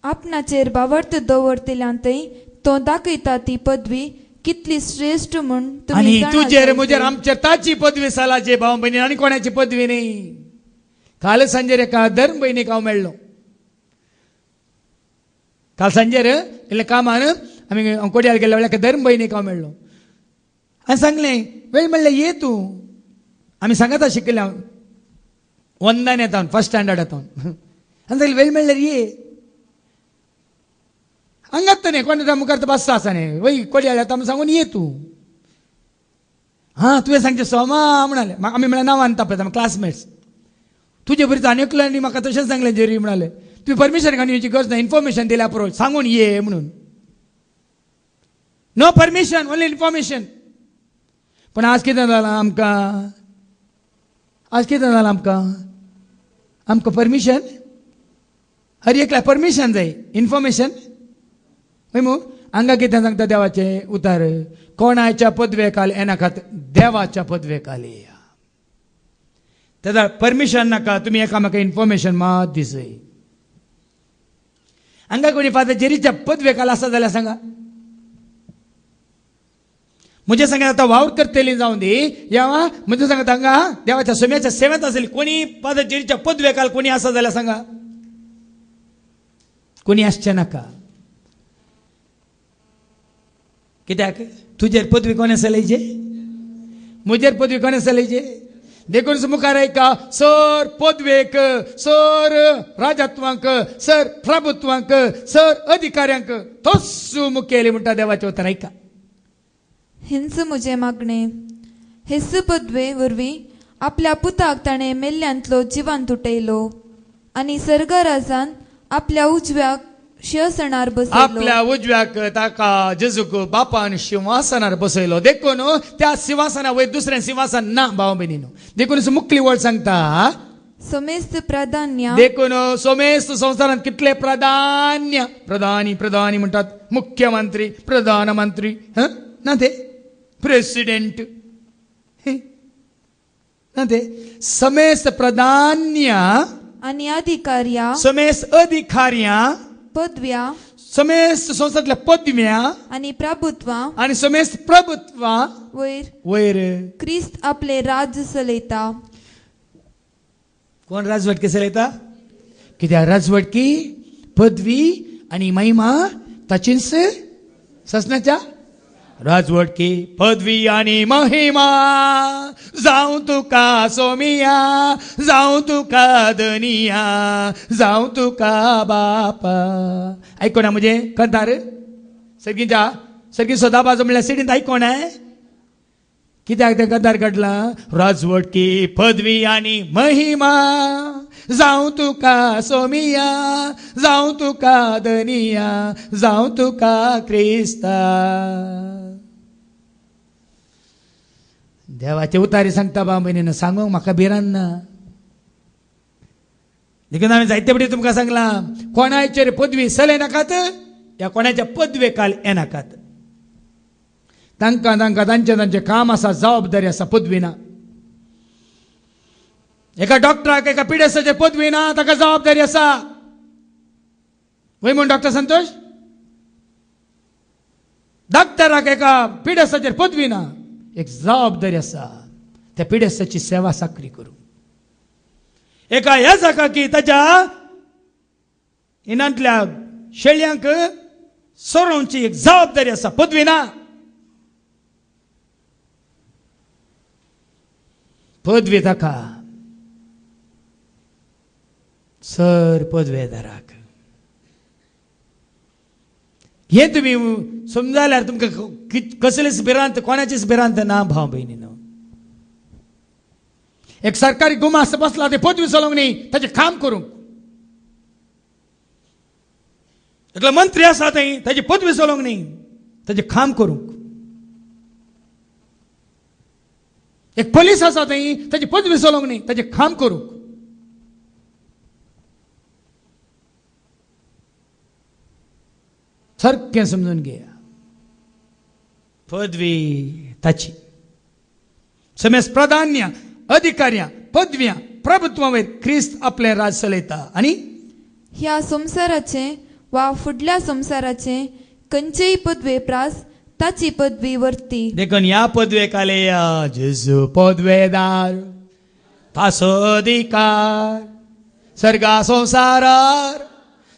आपणाचेर बावर्त दवरतल्यांतय तो दाखयता ती पदवी कितली श्रेष्ठ म्हूण आनी तुमी तुजेर म्हजेर आमचेर ताची पदवी सालाचे भाव भयणी, आनी कोणाची पदवी न्ही. काल सांजेर एका धर्म भयणीक हांव मेळ्ळो. काल सांजेर इल्ले कामान आमी कोडयार गेल्ल्या वेळार एका धर्म भयणीक हांव मेळ्ळो. हांवें सांगलें वेळ म्हणलें ये तूं. आमी सांगाता शिकल्या वंदान येता फर्स्ट स्टँडर्ड येता. आनी सांगलें वेळ म्हणल्यार ये. हांगात न्ही कोणा मुखार बस आसा न्ही, वय कोडयार येता म्हूण सांगून ये तूं. हां तुवें सांगचें सोमा म्हणाले. आमी म्हळ्यार नांवान तापयता क्लासमेट्स. तुजे बरी आनी एकलो आनी म्हाका तशेंच सांगलें जेरी म्हणाले. तुवें परमिशन घेवन येवची गरज ना, इन्फॉर्मेशन दिल्या पुरो, सांगून ये म्हणून. No permission, only information. पण आज कितें जालां आमकां, आज कितें जालां आमकां परमिशन, हर एकल्या परमिशन जाय, इन्फॉर्मेशन हय मू. हांगा कितें सांगता देवाचें उतार, कोणाच्या पदवेखाल येनाकात, देवाच्या पदवेखाल येया. तेदा परमिशन नाका, तुमी एकामेका इन्फॉर्मेशन मात दिसय. हांगा कोणी फादर जेरीच्या पदवेक आला आसा जाल्यार सांगा. म्हणजे सांगा आता वावर करतेली जाऊन दे या म्हणजे सांगत हांगा देवाच्या सोम्याच्या सेवेत असेल कोणी फादर जेरीच्या पदवेकाल कोणी आसा जाल्यार सांगा. कोणी आसचे नाका. कित्याक तुजेर पदवी कोणे चलयचे, म्हजेर पदवी कोणे चलयचे. देखून मुखार ऐका सर पदवेक, सर राजत्वांक, सर प्रभुत्वांक, सर अधिकाऱ्यांक तोच मुखेली म्हणटा देवाचे उतर. ऐका हिंच म्हजे मागणे. हेस पदवे वरवीं आपल्या पुताक ताणें मेल्ल्यांतलो जिवान तुटयलो आनी सर्ग राजान आपल्या उजव्याक शिंहासणार बसयलो. आपल्या उजव्याक ताका जेजूक बापान सिंहासनार बसयलो. देखून त्या सिंहासना वयर दुसरें सिंहासन ना भाव भयणीनो. देखून मुखली वळ सांगता सोमेस्त प्राधान्य. देखून सोमेस्त संवसारांत कितले प्राधान्य. प्रधानी प्रधानी म्हणटात मुख्यमंत्री प्रधानमंत्री ना ते प्रेसिडेंट ना ते समेस्त प्राधान्य आणि अधिकार्या समेस्त अधिकार्या पदव्या समेस्त संवसारांतल्या पदव्या आणि प्रभुत्वा आणि समेस्त प्रभुत्वा वयर वयर क्रिस्त आपले राज चलयता. कोण राजवटकी चलयता. कित्याक राजवटकी पदवी आणि महिमा ताचीच ससनाच्या. राजवटकी पदवी आणि महिमा जाऊ तुका सोमिया, जाऊ तुका दनिया, जाऊ तुका बापा. ऐको ना म्हणजे कंतार सर्गी सदा बाजू म्हणल्यार सिडींत ऐकोण आहे. कित्याक ते कंतार काडला राजवटकी पदवी आणि महिमा जाऊ तुका सोमिया, जाऊ तुका दनिया, जाऊ तुका क्रिस्ता. देवाचे उतारे सांगता बा बहिणीनं सांगूंक म्हाका भिरांत ना. देखून हांवें जायते फावटी तुमकां सांगला कोणाचेर पदवी चलय नाकात या कोणाच्या पदवेकाल येनाकात. तांकां तांकां तांचें तांचें काम आसा, जबाबदारी आसा, पदवी ना. एका डॉक्टराक एका पिडेसाचेर पदवी ना, ताका जबाबदारी आसा. वय म्हण डॉक्टर संतोष. डॉक्टराक एका पिडेसाचेर पदवी ना, एक जबाबदारी आसा त्या पिडेसाची सेवा साकरी करूं. एका ह्या जाका की ताच्या इनांतल्या शेळयांक सोरोवची एक जबाबदारी आसा, पदवी ना. पदवी ताका सर पदवेदाराक. हे तुम्ही समजाल्यार तुमकां कसलेच भिरांत कोणाचीच भिरांत ना भाव भयणीनो. एक सरकारी गुमास्त बसला ते पदवी चलोवंक न्ही, ताचें काम करूंक. एकलो मंत्री आसा थंय ताची पदवी चलोवंक न्ही, ताचें काम करूंक. एक पुलीस आसा थंय ताची पदवी चलोवंक न्ही, ताचें काम करूंक. सारकें समजून घेया. पदवी ताची समेस्त प्राधान्य अधिकार्या पदव्या प्रभुत्वावयर क्रिस्त आपले राज चलयता. आणि ह्या संसाराचे वा फुडल्या संसाराचे खंयचेय पदवे प्रास ताची पदवी वर्ती. देखून ह्या पदवेकाले जेजू पदवेदार ताचो अधिकार सर्गा संसारार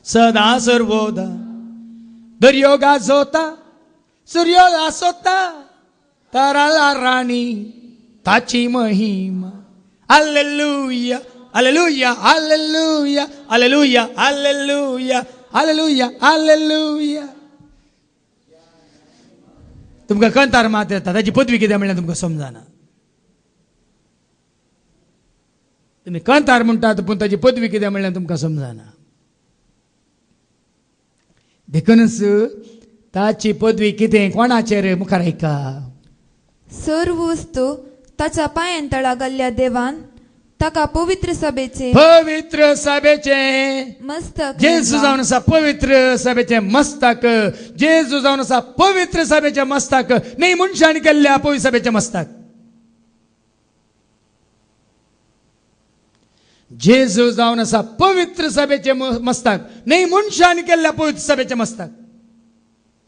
सदा सर्वोदा. दर्यो गाजोता सूर्यो आसोता ताराला राणी ताची महिमा. हालेलुया हालेलुया हालेलुया हालेलुया हालेलुया हालेलुया हालेलुया. तुमकां कंतार मात येता ताची पदवी कितें म्हणल्यार तुमकां समजना. तुमी कंतार म्हणटात पूण ताची पदवी कितें म्हणल्यार तुमकां समजना. देखूनच ताची पदवी कितें कोणाचेर मुखार ऐका. सर्व वस्तू ताच्या पांयांतळा घाल्ल्या देवान ताका पवित्र सभेचे मस्तक जेजू जावन आसा. पवित्र सभेचे मस्तक जेजू जावन आसा. पवित्र सभेचे मस्तक न्ही मनशांनी केल्ल्या पवित्र सभेचे मस्तक. जेजू जावन आसा पवित्र सभेचे मस्तक, न्ही मनशान केल्ल्या पवित्र सभेचे मस्तक.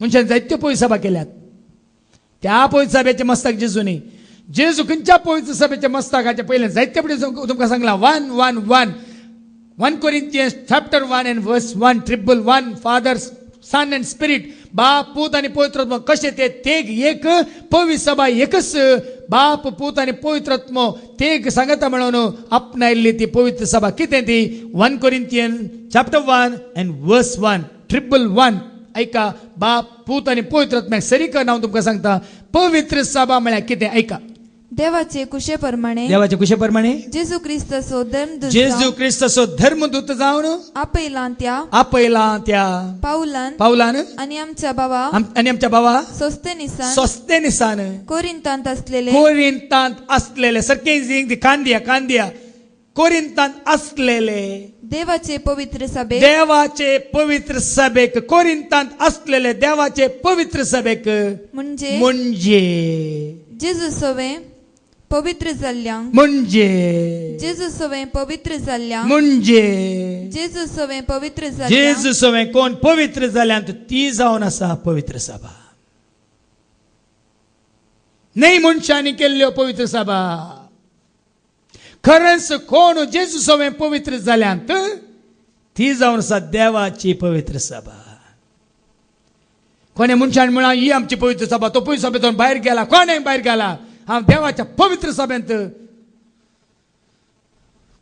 मनशान जायत्यो पवित्र सभा केल्यात, त्या पवित्र सभेचे मस्तक जेजू न्ही. जेजू खंयच्या पवित्र सभेचे मस्तकाचे पयले जायते फुडें तुमकां सांगला 1 Corinthians chapter 1 and verse 1, triple 1, Father, Son and Spirit, बाप पूत आणि पवित्रात्मा कशे ते तेग एक पवित्र सभा एकच बाप पूत आणि पवित्रात्मा तेग सांगता म्हणून आपणायल्ली ती पवित्र सभा कितें ती 1 Corinthians chapter 1 and verse 1, triple 1. ऐका, बाप पूत आणि पवित्रात्म्याक सरीक नाव तुमकां सांगता. पवित्र सभा म्हळ्यार कितें? ऐका, देवाचे कुशेप्रमाणे देवाच्या कुशेप्रमाणे जेजू ख्रिस्ताचो धर्मदूत जेजू क्रिस्ताचो धर्मदूत जावन आपयला त्या पावलान आणि आमच्या भावा आणि आमच्या भावा सोस्थेनिसान कोरिंतांत असलेले सरकेजिंग कांदिया कोरिंतांत असलेले देवाचे पवित्र सभेक कोरिंतांत असलेले देवाचे पवित्र सभेक म्हणजे जेजू सवे पवित्र जाल्ल्या जेजू सवे कोण पवित्र जाल्यांत ती जावन आसा पवित्र सभा. न्ही मनशांनी केल्ल्यो पवित्र सभा. खरेंच कोण जेजू सवे पवित्र जाल्यांत ती जावन आसा देवाची पवित्र सभा. कोणे मनशान म्हणा ही आमची पवित्र सभा, तो पवित्र सभेतून भायर गेला. कोणें भायर गेला? हांव देवाच्या पवित्र सभेंत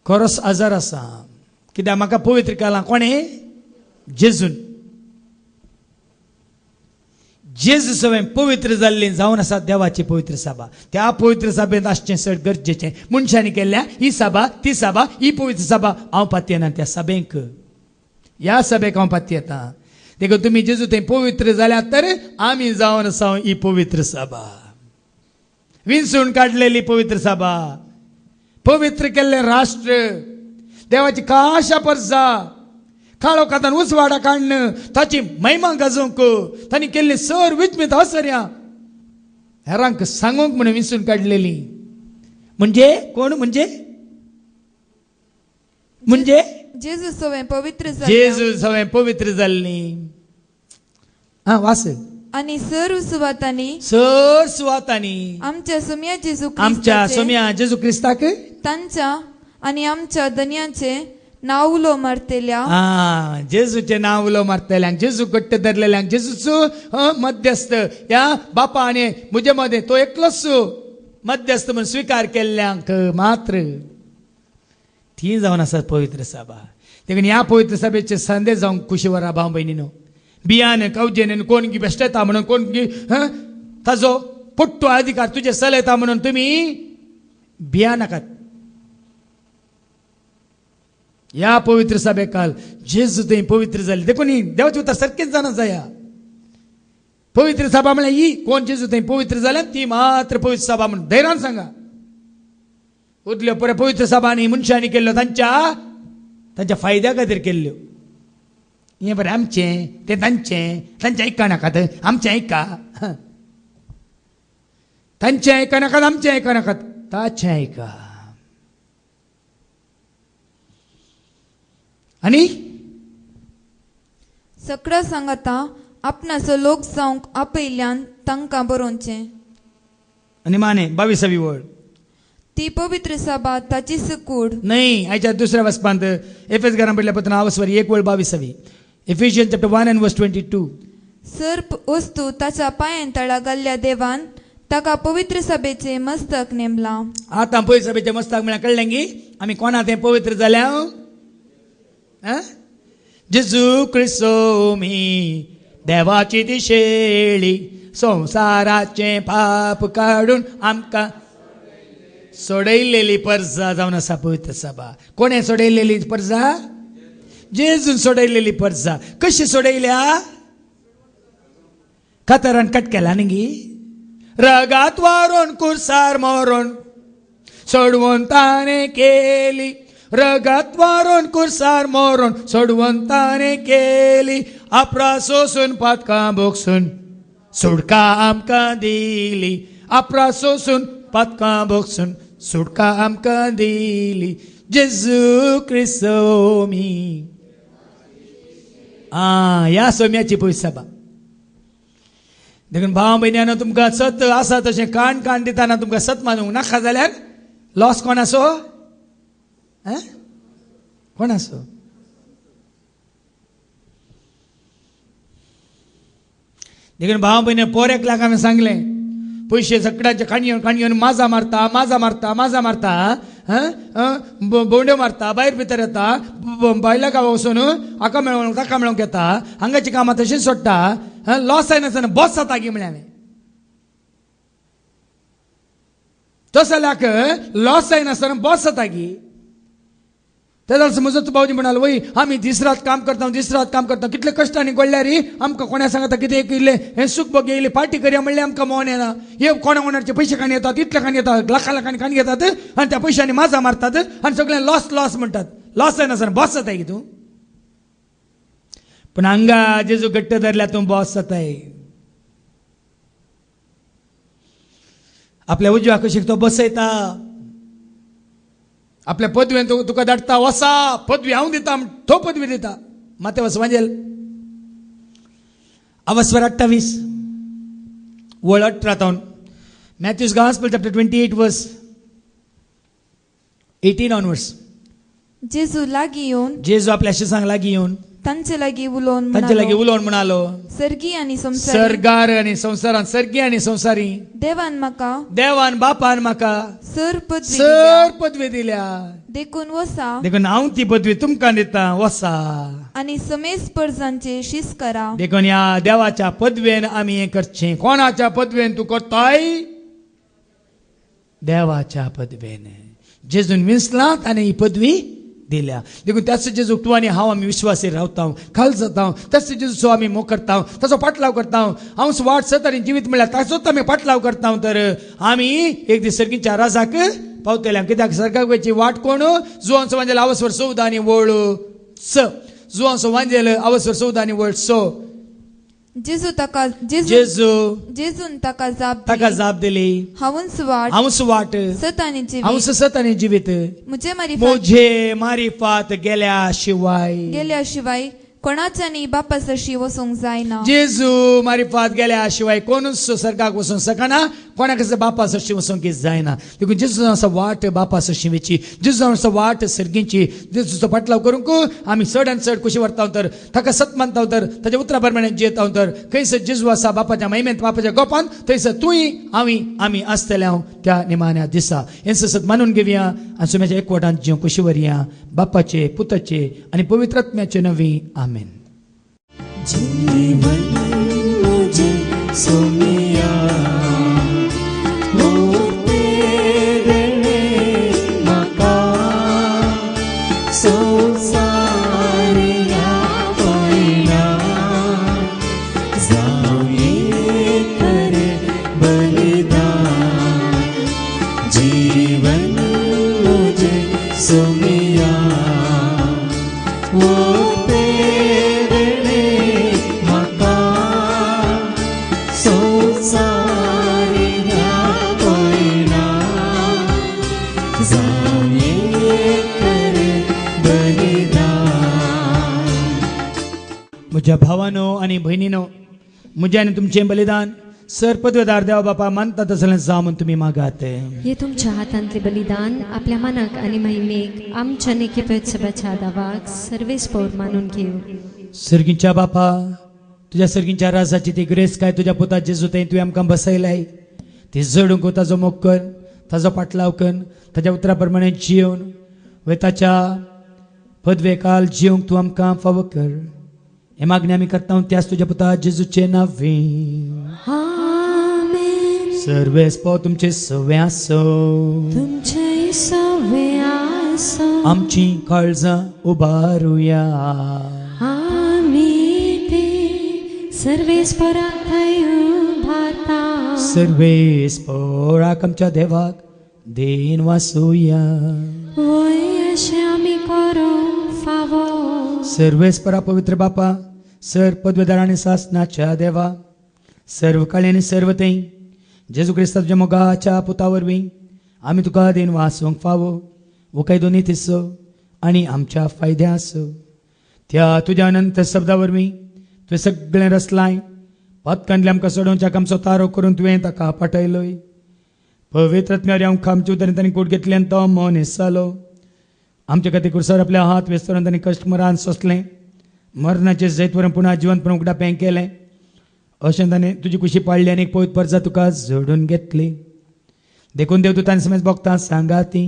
खरोच हजर आसा. कित्याक म्हाका पवित्र केला कोणें? जेजून. जेजू सवें पवित्र जाल्ली जावन आसा देवाची पवित्र सभा. त्या पवित्र सभेंत आसचें चड गरजेचें. मनशांनी केल्ल्या ही सभा ती सभा ही पवित्र सभा हांव पातयेना त्या सभेक. ह्या सभेक हांव पातयेता. देखून तुम्ही जेजू थंय पवित्र जाल्यात तर आमी जावन आसा ही पवित्र सभा. विंचून काडलेली पवित्र सभा, पवित्र केल्ले राष्ट्र, देवाची काशा परसा काळो कातान उसवाडा काडणं, ताची महिमा गाजोवंक तांणी केल्ली सर विचमीत आसर्या हेरांक सांगूंक म्हणून विंचून काडलेली. म्हणजे कोण? म्हणजे जेजू सवें पवित्र जाल्ली. वास आणि सर्व सुवातांनी आमच्या सोम्या जेजू क्रिस्ताक तांच्या आणि आमच्या धन्याचे नाव उलो मारतेल्या जेजूचे नाव उलो मारतेल्यांक, जेजू घट्ट धरलेल्यांक, जेजूचो मध्यस्थ या बापा आणि म्हजे मध्ये तो एकलोच मध्यस्थ म्हणून स्वीकार केल्ल्यांक मात्र ती जावन आसा पवित्र सभा. देखून ह्या पवित्र सभेचे संदेश जावंक कुशीवरा भाव भयणीनो. बियान कवजेन कोण बेश्टेता म्हणून कोण ताजो पुट्टो अधिकार तुजे चलयता म्हणून तुमी भिया नाकात. ह्या पवित्र सभेक काल जेजू थंय पवित्र जाले. देखून देवाचें उतर सारकेंच जाणा जाया. पवित्र सभा म्हळ्यार ही कोण जेजू थंय पवित्र जाल्या ती मात्र पवित्र सभा म्हणून धैर्यान सांगा. उरल्यो पळय पवित्र सभांनी मनशांनी केल्ल्यो तांच्या फायद्या खातीर केल्ल्यो. हें बरें आमचें तें तांचें ऐका नाकात, आमचें ऐका. तांचें ऐका नाकात, आमचें ऐका नाकात, ताचें ऐका. आनी सगळ्या सांगाता आपणाचो लोक जावंक आपयल्यान तांकां बरोवचें. आनी माने 22वी वळ ती पवित्र सभा ताची सकूड नाही. आयच्या दुसऱ्या वचपांत एफेसकारांक पडल्या पत्र 1:22. Ephesians chapter 1 and verse 22. सर्प वस्तू ताच्या पांयांतळा घाल्ल्या देवान ताका पवित्र सभेचे मस्तक नेमला. आता पवित्र सभेचे मस्तक म्हळ्यार कळ्ळें की आमी कोणा तें पवित्र जाल्या? जेजू क्रिस्तो मी देवाची ती शेळी, संसाराचे पाप काडून आमकां सोडयलेली परजा जावन आसा पवित्र सभा. कोणें सोडयलेली परजा? जेजून सोडयलेली परजा. कशी सोडयल्या? कातरान कट केला न्ही. रगात वारून कुर्सार मोरून सोडवून ताणे केली. रगात वारून कुर्सार मोरून सोडवून ताणे केली. आपरा सोसून पातकां बोगसून सुटका आमकां दिली. आपरा सोसून पातकां बोगसून सुटका आमकां दिली. जेजू क्रिस्तोमी. ह्या सोम्याची पळय सभा. देखून भाव भयण्यानं तुमकां सत आसा तशें काण काण दिताना तुमकां सत मानूंक नाका जाल्यार लॉस कोण आसो? कोण आसो? देखून भाव भयणी पोरेक लाग हांवें सांगलें पयशे सगळ्यांचे काणयोन माजा मारता बोंड्यो मारता, भायर भितर येता, बायल्या गांवा वचून हाका मेळोंक ताका मेळोंक येता, हांगाची कामां तशीच सोडटा. लॉस जायनासतना बॉस जाता गी म्हळ्यार तस जाल्याक लॉस जायनासतना बॉस जाता गी. तेन्ना समज तूं भावजी म्हणाल वय आमी दीस रात काम करता कितले कश्टांनी गोडल्यार आमकां कोणा सांगता कितें इल्लें हें सूख भोग येयलें पार्टी करया म्हणलें आमकां मोन येना. हे कोणाचे पयशे काणी येतात, इतले काणी येतात, लाखांनी काणी घेतात आनी त्या पयशांनी माजा मारतात आनी सगळें लॉस म्हणटात. लॉस जायनासतना बॉस जाताय की तूं. पण हांगा जेजू घट्ट धरल्या तूं बॉस जाताय. आपल्या उजव्या कशीक तो बसयता, आपल्या पदवेन तुका धाडटा वसा पदवी हांव दिता तो पदवी दिता. मातेवास वांजेल 28 वळ 18. मॅथ्यूज गॉस्पेल चॅप्टर 28 वर्स 18 ऑनवर्ड्स. जेजू लागीं येवन जेजू आपल्या शिसांक लागीं येवन तांचे लागीं उलोवन म्हणालो सर्गी आनी सरगार आनी संवसारांत सर्गी आनी संवसारी देवान बापान म्हाका सर पदवी दिल्या. देखून वसा, देखून हांव ती पदवी तुमकां दिता वसा आनी समेस परजांचे शीस करा. देखून ह्या देवाच्या पदवेन आमी हें करचें. कोणाच्या पदवेन तूं करताय? देवाच्या पदवेन. जेजून विंसला ताणें ही पदवी दिल्या. देखून त्याच जेजू तूं आनी हांव आमी विश्वासी रावता, खाल जाता, त्याच जेजूचो आमी मोग करता, ताचो पाटलाव करता. हांव वाट सत आनी जिवीत म्हणल्यार ताचोच आमी पाटलाव करता. तर आमी एक दीस सर्गीच्या राजाक पावतले. कित्याक सर्गाक वयची वाट कोण? जुवांचो वांजेल आवसवर 14 आनी वळ 6. जुवांचो वांजेल आवसवर 14 आनी वळ 6. जेजून ताका जाप दिली. हांवूच वाट सत आनी जिवीत. मुझे मारिफात गेल्या शिवाय कोणाच्यानी बापा सरशी वचूंक जायना. जेजू मारिफात गेल्या शिवाय कोणूच सर्गाक वचूंक शकना, कोणाक बापा सरशी वचूंक जायना. देखून जेजू असो वाट बापा सरशी वेची, जेजू असो वाट सर्गीची. जेजूचो पाटलाव करूंक आमी चड आनी चड कशी व्हरता तर ताका सत मानता तर ताच्या उतरा प्रमाणे जियेता तर खंयसर जेजू आसा बापाच्या महिमेंत बापाच्या गोपान थंयसर तुंय आमी आसतले त्या निमाण्या दिसा. हें सत मानून घेवया आनी सुम्याच्या एकवटांत जिव कशी व्हरया बापाचे पुताचे आनी पवित्र आत्म्याचे नवी. आमेन. जीवन मुझे सोमिया होते देणे म्हाका संवसारिया पयला जावं एक रे बलिदान. जीवन मुझे सोमिया होते म्हज्या भावानो आनी भयणीनो, म्हजें आनी तुमचें बलिदान सर पदवेदार देवा बापा मानता तसलें जावं म्हूण तुमी मागात. हे तुमच्या हातांतले बलिदान आपल्या मनाक आनी महिमेक आमच्या नेकेपेत सभाच्या दावाक सर्वेस्पोर मानून घेव. सर्गीच्या बापा, तुज्या सर्गीच्या राजाची ती ग्रेस काय तुज्या पुता जेजू थंय तुवें आमकां बसयलाय. ती जडूंक ताजो मोग कर, ताजो पाटलाव कर, ताज्या उतरा प्रमाणे जिवन वे ताच्या पदवेकाल जिवंक तूं आमकां फावो कर. हे मागणी आमी करता त्याच तुज्या पुता जेजूचे नांवे. आमेन. सर्वेस्पो तुमचे सवे आसो, तुमचे सवे आसो, आमची काळजां उबारुया. आमी ते सर्वेस्पराक थंय उभारता. सर्वेस्पराक आमच्या देवाक देन वासुया. वय अशें आमी करूंक फावो. सर्वेस्परा पवित्र बापा, सर पदवेदार आनी सासनाच्या देवा, सर्व काळी आनी सर्व थंय जेजू क्रिस्ताच्या मोगाच्या पुता वरवीं आमी तुका देन वासूंक फावो. वो काही दोन्ही तिसो आणि आमच्या फायद्यास त्या तुझ्या अनंत शब्दा वरवीं तुवें सगळें रचलाय पथकांतले आमकां सोडोवच्याक आमचो तारो करून तुवें ताका पाठयलोय पवित्र आत्म्यार आमकां आमच्या उदरांत तांणी कूड घेतली आनी तो मनीस जालो आमचे खातीर कुर्सार आपले हात वेस्तोरान तांणी कश्ट मरान सोंसलें मरणाचे जैत वरून पुन्हा जिवंत उगडा पें केलें अशें ताणें तुजी कुशी पाळली आनी एक पवित्र परजा तुका जोडून घेतली देखून देवदूतान समेज भोगतां सांगा ती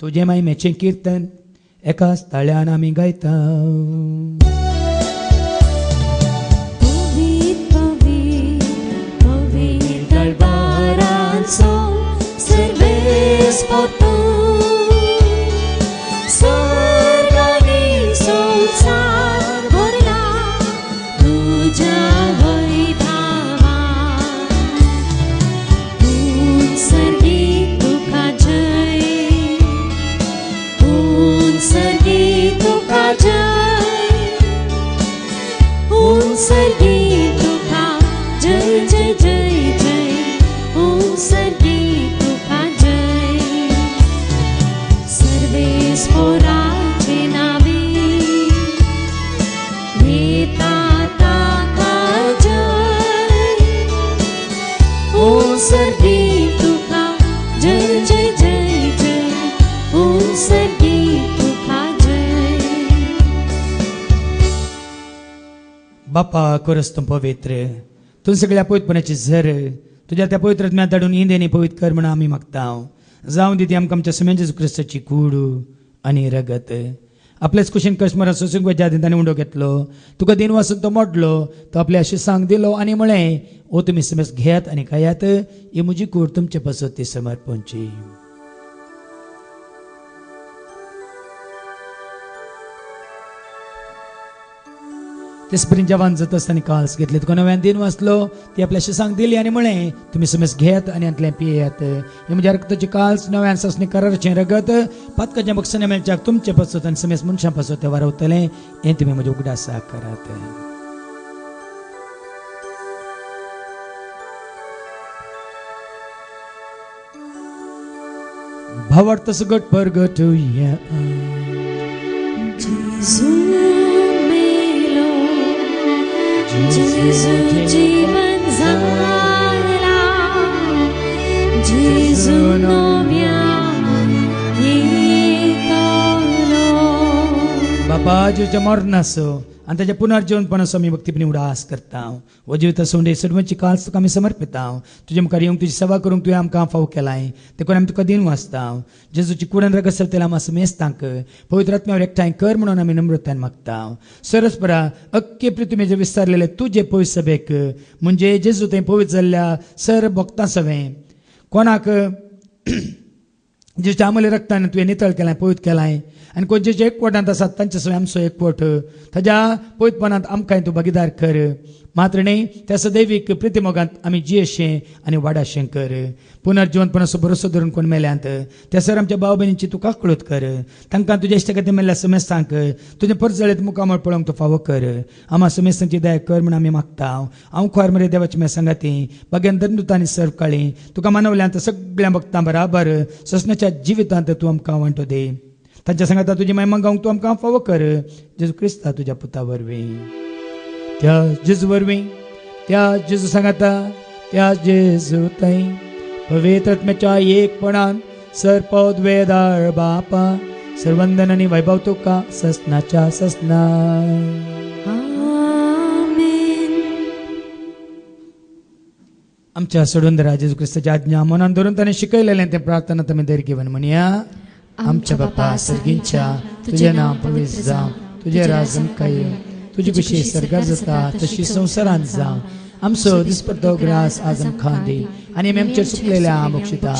तुजें महिमेचें किर्तन एकाच ताळ्यान आमी गायता बापा कोरस तूं पवित्र तूं सगळ्या पवित्रपणाची झर तुज्या त्या पवित्र आत्म्याक धाडून इंदेनी पवित्र कर म्हणून आमी मागता जावं दी ती आमकां आमच्या समेन जेजू क्रिस्ताची कूड आनी रगत आपल्याच कुशीन कश्मरा सोसूंक ज्या ताणें उंडो घेतलो तुका दिन वासून तो मोडलो तो आपल्या शिसांक दिलो आनी म्हळें ओ तुमी समेज घेयात आनी खायात ही म्हजी कूड तुमचे पासत ती समर्पणची तेसपर्यंत जवान जाता आसतना काल्स घेतले तुका नव्यान दिन वाचलो ती आपल्या शिसांक दिली आनी म्हळें तुमी समेज घेयात आनी आतलें पियेयात हे म्हज्या रक्ताची काल्स नव्यान ससणी करारचें रगत पातकाच्या बक्षांनी मेळच्याक तुमचे पासत आनी समेज मनशां पासत तें वारवतलें हें तुमी म्हज्या उगडासा करात भावार्थ सगट परगटुया जेजू जीवन झाला जेजू नव्यान येतलो बापा जेजूच्या मरणाचो आनी ताच्या पुनर्जीवनपणाचो आमी भक्तीपणी उडास करता हो जिवीत सोंडे सडवची काल्स तुका आमी समर्पिता तुजे मुखार येवंक तुजी सेवा करूंक तुवें आमकां फावो केलाय देखून आमी तुका दिन वाचता जेजूची कुडन रगत सरतेला आमी समेस्तांक पवित्र आत्म्यावर एकठांय कर म्हणून आमी नम्रतान मागता सरस्परा अख्खे पृथ्वीचे विस्तारलेले तुजे पवित्र सभेक म्हणजे जेजू थंय पवित्र जाल्ल्या सर भक्तां सवें कोणाक जेच्या अमूल्य रक्तान तुवें नितळ केलाय पवित्र केलाय आनी कोण जेचे एकवटांत आसात तांचे सवय आमचो एकवट ताज्या पवित्रपणांत आमकांय तूं भागीदार कर मात्र न्ही त्या सदैवीक प्रितीमोगांत आमी जियेशें आनी वाडाशें कर पुनर्जीवनपणाचो भरोसो धरून कोण मेल्यांत त्या सर आमच्या भाव भयणींची तूं काकळूत कर तांकां तुज्या इश्ट खातीर मेल्ल्या समेस्तांक तुजें परजळीत मुखामळ पळोवंक तूं फावो कर आम्हा समेस्तांची दया कर म्हूण आमी मागता हांव खोर मरे देवाची मे सांगाती बागेन धर्नुतांनी सर्व काळी तुका मानवल्यांत सगळ्या भक्तां बराबर ससण्याच्या जिवितांत तूं आमकां वांटो दे तांच्या सांगाता तुजी महिमा गावंक तूं आमकां फावो कर जेजू क्रिस्ता तुज्या पुता वरवीं त्या जेजू वरवीं त्या जेजू सांगाता त्या जेजू थंय पवित्र आत्म्याच्या एकपणान सरपद वेदाळ बापा सर्वंदन आनी वैभव तुका ससनाच्या ससना आमच्या सोडून दरा जेजू क्रिस्ताची आज्ञा मनान धरून ताणें शिकयलेलें तें प्रार्थना तुमी दर घेवन म्हणया आमच्या बापा सर्गींच्या तुझें नांव पवित्र जावं तुजें राज आमकां येवं तुजी कुशी सर्गार जाता तशी संवसारांत जावं आमचो दिसपट्टो ग्रास आज आमकां दी आनी आमी आमचेर चुकलेल्या बक्षिता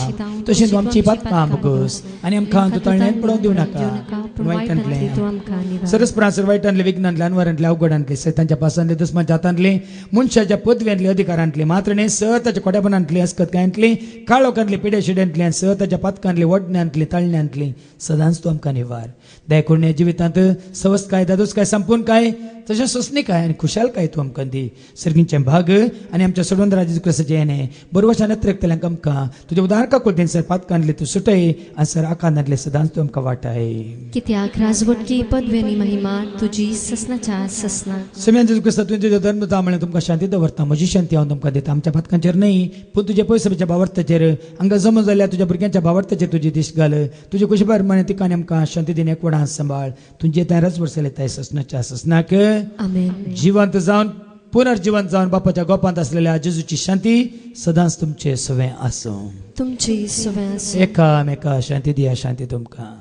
तशें तूं आमची पातकां बगोस आनी आमकां तूं तळण्यांत पडोवंक दिवं नाका पूण वायटांतलें सरस्परांसर वायटांतले विघ्नांतले अनवरांतले अवघडांतले सैतांच्या पासांतले दुस्माच्या हातांतले मनशाच्या पदव्यांतले अधिकारांतले मात्र न्ही सहताच्या कोड्यापणांतली अस्कतकायांतली काळोखांतली पिड्याशिड्यांतली आनी सहताच्या पातकांतली वडण्यांतली तळण्यांतली सदांच तूं आमकां निवार दया करून जिवितांत सवस्त काय दादोस काय संपूर्ण काय तशें सोसणी काय आनी खुशाल काय तूं आमकां दी सर्गींचे भाग आनी आमच्या सोडून राजेश क्रिस्ताचे येणे बरोवशा पावसान येतरेकतल्यांक आमकां तुजें उदार काकुलतेन सर पातकांतले तूं सुटय आनी सर आकांतांतले सदांच तूं आमकां वाटाय. कित्याक राजवटकी पदवी आनी महिमा तुजी ससनाच्या ससना. समेन जेजू क्रिस्ता तुवें तुजो धर्म जावं म्हणून तुमकां शांती दवरता. म्हजी शांती हांव तुमकां दिता. आमच्या पातकांचेर न्हय पूण तुज्या पयसुबेच्या भावार्थाचेर हांगा जमा जाल्यार तुज्या भुरग्यांच्या भावार्थाचेर तुजी दिश घाल. तुजे कुशी भायर म्हणे तिका आनी आमकां शांती दिवन एकवटान सांबाळ. तुजे तारच वर्सां येताय ससनाच्या ससनाक. आमेन. जिवंत जावन पुनर्जिवंत जावन बापाच्या गोपांत असलेल्या जेजूची शांती सदांच तुमचे सवे आसूं. तुमची सवय आसूं. एकामेका शांती दिया. शांती तुमकां.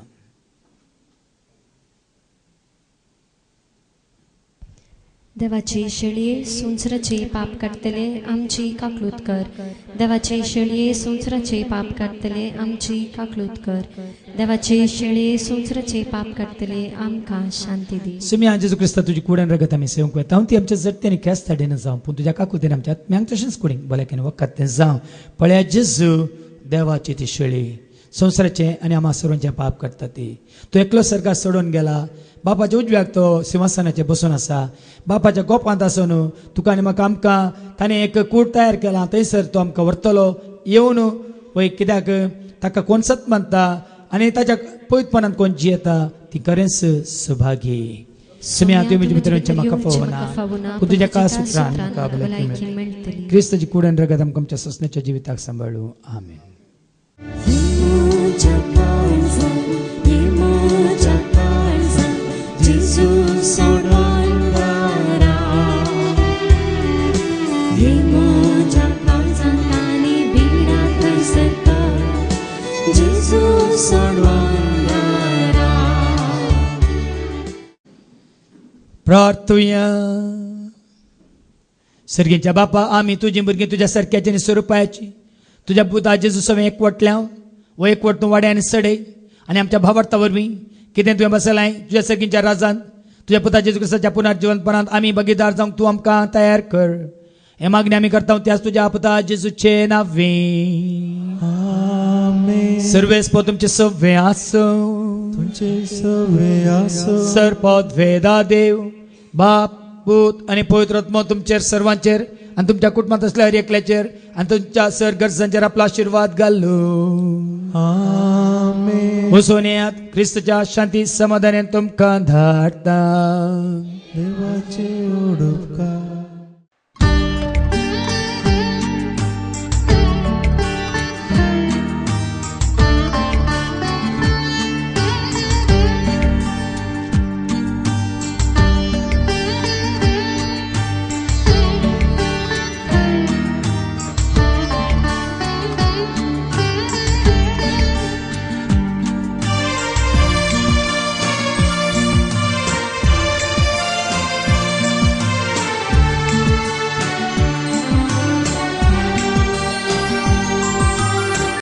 देवाचे शेळये सुंसराचे पाप काडतले आमची काकलूत कर. देवाचे शेळये सुंसराचे पाप काडतले आमची काकलूत कर. देवाचे शेळये सुंसराचे पाप काडतले आमकां शांती दी. सुम्या जेजू क्रिस्ता तुजी कुडन रगत आमी सेवंक वेता. ती आमच्या जट्टेनी केस थाडेन जावं पूण तुज्या काकुतेन आमच्या आत्म्यांक तशेंच कुडींक भलायकेन वखद तें जावं. पळया जेजू देवाची ती शेळी संवसाराचे आनी आम्हा सर्वांचे पाप करता ती. तो एकलो सरकार सोडून गेला. बापाच्या उजव्याक तो सिंहासनाचेर बसून आसा. बापाच्या गोपांत आसून तुका आनी म्हाका आमकां ताणें एक कूड तयार केला. थंयसर तो आमकां व्हरतलो. येवन वय कित्याक ताका कोण सत मानता आनी ताच्या पवित्रपणान कोण जियेता ती खरेंच सुभागी. सुम्या तुवें म्हज्या भितरचे म्हाका फोवना पूण तुज्या काळा सुत्रान म्हाका भलायकी मेळटली. क्रिस्ताची कुडन रगत आमकां आमच्या ससण्याच्या जिविताक सांबाळूं. आमेन. प्रार्थुया. सर्गेच्या बापा आमी तुजी भुरगीं तुज्या सारक्याची आनी स्वरुपाची तुज्या पुता जेजू सवे एकवटल्या वो एकवट तूं वाडय आनी सडय आनी आमच्या भावार्था वरवीं कितें तुवें बसयलां तुज्या सर्गीच्या राजांत तुज्या पुता जेजू क्रिस्ताच्या पुनर्जिवंतपणांत आमी भागीदार जावंक तूं आमकां तयार कर. हे मागणी आमी करता त्याच तुज्या पुता जेजूचे नांवें. सर्वेस्पो तुमचे सवे आसूं. तुमचे सवे आसूं. सरपद वेदा देव बाप पूत आनी पवित्र आत्मा तुमचेर सर्वांचेर आनी तुमच्या कुटुंबांत असल्या हर एकल्याचेर आनी तुमच्या सर गरजांचेर आपलो आशिर्वाद घालूं. आमेन. वचून येयात. क्रिस्ताच्या शांती समाधानान तुमकां धाडटा. देवाचे उपकार